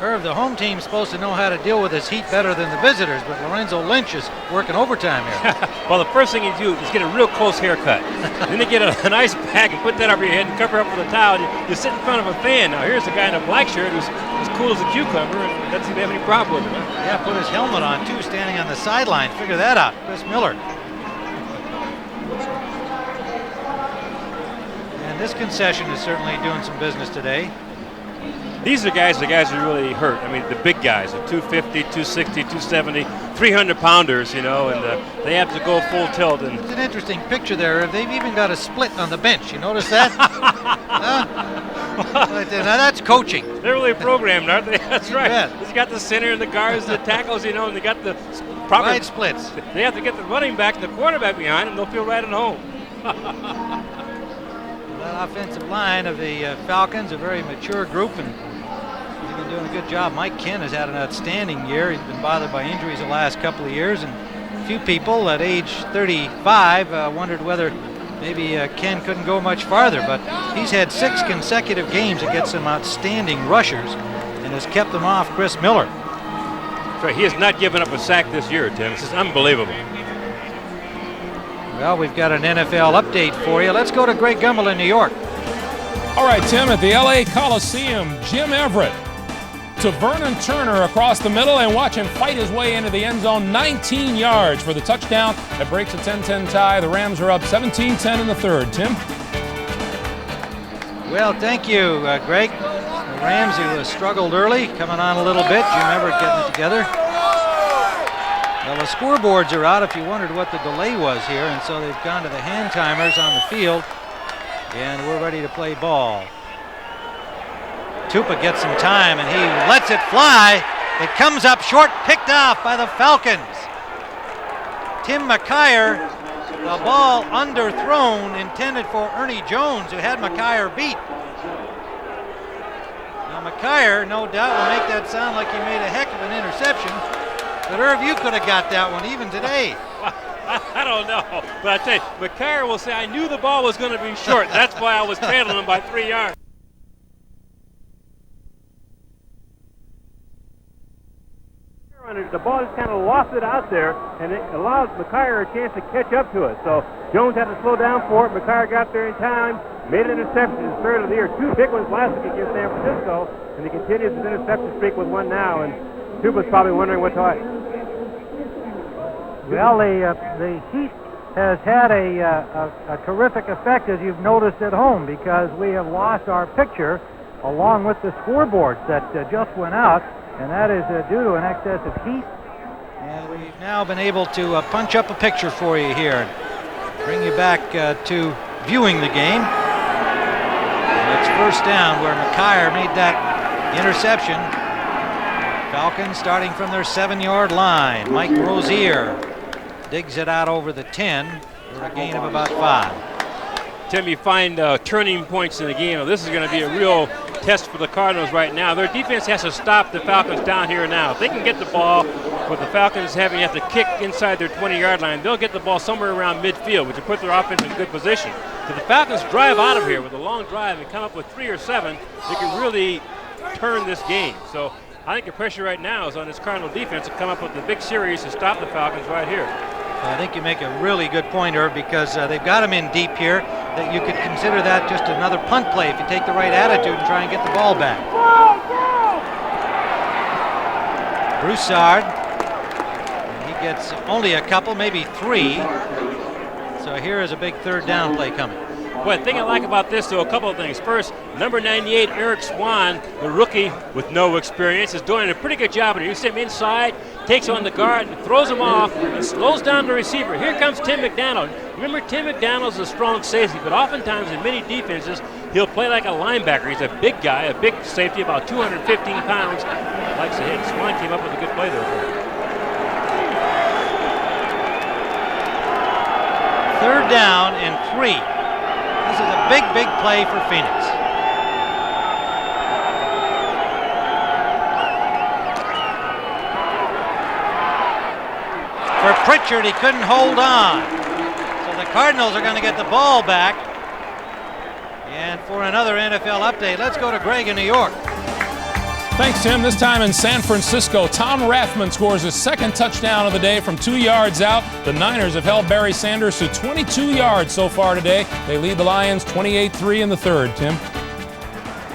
Irv, the home team's supposed to know how to deal with this heat better than the visitors, but Lorenzo Lynch is working overtime here. Well, the first thing you do is get a real close haircut. Then you get an ice pack and put that over your head and cover up with a towel. You sit in front of a fan. Now, here's a guy in a black shirt who's as cool as a cucumber and doesn't seem to have any problem with it. Huh? Yeah, put his helmet on, too, standing on the sideline. Figure that out. Chris Miller. And this concession is certainly doing some business today. These are the guys who really hurt. I mean, the big guys, the 250, 260, 270, 300-pounders, you know, and they have to go full tilt. And it's an interesting picture there. They've even got a split on the bench. You notice that? Now that's coaching. They're really programmed, aren't they? That's right. Yeah. He's got the center and the guards, the tackles, you know, and they got the proper wide splits. They have to get the running back and the quarterback behind them. They'll feel right at home. That offensive line of the Falcons, a very mature group, and they've been doing a good job. Mike Ken has had an outstanding year. He's been bothered by injuries the last couple of years, and a few people at age 35 wondered whether maybe Ken couldn't go much farther, but he's had 6 consecutive games against some outstanding rushers and has kept them off Chris Miller. So he has not given up a sack this year, Tim. This is unbelievable. Well, we've got an NFL update for you. Let's go to Greg Gumbel in New York. All right, Tim, at the LA Coliseum, Jim Everett to Vernon Turner across the middle, and watch him fight his way into the end zone, 19 yards for the touchdown that breaks a 10-10 tie. The Rams are up 17-10 in the third. Tim? Well, thank you, Greg. The Rams, who struggled early, coming on a little bit. Jim Everett getting it together. Well, the scoreboards are out if you wondered what the delay was here, and so they've gone to the hand timers on the field, and we're ready to play ball. Tupa gets some time, and he lets it fly. It comes up short, picked off by the Falcons. Tim McKyer, the ball underthrown, intended for Ernie Jones, who had McKyer beat. Now McKyer, no doubt, will make that sound like he made a heck of an interception. But Irv, you could have got that one even today. I don't know. But I tell you, McCarr will say, I knew the ball was going to be short. That's why I was trailing him by 3 yards. The ball just kind of lofted out there, and it allowed McCarr a chance to catch up to it. So Jones had to slow down for it. McCarr got there in time, made an interception, his third of the year. 2 big ones last week against San Francisco, and he continues his interception streak with 1 now. And Tuba's probably wondering what to. Well, the heat has had a terrific effect, as you've noticed at home, because we have lost our picture along with the scoreboards that just went out. And that is due to an excess of heat. And we've now been able to punch up a picture for you here and bring you back to viewing the game. And it's first down where McCarr made that interception. Falcons starting from their 7-yard line. Mike Rozier digs it out over the 10 for a gain of about 5. Tim, you find turning points in the game. Now, this is going to be a real test for the Cardinals right now. Their defense has to stop the Falcons down here now. If they can get the ball, with the Falcons having to have to kick inside their 20-yard line, they'll get the ball somewhere around midfield, which will put their offense in good position. If the Falcons drive out of here with a long drive and come up with 3 or 7, they can really turn this game. So I think the pressure right now is on this Cardinal defense to come up with the big series to stop the Falcons right here. I think you make a really good point, Herb, because they've got them in deep here, that you could consider that just another punt play if you take the right attitude and try and get the ball back. Broussard, he gets only a couple, maybe 3. So here is a big third down play coming. Well, the thing I like about this, though, a couple of things. First, number 98, Eric Swan, the rookie with no experience, is doing a pretty good job. And you see him inside, takes on the guard, and throws him off, and slows down the receiver. Here comes Tim McDonald. Remember, Tim McDonald's a strong safety, but oftentimes in many defenses, he'll play like a linebacker. He's a big guy, a big safety, about 215 pounds. Likes to hit. Swan came up with a good play there for him. Third down and 3. This is a big, big play for Phoenix. For Pritchard, he couldn't hold on. So the Cardinals are going to get the ball back. And for another NFL update, let's go to Greg in New York. Thanks, Tim. This time in San Francisco, Tom Rathman scores his 2nd touchdown of the day from 2 yards out. The Niners have held Barry Sanders to 22 yards so far today. They lead the Lions 28-3 in the 3rd, Tim.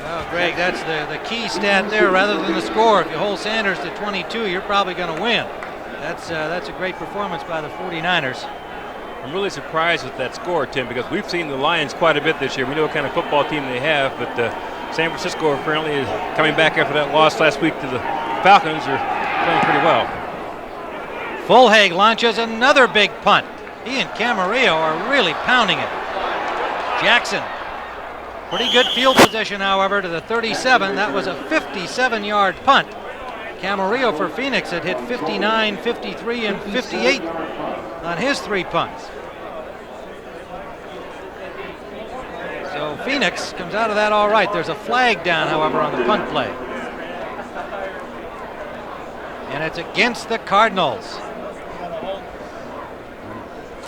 Well, Greg, that's the key stat there rather than the score. If you hold Sanders to 22, you're probably going to win. That's a great performance by the 49ers. I'm really surprised with that score, Tim, because we've seen the Lions quite a bit this year. We know what kind of football team they have, but San Francisco apparently is coming back after that loss last week to the Falcons. Are playing pretty well. Fulhag launches another big punt. He and Camarillo are really pounding it. Jackson, pretty good field position, however, to the 37. That was a 57-yard punt. Camarillo for Phoenix had hit 59, 53, and 58 on his 3 punts. So Phoenix comes out of that all right. There's a flag down, however, on the punt play. And it's against the Cardinals.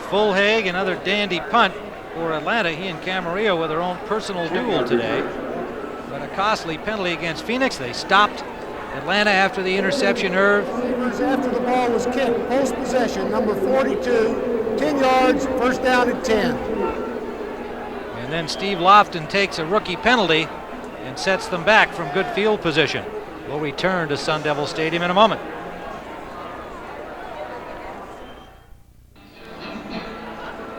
Fulhag, another dandy punt for Atlanta. He and Camarillo with their own personal duel today. But a costly penalty against Phoenix. They stopped Atlanta after the interception, Irv. After the ball was kicked, post possession, number 42, 10 yards, first down at 10. And then Steve Lofton takes a rookie penalty and sets them back from good field position. We'll return to Sun Devil Stadium in a moment.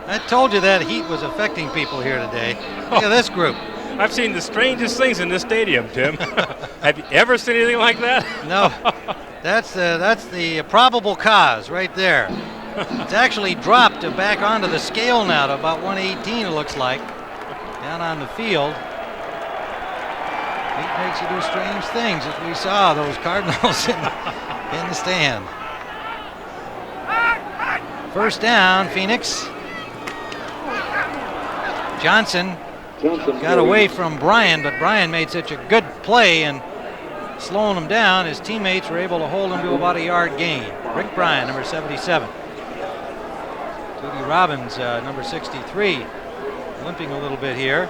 I told you that heat was affecting people here today. Look at this group. I've seen the strangest things in this stadium, Tim. Have you ever seen anything like that? No. That's the probable cause right there. It's actually dropped back onto the scale now to about 118, it looks like, down on the field. Heat makes you do strange things, as we saw those Cardinals in the stand. First down, Phoenix. Johnson got away from Bryan, but Bryan made such a good play and slowing him down, his teammates were able to hold him to about a yard gain. Rick Bryan, number 77. Judy Robbins, number 63, limping a little bit here.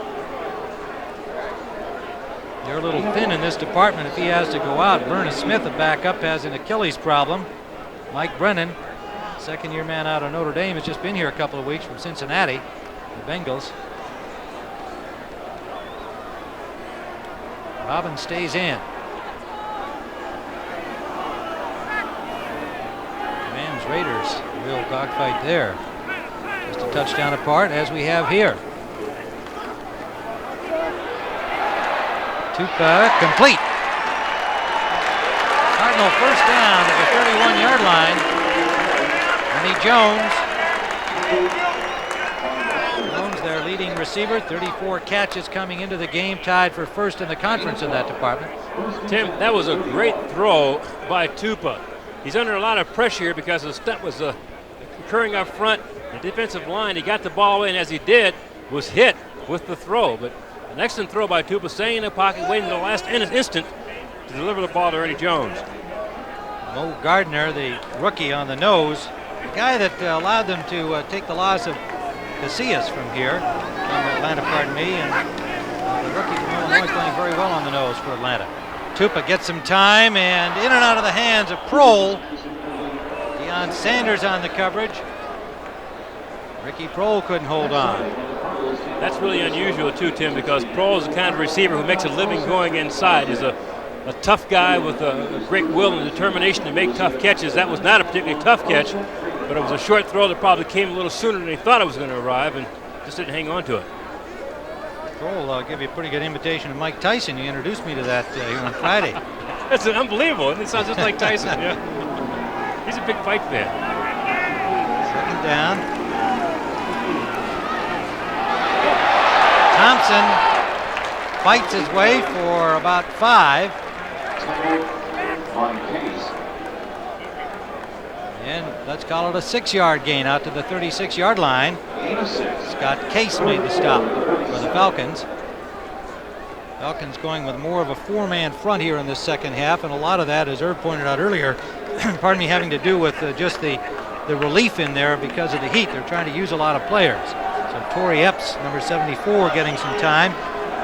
They're a little thin in this department if he has to go out. Verna Smith, a backup, has an Achilles problem. Mike Brennan, second-year man out of Notre Dame, has just been here a couple of weeks from Cincinnati, the Bengals. Robbins stays in. Rams Raiders, real dogfight there. Just a touchdown apart, as we have here. Tupa complete. Cardinal first down at the 31-yard line. Ernie Jones. Jones, their leading receiver, 34 catches coming into the game, tied for first in the conference in that department. Tim, that was a great throw by Tupa. He's under a lot of pressure here because the stunt was occurring up front. The defensive line, he got the ball in, as he did, was hit with the throw. But an excellent throw by Tupa, staying in the pocket, waiting to the last instant to deliver the ball to Ernie Jones. Mo Gardner, the rookie on the nose, the guy that allowed them to take the loss of Casillas from here, from Atlanta, pardon me, and the rookie from Illinois is playing very well on the nose for Atlanta. Tupa gets some time, and in and out of the hands of Prohl. Deion Sanders on the coverage. Ricky Prohl couldn't hold on. That's really unusual too, Tim, because Prohl is the kind of receiver who makes a living going inside. He's a tough guy with a great will and determination to make tough catches. That was not a particularly tough catch, but it was a short throw that probably came a little sooner than he thought it was going to arrive, and just didn't hang on to it. Prohl gave you a pretty good invitation to Mike Tyson. You introduced me to that here on Friday. That's unbelievable. It sounds just like Tyson. Yeah. He's a big fight fan. Second down. Thompson fights his way for about 5. And let's call it a 6-yard gain out to the 36-yard line. Scott Case made the stop for the Falcons. Falcons going with more of a 4-man front here in this second half, and a lot of that, as Herb pointed out earlier, pardon me, having to do with just the relief in there because of the heat. They're trying to use a lot of players. So Torrey Epps, number 74, getting some time.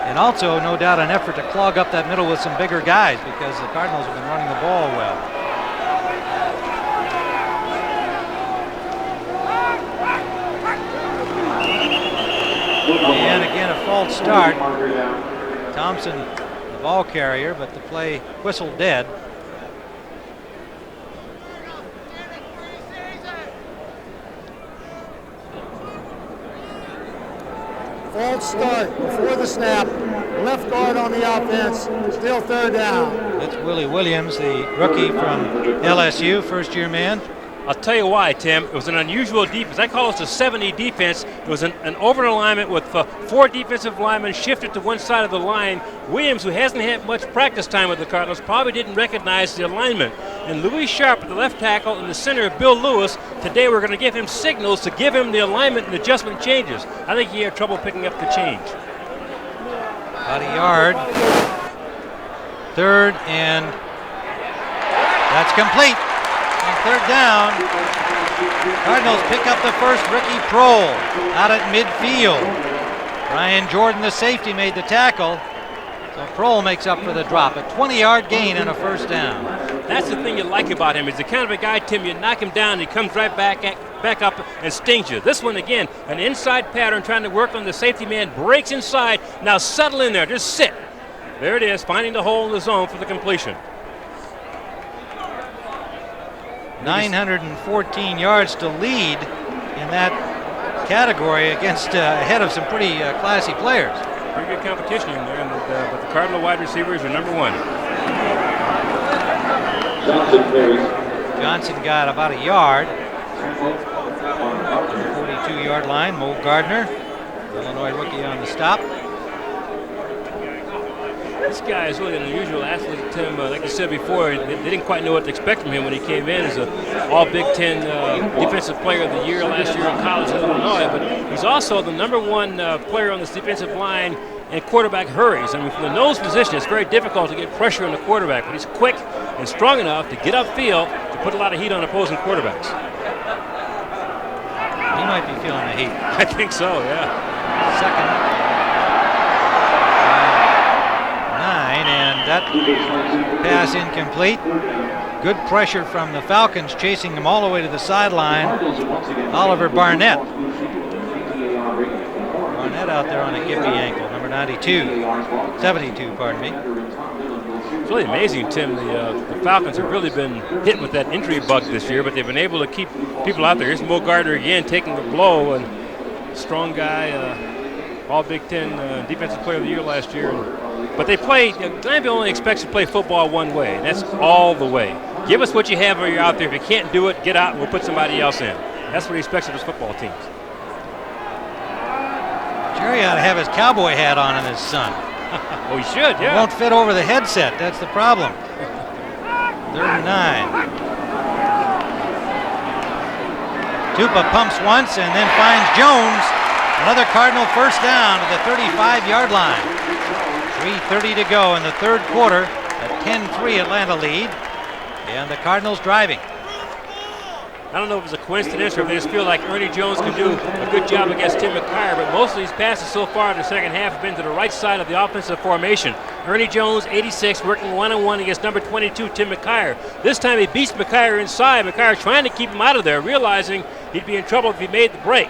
And also, no doubt, an effort to clog up that middle with some bigger guys because the Cardinals have been running the ball well. And again, a false start. Thompson, the ball carrier, but the play whistled dead. False start before the snap. Left guard on the offense. Still third down. That's Willie Williams, the rookie from LSU, first-year man. I'll tell you why, Tim. It was an unusual defense. I call this a 70 defense. It was an over-alignment with 4 defensive linemen shifted to one side of the line. Williams, who hasn't had much practice time with the Cardinals, probably didn't recognize the alignment. And Louis Sharp at the left tackle and the center, Bill Lewis, today we're going to give him signals to give him the alignment and adjustment changes. I think he had trouble picking up the change. About a yard. Third, and that's complete. On third down, Cardinals pick up the first. Ricky Prohl out at midfield. Ryan Jordan, the safety, made the tackle. So Prohl makes up for the drop. A 20-yard gain and a first down. That's the thing you like about him. He's the kind of a guy, Tim, you knock him down, he comes right back up and stings you. This one, again, an inside pattern trying to work on the safety man, breaks inside. Now settle in there, just sit. There it is, finding the hole in the zone for the completion. 914 yards to lead in that category against ahead of some pretty classy players. Pretty good competition in there, but the Cardinal wide receivers are number 1. Johnson got about a yard. 42-yard line. Mo Gardner, Illinois rookie, on the stop. This guy is really an unusual athlete, Tim. Like I said before, they didn't quite know what to expect from him when he came in as an All-Big Ten Defensive Player of the Year last year in college in Illinois. But he's also the number 1 player on this defensive line in quarterback hurries. I mean, from the nose position, it's very difficult to get pressure on the quarterback, but he's quick and strong enough to get upfield to put a lot of heat on opposing quarterbacks. might be feeling the heat. I think so, yeah. Second. 9, and that pass incomplete. Good pressure from the Falcons, chasing him all the way to the sideline. Oliver Barnett. Barnett out there on a gimpy ankle, number 72, pardon me. It's really amazing, Tim. The Falcons have really been hit with that injury bug this year, but they've been able to keep people out there. Here's Mo Gardner again taking the blow, and strong guy, all Big Ten Defensive Player of the Year last year. But they play, Glanville only expects to play football one way, and that's all the way. Give us what you have when you're out there. If you can't do it, get out and we'll put somebody else in. That's what he expects of his football teams. Jerry ought to have his cowboy hat on his son. Oh, he should, yeah. It won't fit over the headset. That's the problem. 3rd and 9. Tupa pumps once and then finds Jones. Another Cardinal first down at the 35-yard line. 3:30 to go in the third quarter. A 10-3 Atlanta lead. And the Cardinals driving. I don't know if it's a coincidence or if they just feel like Ernie Jones can do a good job against Tim McKyer, but most of these passes so far in the second half have been to the right side of the offensive formation. Ernie Jones, 86, working one-on-one against number 22, Tim McKyer. This time he beats McKyer inside. McKyer trying to keep him out of there, realizing he'd be in trouble if he made the break.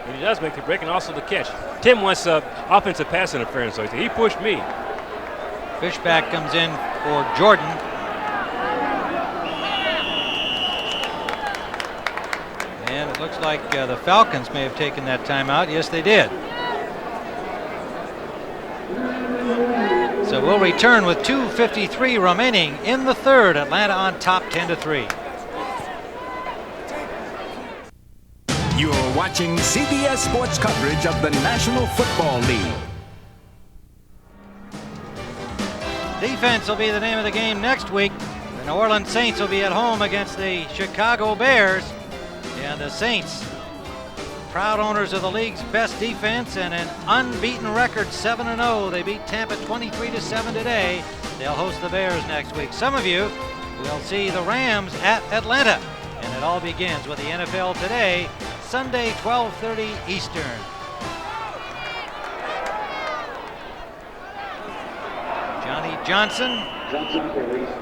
And he does make the break and also the catch. Tim wants offensive pass interference, so he pushed me. Fishback comes in for Jordan. And it looks like the Falcons may have taken that timeout. Yes, they did. So we'll return with 2:53 remaining in the third. Atlanta on top 10-3. You're watching CBS Sports coverage of the National Football League. Defense will be the name of the game next week. The New Orleans Saints will be at home against the Chicago Bears. And the Saints, proud owners of the league's best defense and an unbeaten record, 7-0. They beat Tampa 23-7 today. They'll host the Bears next week. Some of you will see the Rams at Atlanta. And it all begins with the NFL Today, Sunday, 12:30 Eastern. Johnny Johnson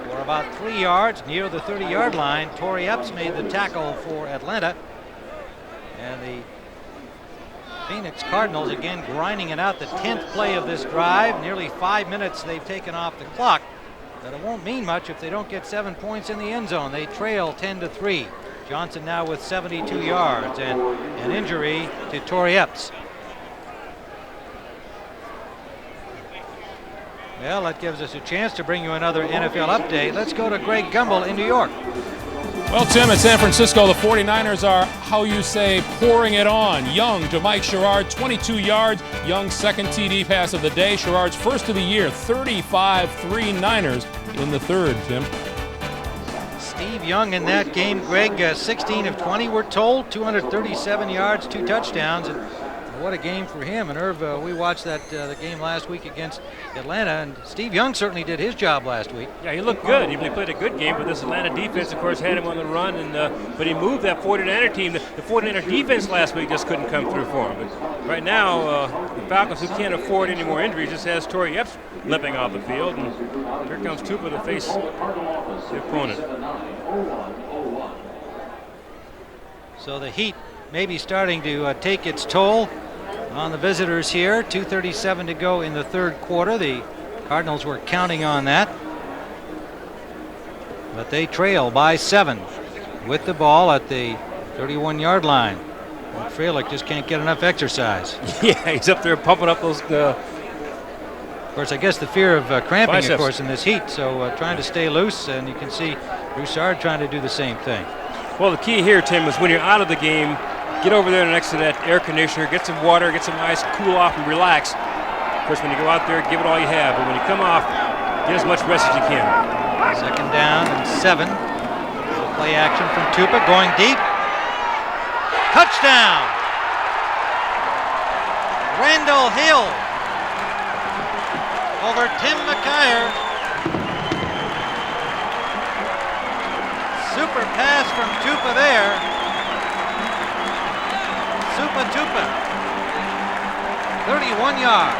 for about 3 yards near the 30-yard line. Torrey Epps made the tackle for Atlanta. And the Phoenix Cardinals again grinding it out, the 10th play of this drive. Nearly 5 minutes they've taken off the clock. But it won't mean much if they don't get 7 points in the end zone. They trail 10-3. Johnson now with 72 yards and an injury to Torrey Epps. Well, that gives us a chance to bring you another NFL update. Let's go to Greg Gumbel in New York. Well, Tim, in San Francisco, the 49ers are, how you say, pouring it on. Young to Mike Sherrard, 22 yards. Young's second TD pass of the day. Sherrard's first of the year, 35-3 Niners in the third, Tim. Steve Young in that game, Greg, 16 of 20, we're told, 237 yards, 2 touchdowns. And what a game for him. And Irv, we watched that the game last week against Atlanta, and Steve Young certainly did his job last week. Yeah, he looked good. He played a good game, but this Atlanta defense, of course, had him on the run, and but he moved that 49er team. The 49er defense last week just couldn't come through for him. But right now, the Falcons, who can't afford any more injuries, just has Torrey Epps limping off the field, and here comes Tupa to face the opponent. So the heat may be starting to take its toll on the visitors here. 2:37 to go in the third quarter. The Cardinals were counting on that, but they trail by 7 with the ball at the 31-yard line. And Frelick just can't get enough exercise. Yeah, he's up there pumping up those. Of course, I guess the fear of cramping, biceps. of course, in this heat. So trying to stay loose, and you can see Broussard trying to do the same thing. Well, the key here, Tim, is when you're out of the game, get over there next to that air conditioner, get some water, get some ice, cool off, and relax. Of course, when you go out there, give it all you have. But when you come off, get as much rest as you can. Second down and 7. Play action from Tupa, going deep. Touchdown! Randall Hill over Tim McKyer. Super pass from Tupa there. Papa Tupa. 31 yards.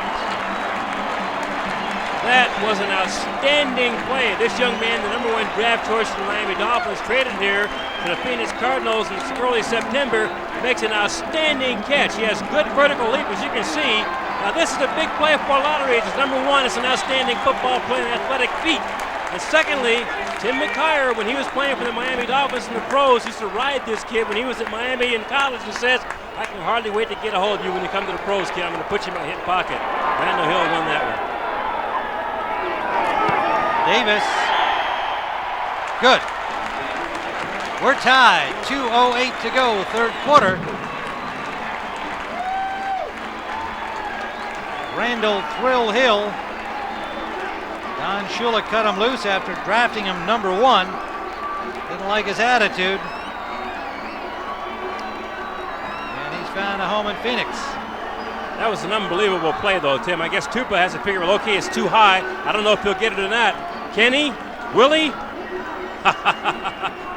That was an outstanding play. This young man, the number 1 draft choice for the Miami Dolphins, traded here to the Phoenix Cardinals in early September, makes an outstanding catch. He has good vertical leap, as you can see. Now, this is a big play for lottery. It's number 1, it's an outstanding football play and athletic feat. And secondly, Tim McKyer, when he was playing for the Miami Dolphins in the pros, used to ride this kid when he was at Miami in college and says, I can hardly wait to get a hold of you when you come to the pros, kid. I'm going to put you in my hip pocket. Randall Hill won that one. Davis. Good. We're tied. 2:08 to go, third quarter. Randall Thrill Hill. Don Shula cut him loose after drafting him number 1. Didn't like his attitude. And he's found a home in Phoenix. That was an unbelievable play, though, Tim. I guess Tupa has to figure, well, okay, it's too high. I don't know if he'll get it or not. Can he? Will he?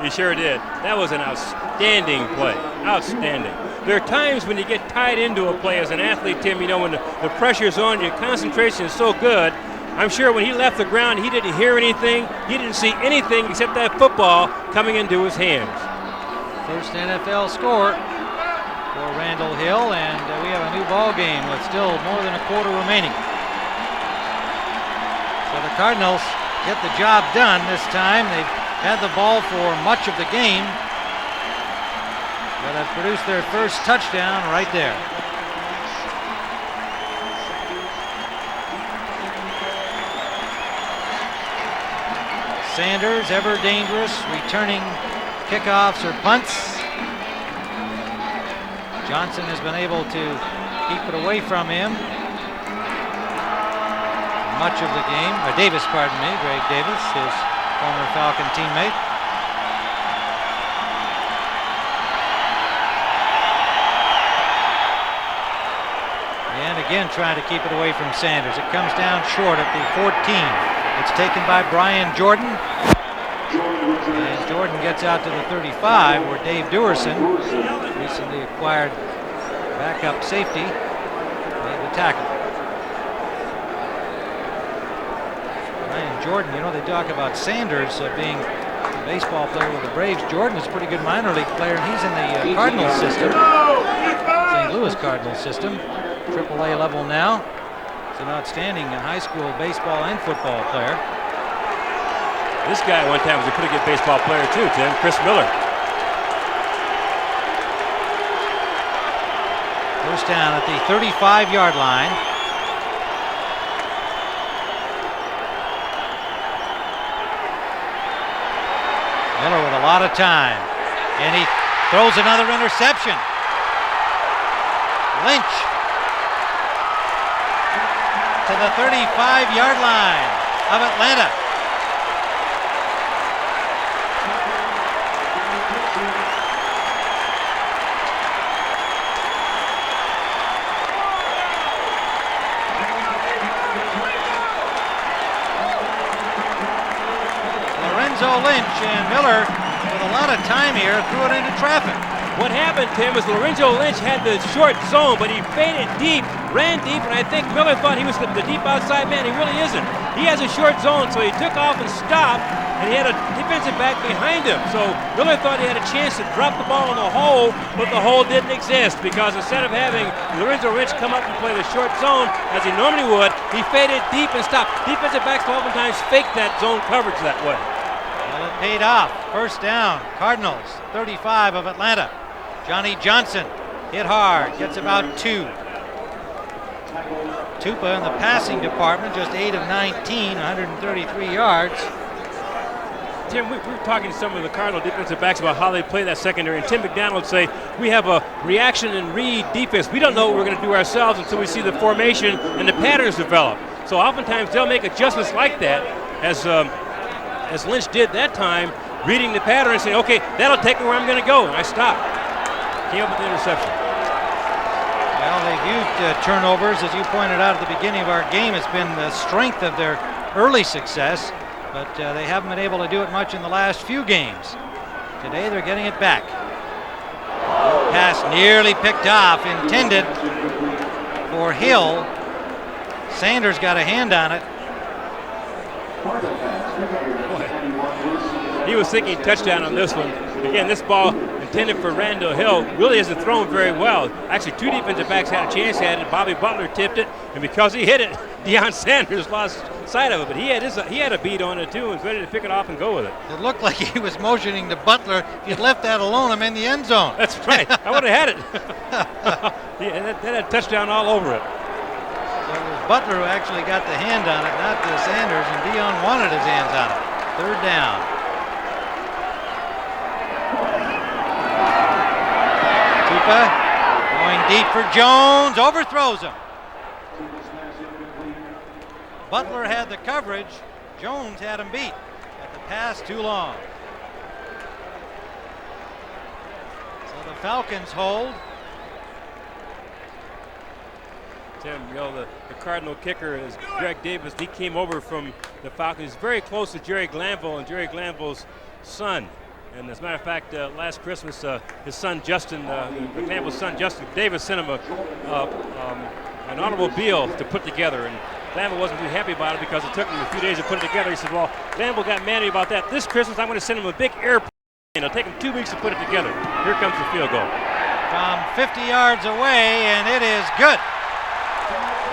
He sure did. That was an outstanding play. Outstanding. There are times when you get tied into a play as an athlete, Tim, you know, when the pressure's on, your concentration is so good. I'm sure when he left the ground, he didn't hear anything. He didn't see anything except that football coming into his hands. First NFL score for Randall Hill, and we have a new ball game with still more than a quarter remaining. So the Cardinals get the job done this time. They've had the ball for much of the game, but have produced their first touchdown right there. Sanders, ever dangerous, returning kickoffs or punts. Johnson has been able to keep it away from him much of the game. Davis, pardon me, Greg Davis, his former Falcon teammate. And again trying to keep it away from Sanders. It comes down short at the 14. It's taken by Brian Jordan. And Jordan gets out to the 35, where Dave Duerson, recently acquired backup safety, made the tackle. Brian Jordan, you know, they talk about Sanders being a baseball player with the Braves. Jordan is a pretty good minor league player, and he's in the Cardinals system, St. Louis Cardinals system, AAA level now. He's an outstanding high school baseball and football player. This guy one time was a pretty good baseball player too, Tim. Chris Miller. First down at the 35-yard line. Miller with a lot of time, and he throws another interception. Lynch to the 35-yard line of Atlanta. Lorenzo Lynch, and Miller, with a lot of time here, threw it into traffic. What happened, Tim, was Lorenzo Lynch had the short zone, but he faded deep, ran deep, and I think Miller thought he was the deep outside man. He really isn't. He has a short zone, so he took off and stopped, and he had a defensive back behind him. So Miller thought he had a chance to drop the ball in the hole, but the hole didn't exist, because instead of having Lorenzo Lynch come up and play the short zone, as he normally would, he faded deep and stopped. Defensive backs oftentimes fake that zone coverage that way. Well, it paid off. First down, Cardinals, 35 of Atlanta. Johnny Johnson hit hard, gets about 2. Tupa in the passing department, just 8 of 19, 133 yards. Tim, we were talking to some of the Cardinal defensive backs about how they play that secondary, and Tim McDonald would say, we have a reaction and read defense. We don't know what we're going to do ourselves until we see the formation and the patterns develop. So oftentimes they'll make adjustments like that, as Lynch did that time, reading the pattern and saying, okay, that'll take me where I'm going to go, and I stopped. Came up with the interception. Well, they've used turnovers, as you pointed out at the beginning of our game. It's been the strength of their early success, but they haven't been able to do it much in the last few games. Today they're getting it back. Pass nearly picked off, intended for Hill. Sanders got a hand on it. He was thinking touchdown on this one. Again, this ball intended for Randall Hill really isn't thrown very well. Actually, two defensive backs had a chance at it. Bobby Butler tipped it, and because he hit it, Deion Sanders lost sight of it. But he had a beat on it too, and was ready to pick it off and go with it. It looked like he was motioning to Butler. If you'd left that alone, I'm in the end zone. That's right. I would have had it. That had a touchdown all over it. So it was Butler who actually got the hand on it, not Sanders, and Deion wanted his hands on it. Third down. Going deep for Jones, overthrows him. Butler had the coverage. Jones had him beat. But the pass too long. So the Falcons hold. Tim, the Cardinal kicker is Greg Davis. He came over from the Falcons. He's very close to Jerry Glanville and Jerry Glanville's son. And as a matter of fact, last Christmas, his son Justin, Glanville's son Justin Davis, sent him an automobile to put together. And Glanville wasn't too happy about it because it took him a few days to put it together. He said, well, Glanville got mad at me about that. This Christmas, I'm going to send him a big airplane. It'll take him 2 weeks to put it together. Here comes the field goal. From 50 yards away, and it is good.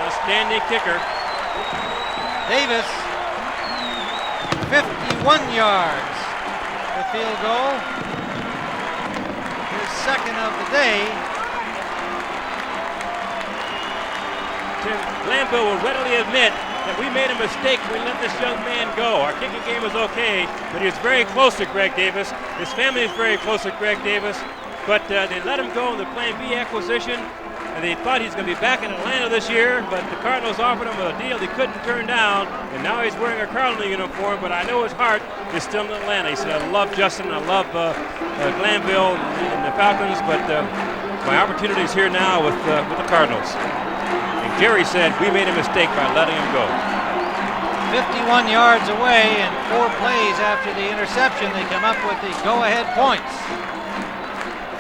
Outstanding kicker. Davis, 51 yards. The field goal, his second of the day. Tim, Glanville will readily admit that we made a mistake when we let this young man go. Our kicking game was okay, but he was very close to Greg Davis. His family is very close to Greg Davis, but they let him go in the Plan B acquisition, and they thought he's going to be back in Atlanta this year, but the Cardinals offered him a deal he couldn't turn down, and now he's wearing a Cardinal uniform, but I know his heart is still in Atlanta. He said, I love Justin, I love Glanville and the Falcons, but my opportunity is here now with the Cardinals. And Jerry said, we made a mistake by letting him go. 51 yards away, and 4 plays after the interception, they come up with the go-ahead points.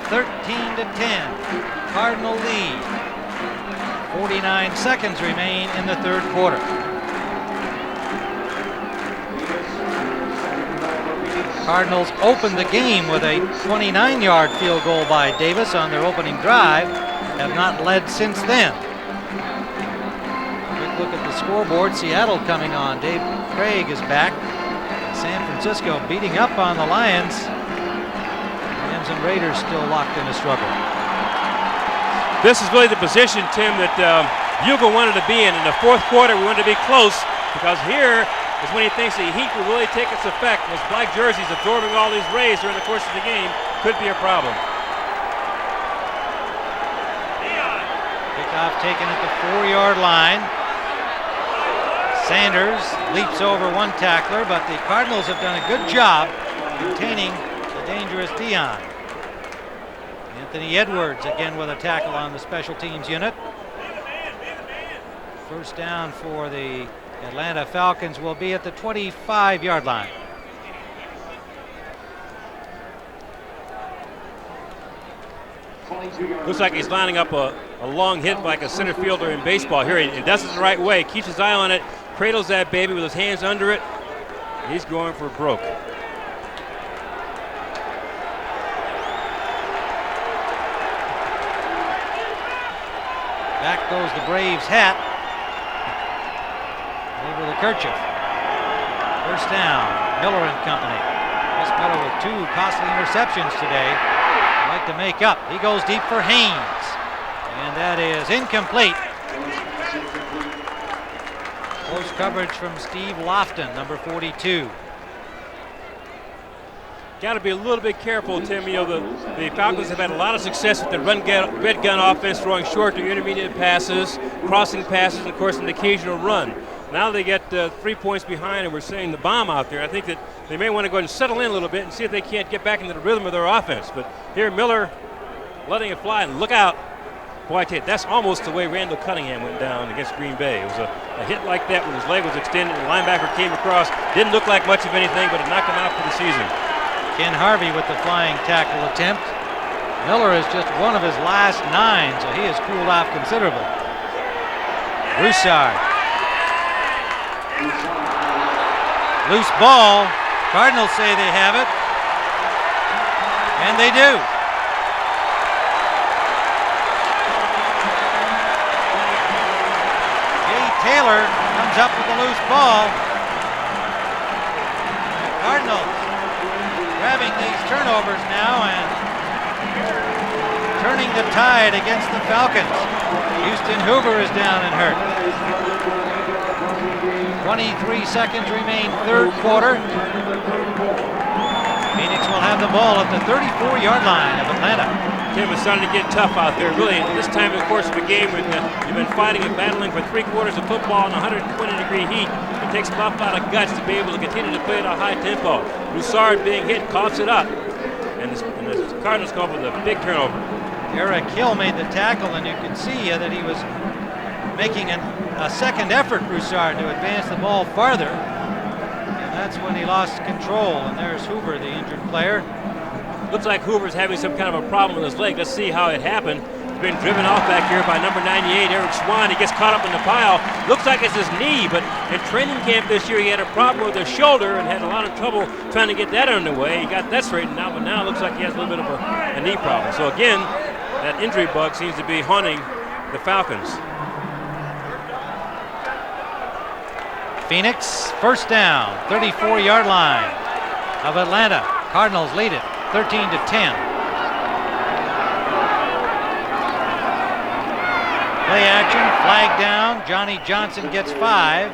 13-10. Cardinal lead. 49 seconds remain in the third quarter. Cardinals opened the game with a 29-yard field goal by Davis on their opening drive. Have not led since then. Quick look at the scoreboard. Seattle coming on. Dave Craig is back. San Francisco beating up on the Lions. Rams and Raiders still locked in a struggle. This is really the position, Tim, that Bugle wanted to be in. In the fourth quarter, we wanted to be close because here is when he thinks the heat will really take its effect. Those black jerseys absorbing all these rays during the course of the game could be a problem. Kickoff taken at the 4-yard line. Sanders leaps over one tackler, but the Cardinals have done a good job containing the dangerous Deion. Anthony Edwards again with a tackle on the special teams unit. First down for the Atlanta Falcons will be at the 25-yard line. Looks like he's lining up a long hit like a center fielder in baseball. Here he does it the right way, keeps his eye on it, cradles that baby with his hands under it. He's going for broke. Back goes the Braves hat over the kerchief. First down, Miller and company. Wes Miller with 2 costly interceptions today. Like to make up. He goes deep for Haynes, and that is incomplete. Close coverage from Steve Lofton, number 42. Got to be a little bit careful, Tim. You know, the Falcons have had a lot of success with the red gun offense, throwing short to intermediate passes, crossing passes, and of course an occasional run. Now they get 3 points behind, and we're seeing the bomb out there. I think that they may want to go ahead and settle in a little bit and see if they can't get back into the rhythm of their offense. But here Miller letting it fly, and look out. Boy, I tell you, that's almost the way Randall Cunningham went down against Green Bay. It was a hit like that when his leg was extended and the linebacker came across. Didn't look like much of anything, but it knocked him out for the season. Ken Harvey with the flying tackle attempt. Miller is just one of his last 9, so he has cooled off considerably. Broussard. Loose ball. Cardinals say they have it. And they do. Jay Taylor comes up with a loose ball. The Cardinals grabbing these turnovers now and turning the tide against the Falcons. Houston Hoover is down and hurt. 23 seconds remain, third quarter. Phoenix will have the ball at the 34-yard line of Atlanta. Tim, it's starting to get tough out there. Really, this time in the course of a game when you've been fighting and battling for 3 quarters of football in 120-degree heat, it takes a lot of guts to be able to continue to play at a high tempo. Broussard being hit, coughs it up. And the Cardinals come up with a big turnover. Eric Hill made the tackle, and you could see that he was making a second effort, Broussard, to advance the ball farther. And that's when he lost control. And there's Hoover, the injured player. Looks like Hoover's having some kind of a problem with his leg. Let's see how it happened. He's been driven off back here by number 98, Eric Swan. He gets caught up in the pile. Looks like it's his knee, but in training camp this year, he had a problem with his shoulder and had a lot of trouble trying to get that underway. He got that straightened out, but now it looks like he has a little bit of a knee problem. So again, that injury bug seems to be haunting the Falcons. Phoenix, first down, 34-yard line of Atlanta. Cardinals lead it 13-10. Play action, flag down. Johnny Johnson gets 5.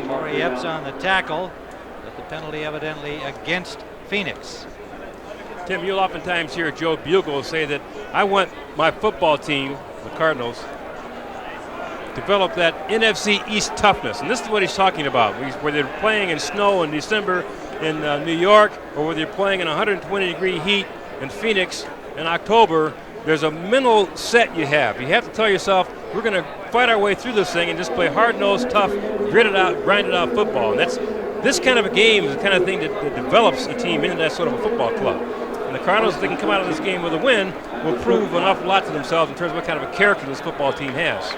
Corey Epps on the tackle, but the penalty evidently against Phoenix. Tim, you'll oftentimes hear Joe Bugel say that I want my football team, the Cardinals, develop that NFC East toughness. And this is what he's talking about. Whether they're playing in snow in December in New York, or whether they're playing in 120-degree heat in Phoenix in October, there's a mental set you have. You have to tell yourself, we're going to fight our way through this thing and just play hard-nosed, tough, gritted out, grinded out football. And that's this kind of a game is the kind of thing that develops a team into that sort of a football club. And the Cardinals, if they can come out of this game with a win, will prove an awful lot to themselves in terms of what kind of a character this football team has.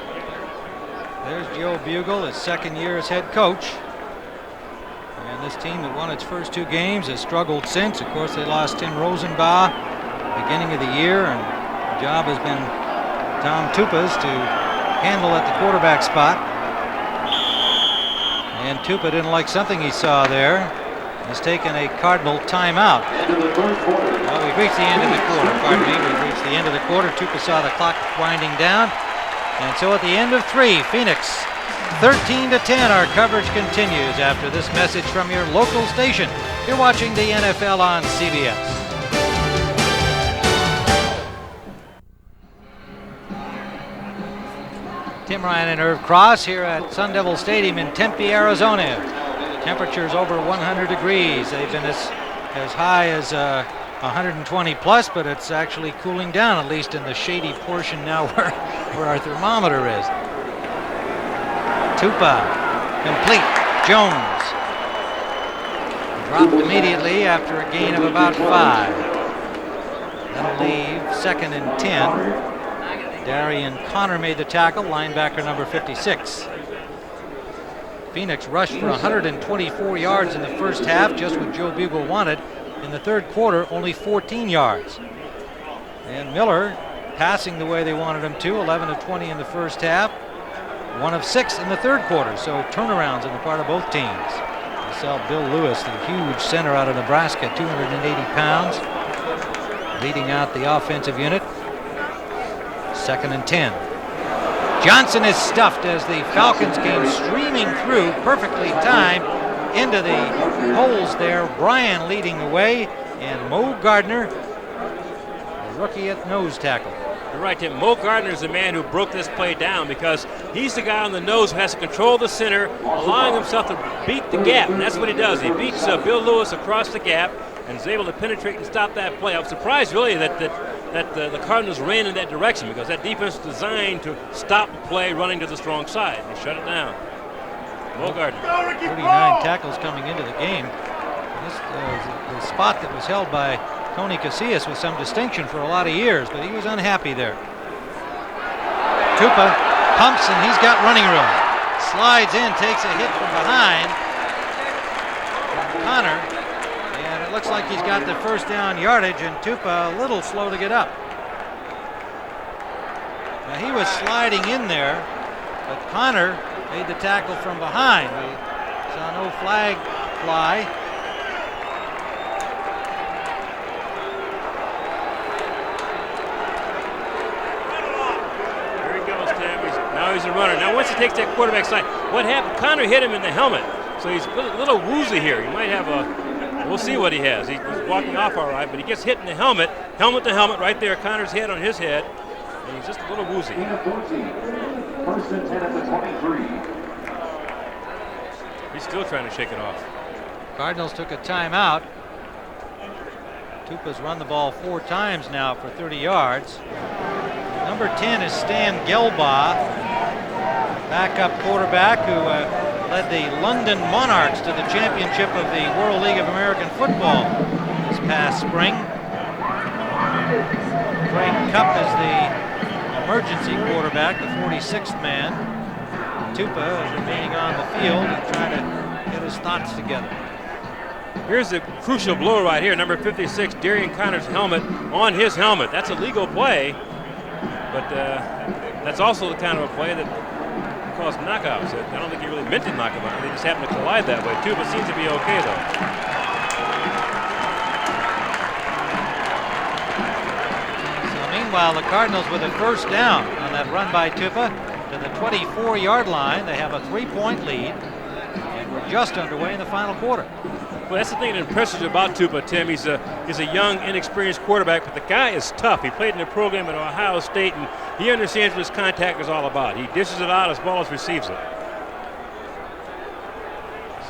There's Joe Bugel, his second year as head coach. And this team that won its first 2 games has struggled since. Of course, they lost Tim Rosenbaugh beginning of the year, and the job has been Tom Tupa's to handle at the quarterback spot. And Tupa didn't like something he saw there. He's taken a Cardinal timeout. Well, we've reached the end of the quarter. Pardon me, we've reached the end of the quarter. Tupa saw the clock winding down. And so at the end of 3, Phoenix 13-10. Our coverage continues after this message from your local station. You're watching the NFL on CBS. Tim Ryan and Irv Cross here at Sun Devil Stadium in Tempe, Arizona. Temperatures over 100 degrees. They've been as high as 120 plus, but it's actually cooling down, at least in the shady portion now where our thermometer is. Tupa, complete. Jones dropped immediately after a gain of about 5. That'll leave 2nd and 10. Darian Connor made the tackle, linebacker number 56. Phoenix rushed for 124 yards in the first half, just what Joe Bugel wanted. In the third quarter, only 14 yards. And Miller passing the way they wanted him to, 11 of 20 in the first half, 1 of 6 in the third quarter. So turnarounds on the part of both teams. I saw Bill Lewis, the huge center out of Nebraska, 280 pounds, leading out the offensive unit. 2nd and 10. Johnson is stuffed as the Falcons came streaming through, perfectly timed into the holes there. Bryan leading the way, and Mo Gardner, the rookie at nose tackle. You're right, Tim. Mo Gardner is the man who broke this play down because he's the guy on the nose who has to control the center, allowing himself to beat the gap, and that's what he does. He beats Bill Lewis across the gap and is able to penetrate and stop that play. I'm surprised, really, that the Cardinals ran in that direction because that defense was designed to stop the play running to the strong side. They shut it down. Mo Gardner. 39 tackles coming into the game. The spot that was held by Tony Casillas with some distinction for a lot of years, but he was unhappy there. Tupa pumps, and he's got running room. Slides in, takes a hit from behind Connor, and it looks like he's got the first down yardage, and Tupa a little slow to get up. Now he was sliding in there, but Connor made the tackle from behind. We saw no flag fly. Now he's a runner. Now once he takes that quarterback slide, what happened? Connor hit him in the helmet, so he's a little woozy here. He might have a, we'll see what he has. He's walking off all right, but he gets hit in the helmet to helmet right there. Connor's head on his head, and he's just a little woozy. First and 10 at the 23. He's still trying to shake it off. Cardinals took a timeout. Tupa's run the ball 4 times now for 30 yards. Number 10 is Stan Gelbaugh, backup quarterback who led the London Monarchs to the championship of the World League of American Football this past spring. Craig Cupp is the emergency quarterback, the 46th man. Tupa is remaining on the field and trying to get his thoughts together. Here's a crucial blow right here. Number 56, Darian Connor's helmet on his helmet. That's a legal play, but that's also the kind of a play that caused knockouts. I don't think he really meant to knock him out. They just happened to collide that way. Tupa seems to be okay, though. So meanwhile, the Cardinals with a first down on that run by Tupa to the 24-yard line. They have a 3-point lead, and we're just underway in the final quarter. Well, that's the thing that impresses you about Tupa, Tim. He's a young, inexperienced quarterback, but the guy is tough. He played in the program at Ohio State, and he understands what his contact is all about. He dishes it out as well as receives it.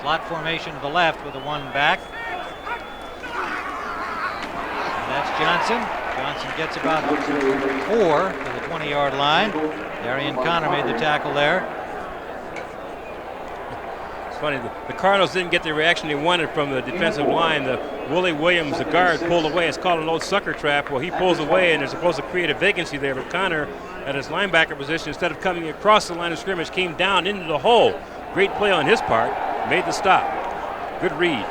Slot formation to the left with a 1 back. And that's Johnson. Johnson gets about 4 to the 20-yard line. Darian Connor made the tackle there. Funny, the Cardinals didn't get the reaction they wanted from the defensive line. The Willie Williams, the guard, pulled away. It's called an old sucker trap. Well, he pulls away, and they're supposed to create a vacancy there. But Connor, at his linebacker position, instead of coming across the line of scrimmage, came down into the hole. Great play on his part. Made the stop. Good read.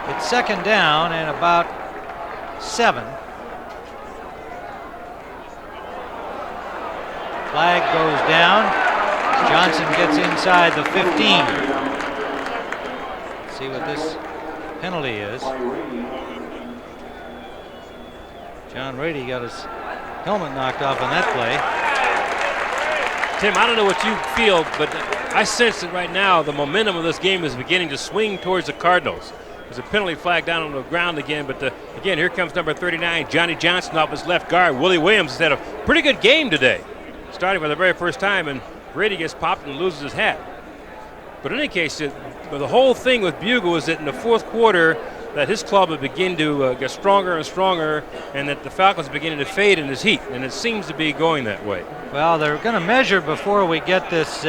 It's second down and about 7. Flag goes down. Johnson gets inside the 15. Let's see what this penalty is. John Rady got his helmet knocked off on that play. Tim, I don't know what you feel, but I sense that right now the momentum of this game is beginning to swing towards the Cardinals. There's a penalty flag down on the ground again, but again, here comes number 39, Johnny Johnson off his left guard. Willie Williams has had a pretty good game today, starting for the very first time, and Brady gets popped and loses his hat. But in any case, the whole thing with Bugle is that in the fourth quarter that his club would begin to get stronger and stronger, and that the Falcons are beginning to fade in his heat, and it seems to be going that way. Well, they're going to measure before we get this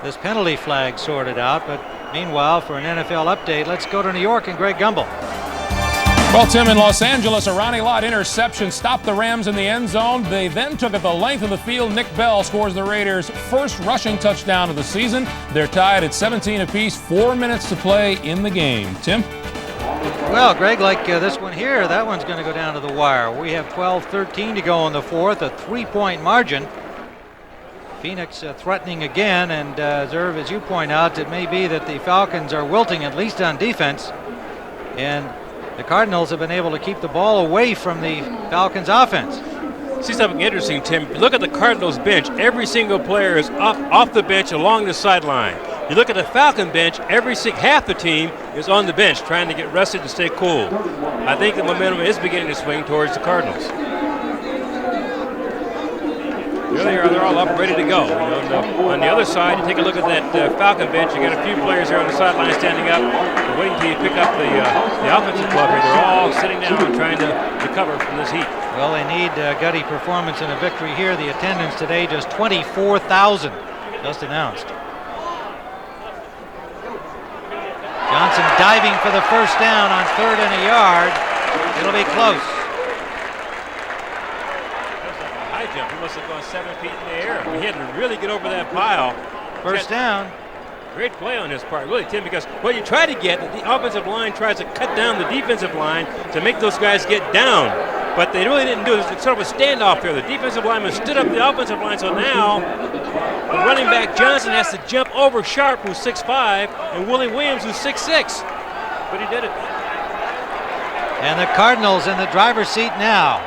this penalty flag sorted out, but meanwhile, for an NFL update, let's go to New York and Greg Gumbel. Well, Tim, in Los Angeles, a Ronnie Lott interception stopped the Rams in the end zone. They then took it the length of the field. Nick Bell scores the Raiders' first rushing touchdown of the season. They're tied at 17 apiece, 4 minutes to play in the game. Tim? Well, Greg, like this one here, that one's going to go down to the wire. We have 12-13 to go in the fourth, a 3-point margin. Phoenix threatening again, and Zerv, as you point out, it may be that the Falcons are wilting, at least on defense, and the Cardinals have been able to keep the ball away from the Falcons' offense. See something interesting, Tim. Look at the Cardinals bench. Every single player is up off the bench along the sideline. You look at the Falcon bench, half the team is on the bench trying to get rested to stay cool. I think the momentum is beginning to swing towards the Cardinals. There they are. They're all up, ready to go. On the other side, you take a look at that Falcon bench. You got a few players there on the sideline standing up. They're waiting till you pick up the offensive club here. They're all sitting down trying to recover from this heat. Well, they need gutty performance and a victory here. The attendance today just 24,000, just announced. Johnson diving for the first down on 3rd and a yard. It'll be close. High jump. He must have gone 7 feet in the air. He had to really get over that pile. First down. Great play on his part, really, Tim, because what you try to get, the offensive line tries to cut down the defensive line to make those guys get down. But they really didn't do it. It's sort of a standoff there. The defensive lineman stood up the offensive line, so now the running back Johnson has to jump over Sharp, who's 6'5", and Willie Williams, who's 6'6". But he did it. And the Cardinals in the driver's seat now.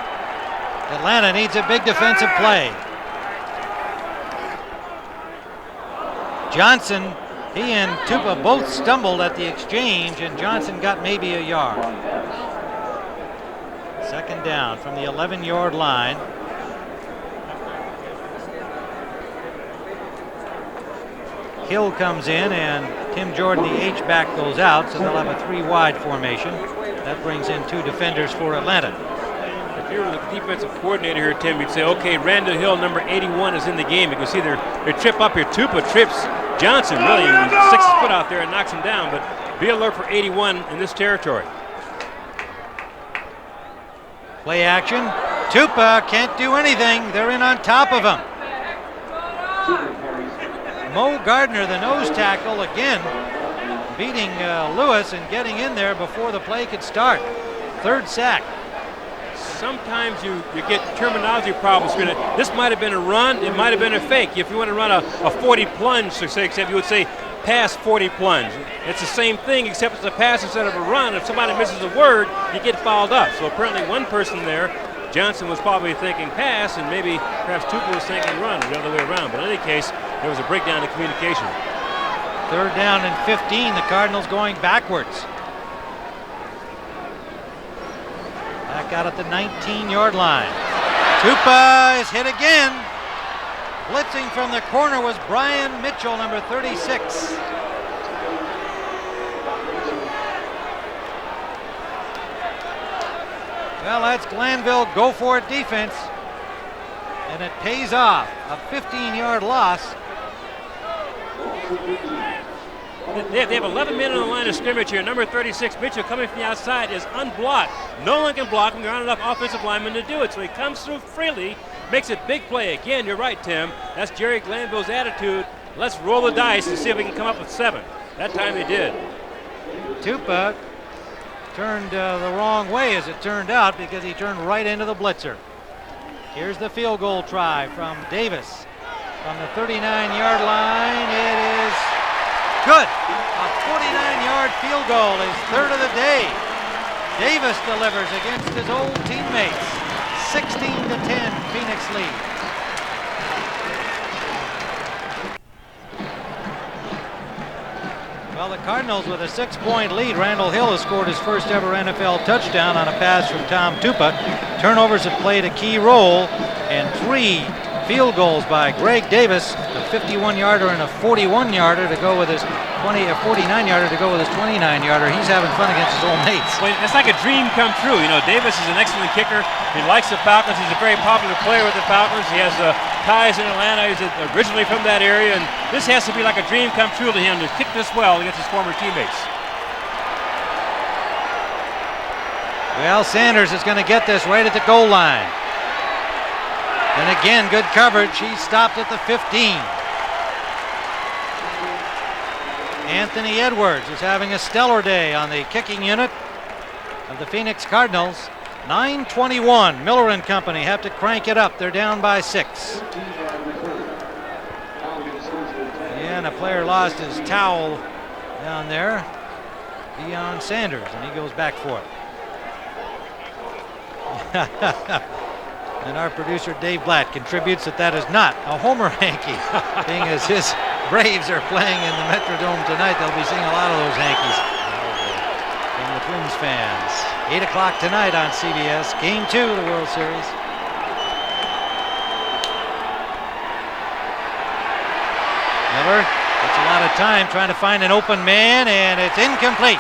Atlanta needs a big defensive play. Johnson, he and Tupa both stumbled at the exchange, and Johnson got maybe a yard. Second down from the 11-yard line. Hill comes in, and Tim Jordan, the H-back, goes out, so they'll have a 3-wide formation. That brings in 2 defenders for Atlanta. If you were the defensive coordinator here, Tim, you'd say, okay, Randall Hill, number 81, is in the game. You can see their trip up here. Tupa trips Johnson, really, 6 foot out there and knocks him down, but be alert for 81 in this territory. Play action. Tupa can't do anything. They're in on top of him. Mo Gardner, the nose tackle, again beating Lewis and getting in there before the play could start. 3rd sack. Sometimes you get terminology problems. This might have been a run. It might have been a fake. If you want to run a 40 plunge, except you would say pass 40 plunge. It's the same thing, except it's a pass instead of a run. If somebody misses a word, you get fouled up. So apparently one person there, Johnson, was probably thinking pass, and maybe perhaps Tupa was thinking run, the other way around. But in any case, there was a breakdown in communication. 3rd down and 15. The Cardinals going backwards. Back out at the 19-yard line. Tupa is hit again. Blitzing from the corner was Brian Mitchell, number 36. Well, that's Glanville go-for-it defense, and it pays off. A 15-yard loss. They have 11 men on the line of scrimmage here. Number 36, Mitchell, coming from the outside, is unblocked. No one can block him. There aren't enough offensive linemen to do it. So he comes through freely, makes a big play. Again, you're right, Tim. That's Jerry Glanville's attitude. Let's roll the dice and see if we can come up with 7. That time they did. Tupa turned the wrong way, as it turned out, because he turned right into the blitzer. Here's the field goal try from Davis. From the 39-yard line, it is good. A 49-yard field goal, his 3rd of the day. Davis delivers against his old teammates. 16-10, Phoenix lead. Well, the Cardinals with a 6-point lead. Randall Hill has scored his first ever NFL touchdown on a pass from Tom Tupa. Turnovers have played a key role, and 3 field goals by Greg Davis, a 51-yarder and a 41-yarder to go with his 49-yarder to go with his 29-yarder. He's having fun against his old mates. Well, it's like a dream come true. You know, Davis is an excellent kicker. He likes the Falcons. He's a very popular player with the Falcons. He has ties in Atlanta. He's originally from that area, and this has to be like a dream come true to him to kick this well against his former teammates. Well, Sanders is going to get this right at the goal line. And again, good coverage. He stopped at the 15. Anthony Edwards is having a stellar day on the kicking unit of the Phoenix Cardinals. 9:21. Miller and company have to crank it up. They're down by 6. And a player lost his towel down there. Deion Sanders, and he goes back for it. And our producer Dave Blatt contributes that is not a Homer hanky. Being as his Braves are playing in the Metrodome tonight, they'll be seeing a lot of those hankies from the Twins fans. 8 o'clock tonight on CBS. Game 2 of the World Series. time trying to find an open man, and it's incomplete.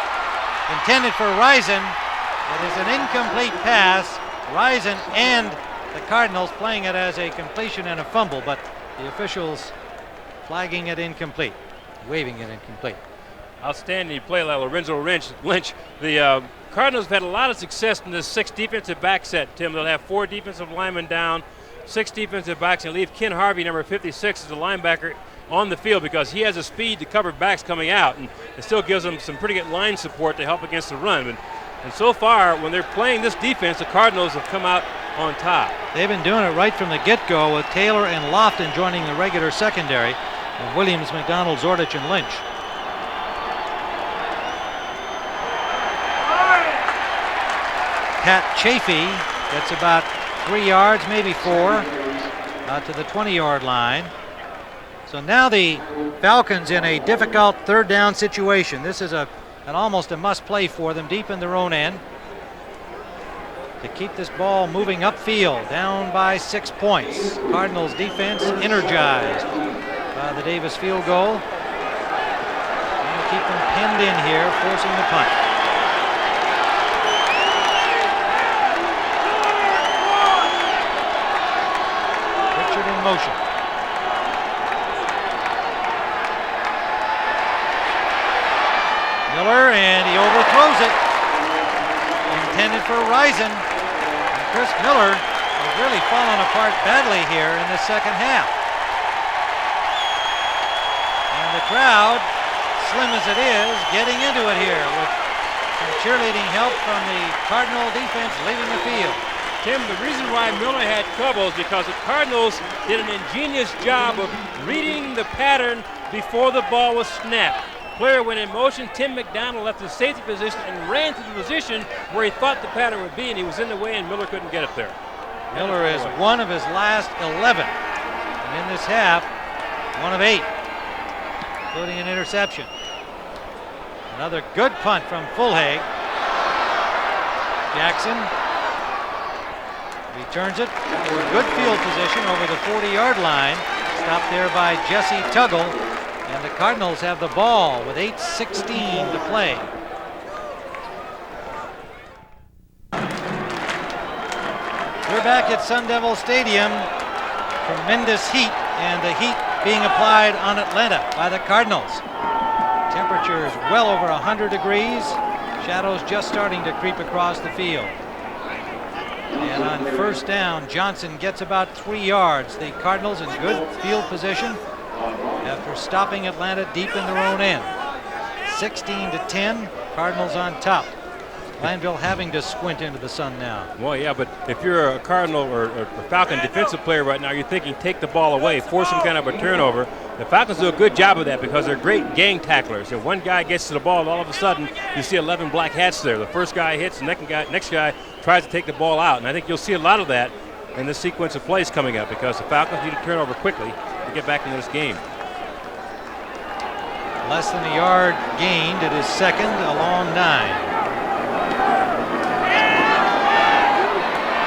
Intended for Rison. It is an incomplete pass. Rison and the Cardinals playing it as a completion and a fumble, but the officials flagging it incomplete, waving it incomplete. Outstanding play by Lorenzo Lynch. The Cardinals have had a lot of success in this 6 defensive back set, Tim. They'll have 4 defensive linemen down, 6 defensive backs, and leave Ken Harvey, number 56, as a linebacker on the field because he has the speed to cover backs coming out, and it still gives them some pretty good line support to help against the run. And so far, when they're playing this defense, the Cardinals have come out on top. They've been doing it right from the get-go with Taylor and Lofton joining the regular secondary of Williams, McDonald, Zordich, and Lynch. Pat Chafee gets about 3 yards, maybe 4, to the 20-yard line. So now the Falcons in a difficult 3rd down situation. This is almost a must-play for them deep in their own end to keep this ball moving upfield, down by 6 points. Cardinals defense energized by the Davis field goal. Trying to keep them pinned in here, forcing the punt. Richard in motion. Miller, and he overthrows it. Intended for Rison. And Chris Miller has really fallen apart badly here in the second half. And the crowd, slim as it is, getting into it here with some cheerleading help from the Cardinal defense leaving the field. Tim, the reason why Miller had trouble is because the Cardinals did an ingenious job of reading the pattern before the ball was snapped. Player went in motion. Tim McDonald left the safety position and ran to the position where he thought the pattern would be, and he was in the way, and Miller couldn't get up there. Miller is 1 of his last 11, and in this half, 1 of 8, including an interception. Another good punt from Fulhag. Jackson returns it for a good field position over the 40-yard line. Stopped there by Jesse Tuggle. And the Cardinals have the ball with 8:16 to play. We're back at Sun Devil Stadium. Tremendous heat, and the heat being applied on Atlanta by the Cardinals. Temperatures well over 100 degrees. Shadows just starting to creep across the field. And on 1st down, Johnson gets about 3 yards. The Cardinals in good field position after stopping Atlanta deep in their own end. 16-10, Cardinals on top. Glanville having to squint into the sun now. Well, yeah, but if you're a Cardinal or a Falcon defensive player right now, you're thinking take the ball away, force some kind of a turnover. The Falcons do a good job of that because they're great gang tacklers. If one guy gets to the ball, all of a sudden you see 11 black hats there. The first guy hits, the next guy tries to take the ball out. And I think you'll see a lot of that in this sequence of plays coming up because the Falcons need to turn over quickly to get back into this game. Less than a yard gained. It is 2nd along 9.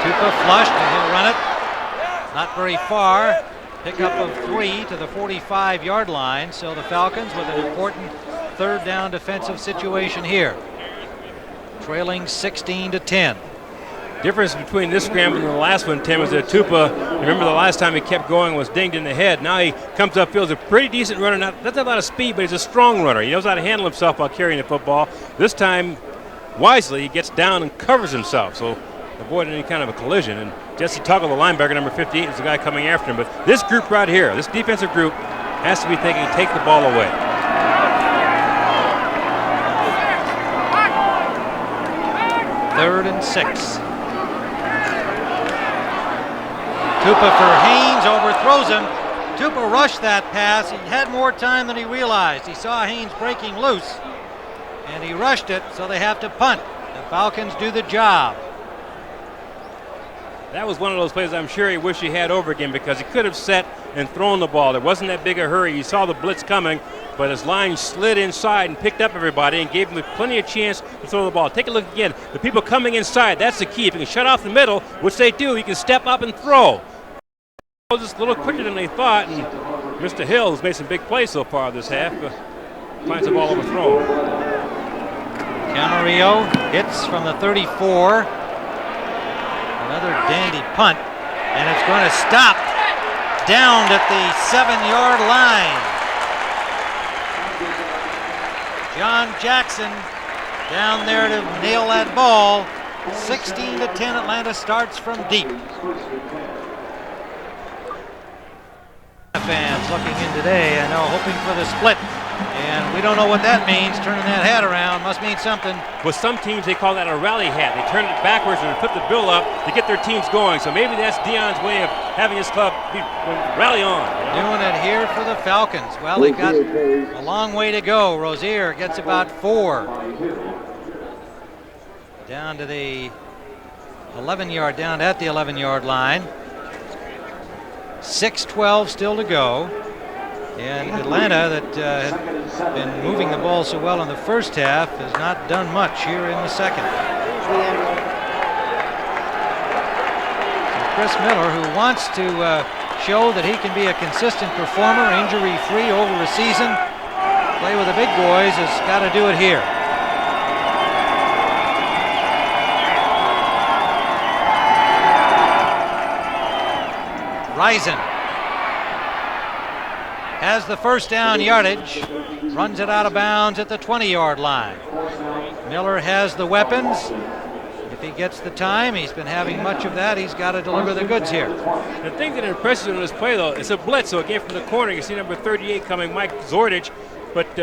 Tupa flushed, and he'll run it. Not very far. Pickup of 3 to the 45-yard line. So the Falcons with an important 3rd down defensive situation here. Trailing 16-10. Difference between this scramble and the last one, Tim, is that Tupa, remember the last time he kept going, was dinged in the head. Now he comes upfield, is a pretty decent runner. Not a lot of speed, but he's a strong runner. He knows how to handle himself while carrying the football. This time, wisely, he gets down and covers himself, so avoid any kind of a collision. And Jesse Tuggle, the linebacker, number 58, is the guy coming after him. But this group right here, this defensive group, has to be thinking, take the ball away. Third and 6. Tupa for Haynes, overthrows him. Tupa rushed that pass. He had more time than he realized. He saw Haynes breaking loose, and he rushed it, so they have to punt. The Falcons do the job. That was one of those plays I'm sure he wished he had over again because he could have set and thrown the ball. There wasn't that big a hurry. He saw the blitz coming, but his line slid inside and picked up everybody and gave him plenty of chance to throw the ball. Take a look again. The people coming inside, that's the key. If you can shut off the middle, which they do, you can step up and throw. Just a little quicker than they thought, and Mr. Hill has made some big plays so far this half. finds the ball overthrown. Camarillo hits from the 34. Another dandy punt, and it's going to stop down at the 7-yard line. John Jackson down there to nail that ball. 16-10, Atlanta starts from deep. Fans looking in today, I know, hoping for the split. And we don't know what that means, turning that hat around. Must mean something. With some teams, they call that a rally hat. They turn it backwards and put the bill up to get their teams going. So maybe that's Dion's way of having his club rally on. Doing it here for the Falcons. Well, they got a long way to go. Rozier gets about 4. Down to the 11-yard, down at the 11-yard line. 6:12 still to go. And Atlanta, that had been moving the ball so well in the first half, has not done much here in the second. So Chris Miller, who wants to show that he can be a consistent performer, injury-free over a season, play with the big boys, has got to do it here. Rison has the first down yardage, runs it out of bounds at the 20-yard line. Miller has the weapons. If he gets the time, he's been having much of that. He's got to deliver the goods here. The thing that impresses me in this play, though, it's a blitz. So again, from the corner, you see number 38 coming, Mike Zordich. But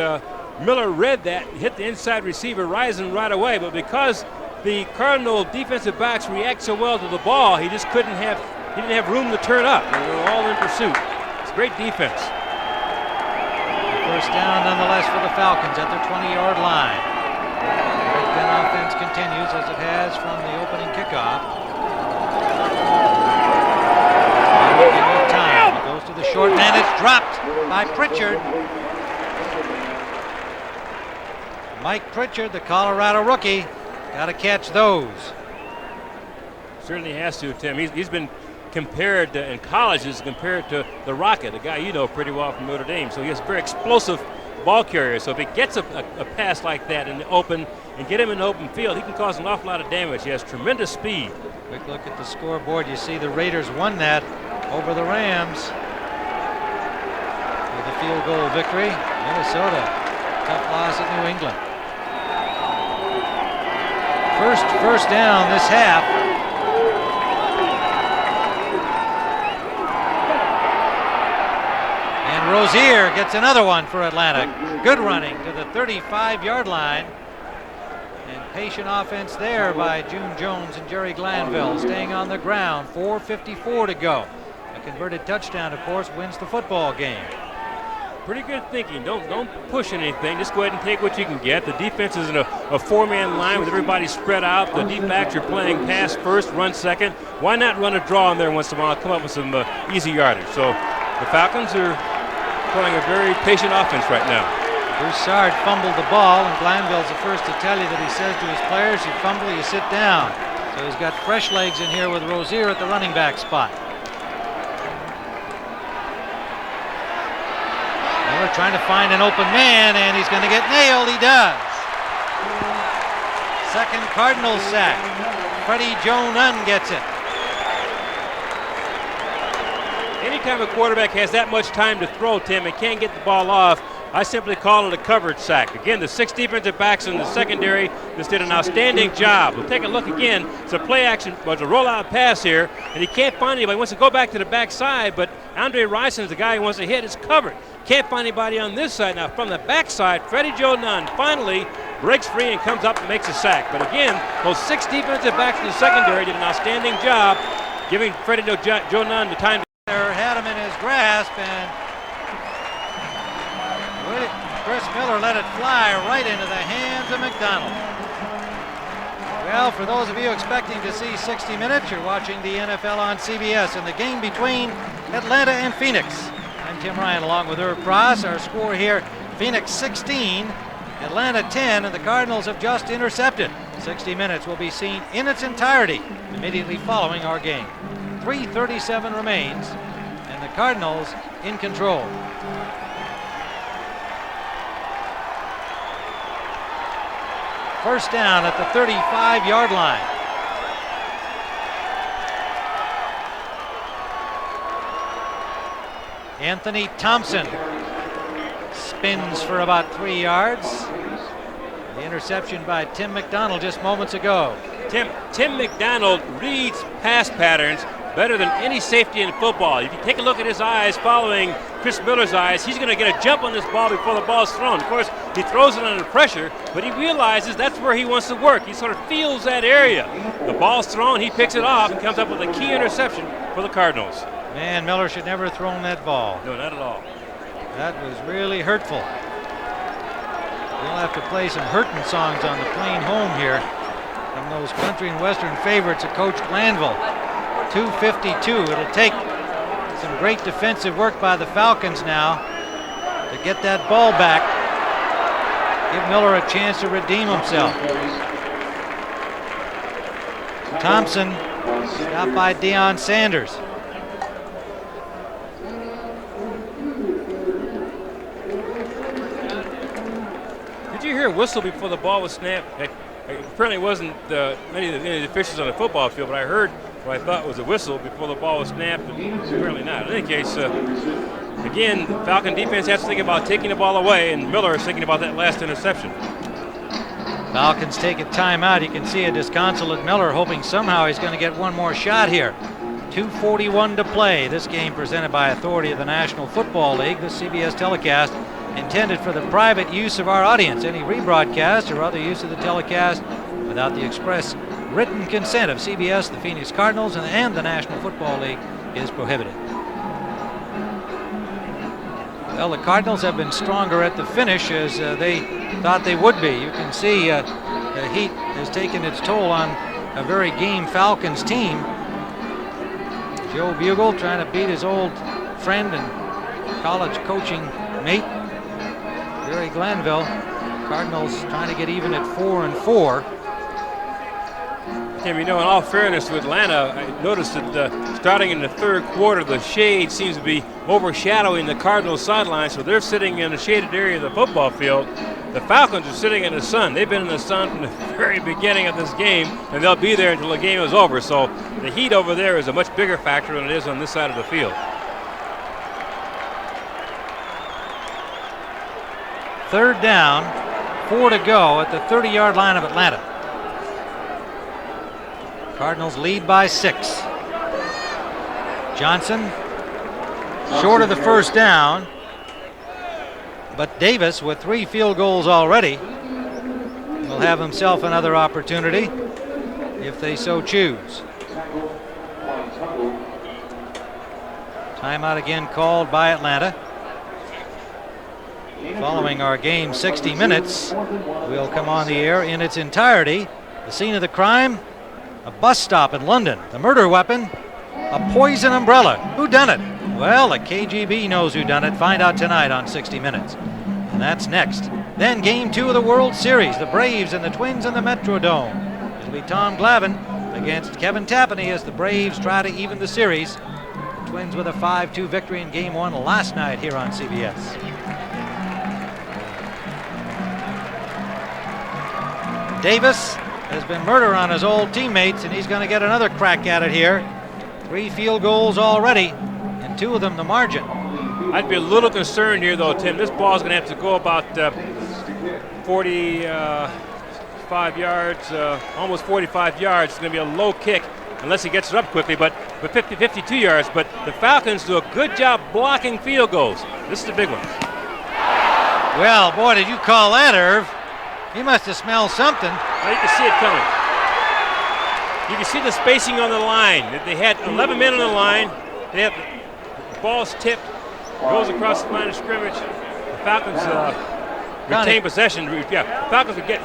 Miller read that, hit the inside receiver, Rison right away. But because the Cardinal defensive backs react so well to the ball, he just didn't have room to turn up. They were all in pursuit. It's great defense. First down nonetheless for the Falcons at their 20-yard line. The Red Gun offense continues as it has from the opening kickoff. Time. It goes to the short man. It's dropped by Pritchard. Mike Pritchard, the Colorado rookie, got to catch those. Certainly has to, Tim. He's been compared to, in college, is compared to the Rocket, a guy you know pretty well from Notre Dame. So he has a very explosive ball carrier. So if he gets a pass like that in the open and get him in the open field, he can cause an awful lot of damage. He has tremendous speed. Quick look at the scoreboard. You see the Raiders won that over the Rams with a field goal victory. Minnesota, tough loss at New England. First down this half. Rozier gets another one for Atlanta. Good running to the 35-yard line. And patient offense there by June Jones and Jerry Glanville, staying on the ground. 4:54 to go. A converted touchdown, of course, wins the football game. Pretty good thinking. Don't push anything. Just go ahead and take what you can get. The defense is in a 4-man line with everybody spread out. The deep backs are playing pass first, run second. Why not run a draw in there once in a while, come up with some easy yardage? So the Falcons are playing a very patient offense right now. Broussard fumbled the ball, and Glanville's the first to tell you that he says to his players, you fumble, you sit down. So he's got fresh legs in here with Rozier at the running back spot. Miller trying to find an open man, and he's going to get nailed. He does. Second Cardinals sack. Freddie Joe Nunn gets it. Anytime a quarterback has that much time to throw, Tim, and can't get the ball off, I simply call it a coverage sack. Again, the 6 defensive backs in the secondary just did an outstanding job. We'll take a look again. It's a play action, was a rollout pass here, and he can't find anybody. He wants to go back to the backside, but Andre Rison is the guy he wants to hit. It's covered. Can't find anybody on this side. Now, from the backside, Freddie Joe Nunn finally breaks free and comes up and makes a sack. But again, those 6 defensive backs in the secondary did an outstanding job giving Freddie Joe Nunn the time to had him in his grasp, and Chris Miller let it fly right into the hands of McDonald. Well, for those of you expecting to see 60 minutes, you're watching the NFL on CBS and the game between Atlanta and Phoenix. I'm Tim Ryan along with Herb Pross. Our score here, Phoenix 16, Atlanta 10, and the Cardinals have just intercepted. 60 minutes will be seen in its entirety immediately following our game. 3:37 remains, and the Cardinals in control. First down at the 35-yard line. Anthony Thompson spins for about 3 yards. The interception by Tim McDonald just moments ago. Tim McDonald reads pass patterns better than any safety in football. If you take a look at his eyes following Chris Miller's eyes, he's going to get a jump on this ball before the ball is thrown. Of course, he throws it under pressure, but he realizes that's where he wants to work. He sort of feels that area. The ball's thrown, he picks it off and comes up with a key interception for the Cardinals. Man, Miller should never have thrown that ball. No, not at all. That was really hurtful. We'll have to play some hurtin' songs on the plane home here from those country and western favorites of Coach Glanville. 2:52. It'll take some great defensive work by the Falcons now to get that ball back. Give Miller a chance to redeem himself. Thompson stopped by Deion Sanders. Did you hear a whistle before the ball was snapped? It apparently wasn't any of the officials on the football field, but I heard what I thought was a whistle before the ball was snapped, and apparently not. In any case, again, the Falcon defense has to think about taking the ball away, and Miller is thinking about that last interception. Falcons take a timeout. You can see a disconsolate Miller hoping somehow he's going to get one more shot here. 2:41 to play. This game presented by authority of the National Football League. This CBS telecast intended for the private use of our audience. Any rebroadcast or other use of the telecast without the express written consent of CBS, the Phoenix Cardinals, and the National Football League is prohibited. Well, the Cardinals have been stronger at the finish as they thought they would be. You can see the heat has taken its toll on a very game Falcons team. Joe Bugle trying to beat his old friend and college coaching mate, Jerry Glanville. Cardinals trying to get even at 4-4. Tim, you know, in all fairness to Atlanta, I noticed that starting in the third quarter, the shade seems to be overshadowing the Cardinals sideline, so they're sitting in a shaded area of the football field. The Falcons are sitting in the sun. They've been in the sun from the very beginning of this game, and they'll be there until the game is over. So the heat over there is a much bigger factor than it is on this side of the field. Third down, 4 to go at the 30-yard line of Atlanta. Cardinals lead by 6. Johnson short of the first down, but Davis with 3 field goals already will have himself another opportunity if they so choose. Timeout again called by Atlanta. Following our game 60 minutes, we'll come on the air in its entirety. The scene of the crime, a bus stop in London. The murder weapon, a poison umbrella. Who done it? Well, the KGB knows who done it. Find out tonight on 60 Minutes. And that's next. Then game 2 of the World Series, the Braves and the Twins in the Metrodome. It'll be Tom Glavine against Kevin Tapani as the Braves try to even the series. The Twins with a 5-2 victory in game 1 last night here on CBS. Davis has been murder on his old teammates, and he's going to get another crack at it here. 3 field goals already, and 2 of them the margin. I'd be a little concerned here, though, Tim. This ball's going to have to go about 45 yards, almost 45 yards. It's going to be a low kick unless he gets it up quickly, but 52 yards. But the Falcons do a good job blocking field goals. This is the big one. Well, boy, did you call that, Irv? He must have smelled something. Well, you can see it coming. You can see the spacing on the line. They had 11 men on the line. They have the ball's tipped, goes across the line of scrimmage. The Falcons retain possession. Yeah, Falcons get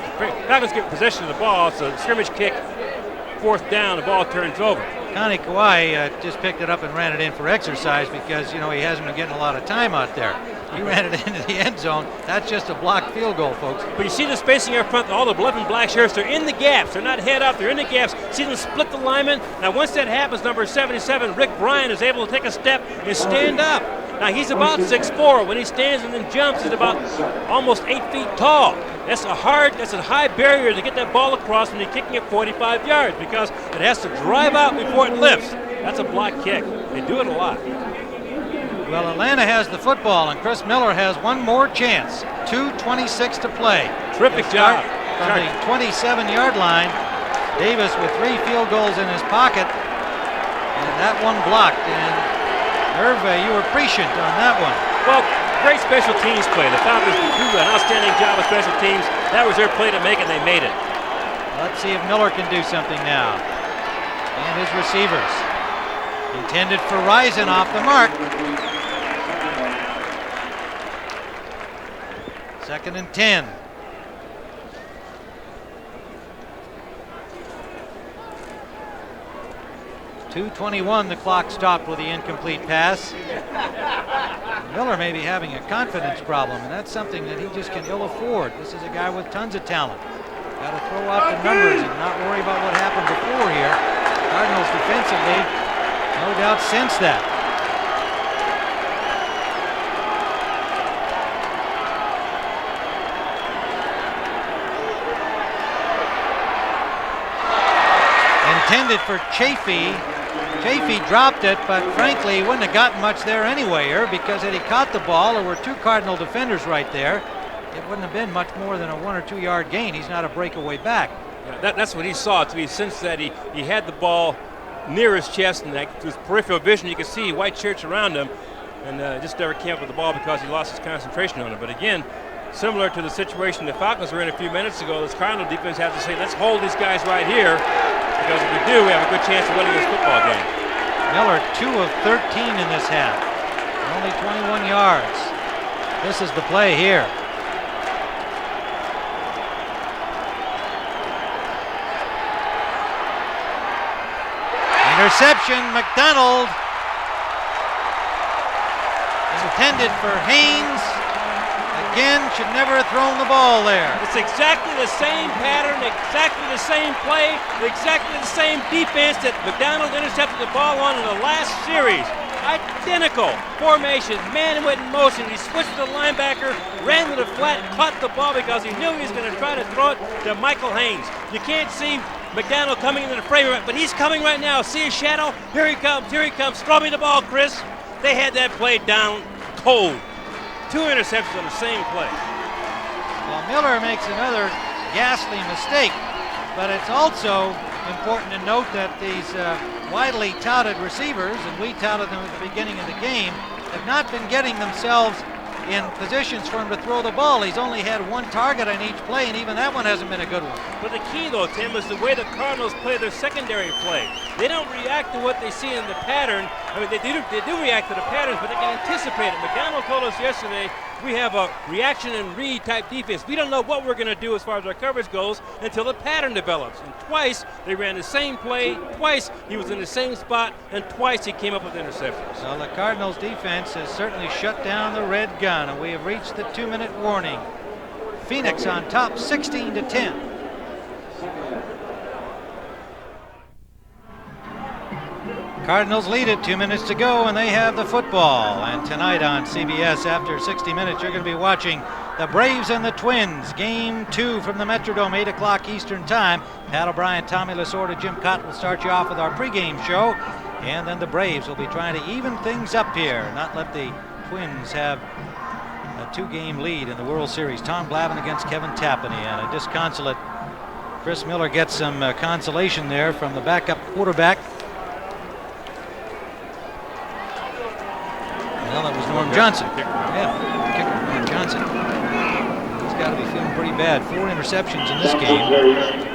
possession of the ball. It's a scrimmage kick, 4th down. The ball turns over. Connie Kawhi just picked it up and ran it in for exercise because, you know, he hasn't been getting a lot of time out there. He ran it into the end zone. That's just a blocked field goal, folks. But you see the spacing up front. All the 11 black shirts, they're in the gaps. They're not head up. They're in the gaps. See them split the linemen. Now, once that happens, number 77, Rick Bryan, is able to take a step and stand up. Now, he's about 6'4". When he stands and then jumps, he's about almost 8 feet tall. That's a high barrier to get that ball across when you're kicking it 45 yards because it has to drive out before it lifts. That's a block kick. They do it a lot. Well, Atlanta has the football, and Chris Miller has one more chance. 2:26 to play. Terrific job. From the 27-yard line. Davis with 3 field goals in his pocket, and that one blocked. And Irv, you were prescient on that one. Well, great special teams play. The Falcons do an outstanding job of special teams. That was their play to make, and they made it. Let's see if Miller can do something now. And his receivers. Intended for Rison off the mark. 2nd and 10. .221, the clock stopped with the incomplete pass. Miller may be having a confidence problem, and that's something that he just can ill afford. This is a guy with tons of talent. Got to throw out the numbers and not worry about what happened before here. Cardinals defensively, no doubt sense that. Intended for Chafee. Chafee dropped it, but frankly, he wouldn't have gotten much there anyway, because had he caught the ball, there were 2 Cardinal defenders right there. It wouldn't have been much more than a 1 or 2 yard gain. He's not a breakaway back. Yeah, that's what he saw. To me, since that he had the ball near his chest, and through his peripheral vision, you could see white shirts around him, and just never came up with the ball because he lost his concentration on it. But again, similar to the situation the Falcons were in a few minutes ago, this Cardinal defense has to say, let's hold these guys right here, because if we do, we have a good chance of winning this football game. Miller 2 of 13 in this half, only 21 yards. This is the play here. Interception, McDonald. Intended for Haynes. Again, should never have thrown the ball there. It's exactly the same pattern, exactly the same play, exactly the same defense that McDonald intercepted the ball on in the last series. Identical formation, man went in motion. He switched to the linebacker, ran to the flat, caught the ball because he knew he was going to try to throw it to Michael Haynes. You can't see McDonald coming into the frame, but he's coming right now. See his shadow? Here he comes, here he comes. Throw me the ball, Chris. They had that play down cold. 2 interceptions on the same play. Well, Miller makes another ghastly mistake, but it's also important to note that these widely touted receivers, and we touted them at the beginning of the game, have not been getting themselves in positions for him to throw the ball. He's only had 1 target on each play, and even that one hasn't been a good one. But the key, though, Tim, is the way the Cardinals play their secondary play. They don't react to what they see in the pattern. I mean, they do react to the patterns, but they can anticipate it. McDonald told us yesterday we have a reaction and read type defense. We don't know what we're going to do as far as our coverage goes until the pattern develops. And twice they ran the same play, twice he was in the same spot, and twice he came up with interceptions. So the Cardinals defense has certainly shut down the red gun, and we have reached the 2-minute warning. Phoenix on top 16-10. Cardinals lead it, 2 minutes to go, and they have the football. And tonight on CBS, after 60 minutes, you're going to be watching the Braves and the Twins. Game 2 from the Metrodome, 8 o'clock Eastern Time. Pat O'Brien, Tommy Lasorda, Jim Cott will start you off with our pregame show. And then the Braves will be trying to even things up here, not let the Twins have a 2-game lead in the World Series. Tom Glavine against Kevin Tapani, and a disconsolate Chris Miller gets some consolation there from the backup quarterback. Well, that was Norm Johnson. Yeah, kicker Norm Johnson. He's got to be feeling pretty bad. 4 interceptions in this game.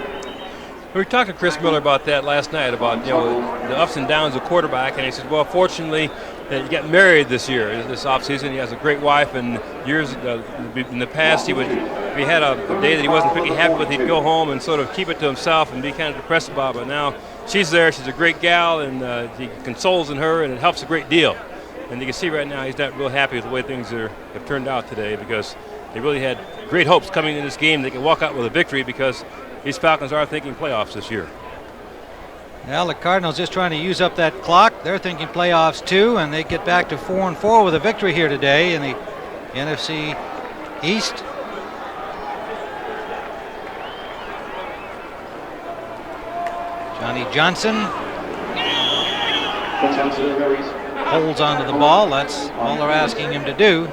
We talked to Chris Miller about that last night, about the ups and downs of quarterback, and he said, well, fortunately, he got married this year, this offseason. He has a great wife, and years in the past, if he had a day that he wasn't pretty happy with, he'd go home and sort of keep it to himself and be kind of depressed about it. But now she's there, she's a great gal, and he consoles in her, and it helps a great deal. And you can see right now he's not real happy with the way things have turned out today, because they really had great hopes coming in this game. They can walk out with a victory because these Falcons are thinking playoffs this year. Well, the Cardinals just trying to use up that clock. They're thinking playoffs too, and they get back to 4-4 with a victory here today in the NFC East. Johnny Johnson holds onto the ball. That's all they're asking him to do.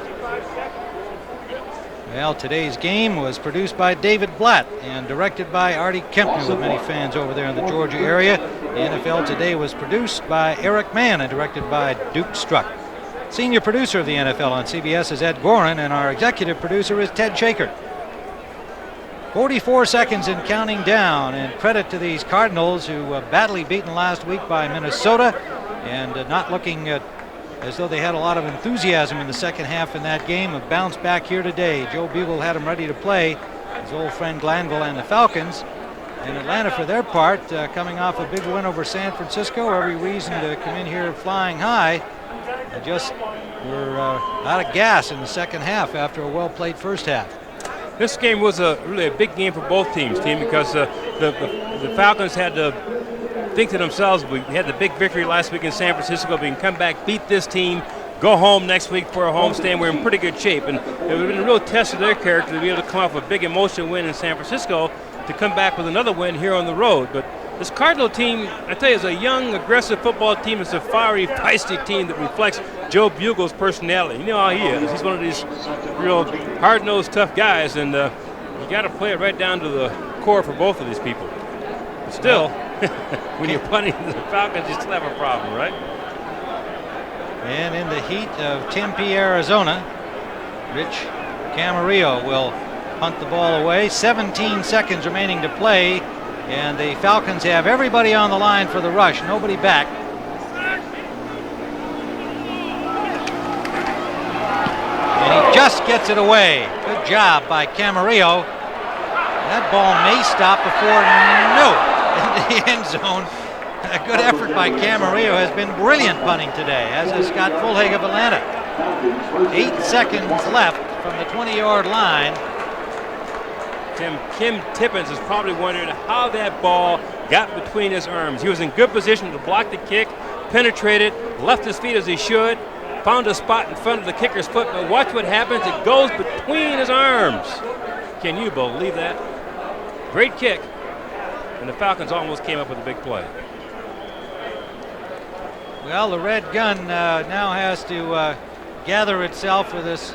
Well, today's game was produced by David Blatt and directed by Artie Kempner, with many fans over there in the Georgia area. The NFL Today was produced by Eric Mann and directed by Duke Struck. Senior producer of the NFL on CBS is Ed Gorin, and our executive producer is Ted Shaker. 44 seconds and counting down, and credit to these Cardinals who badly beaten last week by Minnesota and not looking as though they had a lot of enthusiasm in the second half in that game. Have bounced back here today. Joe Bugle had them ready to play, his old friend Glanville and the Falcons. And Atlanta, for their part, coming off a big win over San Francisco, every reason to come in here flying high. They just were out of gas in the second half after a well-played first half. This game was really a big game for both teams, because the Falcons had to think to themselves, we had the big victory last week in San Francisco. We can come back, beat this team, go home next week for a homestand. We're in pretty good shape. And it would have been a real test of their character to be able to come off a big emotional win in San Francisco to come back with another win here on the road. But this Cardinal team, I tell you, is a young, aggressive football team. It's a fiery, feisty team that reflects Joe Bugle's personality. You know how he is. He's one of these real hard-nosed, tough guys, and you got to play it right down to the core for both of these people. But still, when you're punting the Falcons, you still have a problem, right? And in the heat of Tempe, Arizona, Rich Camarillo will punt the ball away. 17 seconds remaining to play, and the Falcons have everybody on the line for the rush. Nobody back. And he just gets it away. Good job by Camarillo. That ball may stop before in the end zone. A good effort by Camarillo. Has been brilliant punting today, as is Scott Fulhag of Atlanta. 8 seconds left from the 20-yard line. Kim Tippins is probably wondering how that ball got between his arms. He was in good position to block the kick, penetrated, left his feet as he should, found a spot in front of the kicker's foot, but watch what happens. It goes between his arms. Can you believe that? Great kick, and the Falcons almost came up with a big play. Well, the red gun now has to gather itself with this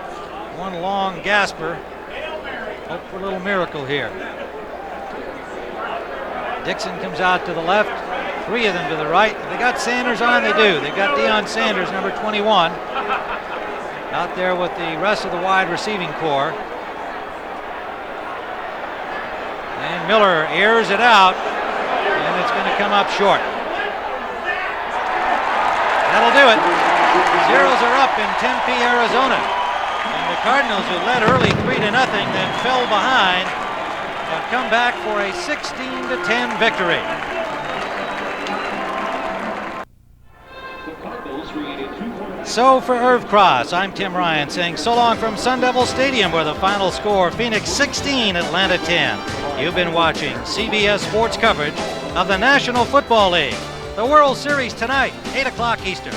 one long gasper. Hope for a little miracle here. Dixon comes out to the left, 3 of them to the right. They got Sanders on, they do. They've got Deion Sanders, number 21, out there with the rest of the wide receiving corps. And Miller airs it out, and it's going to come up short. That'll do it. Zeros are up in Tempe, Arizona. And the Cardinals, who led early 3-0, then fell behind, have come back for a 16-10 victory. So for Irv Cross, I'm Tim Ryan saying so long from Sun Devil Stadium, where the final score, Phoenix 16, Atlanta 10. You've been watching CBS Sports coverage of the National Football League. The World Series tonight, 8 o'clock Eastern.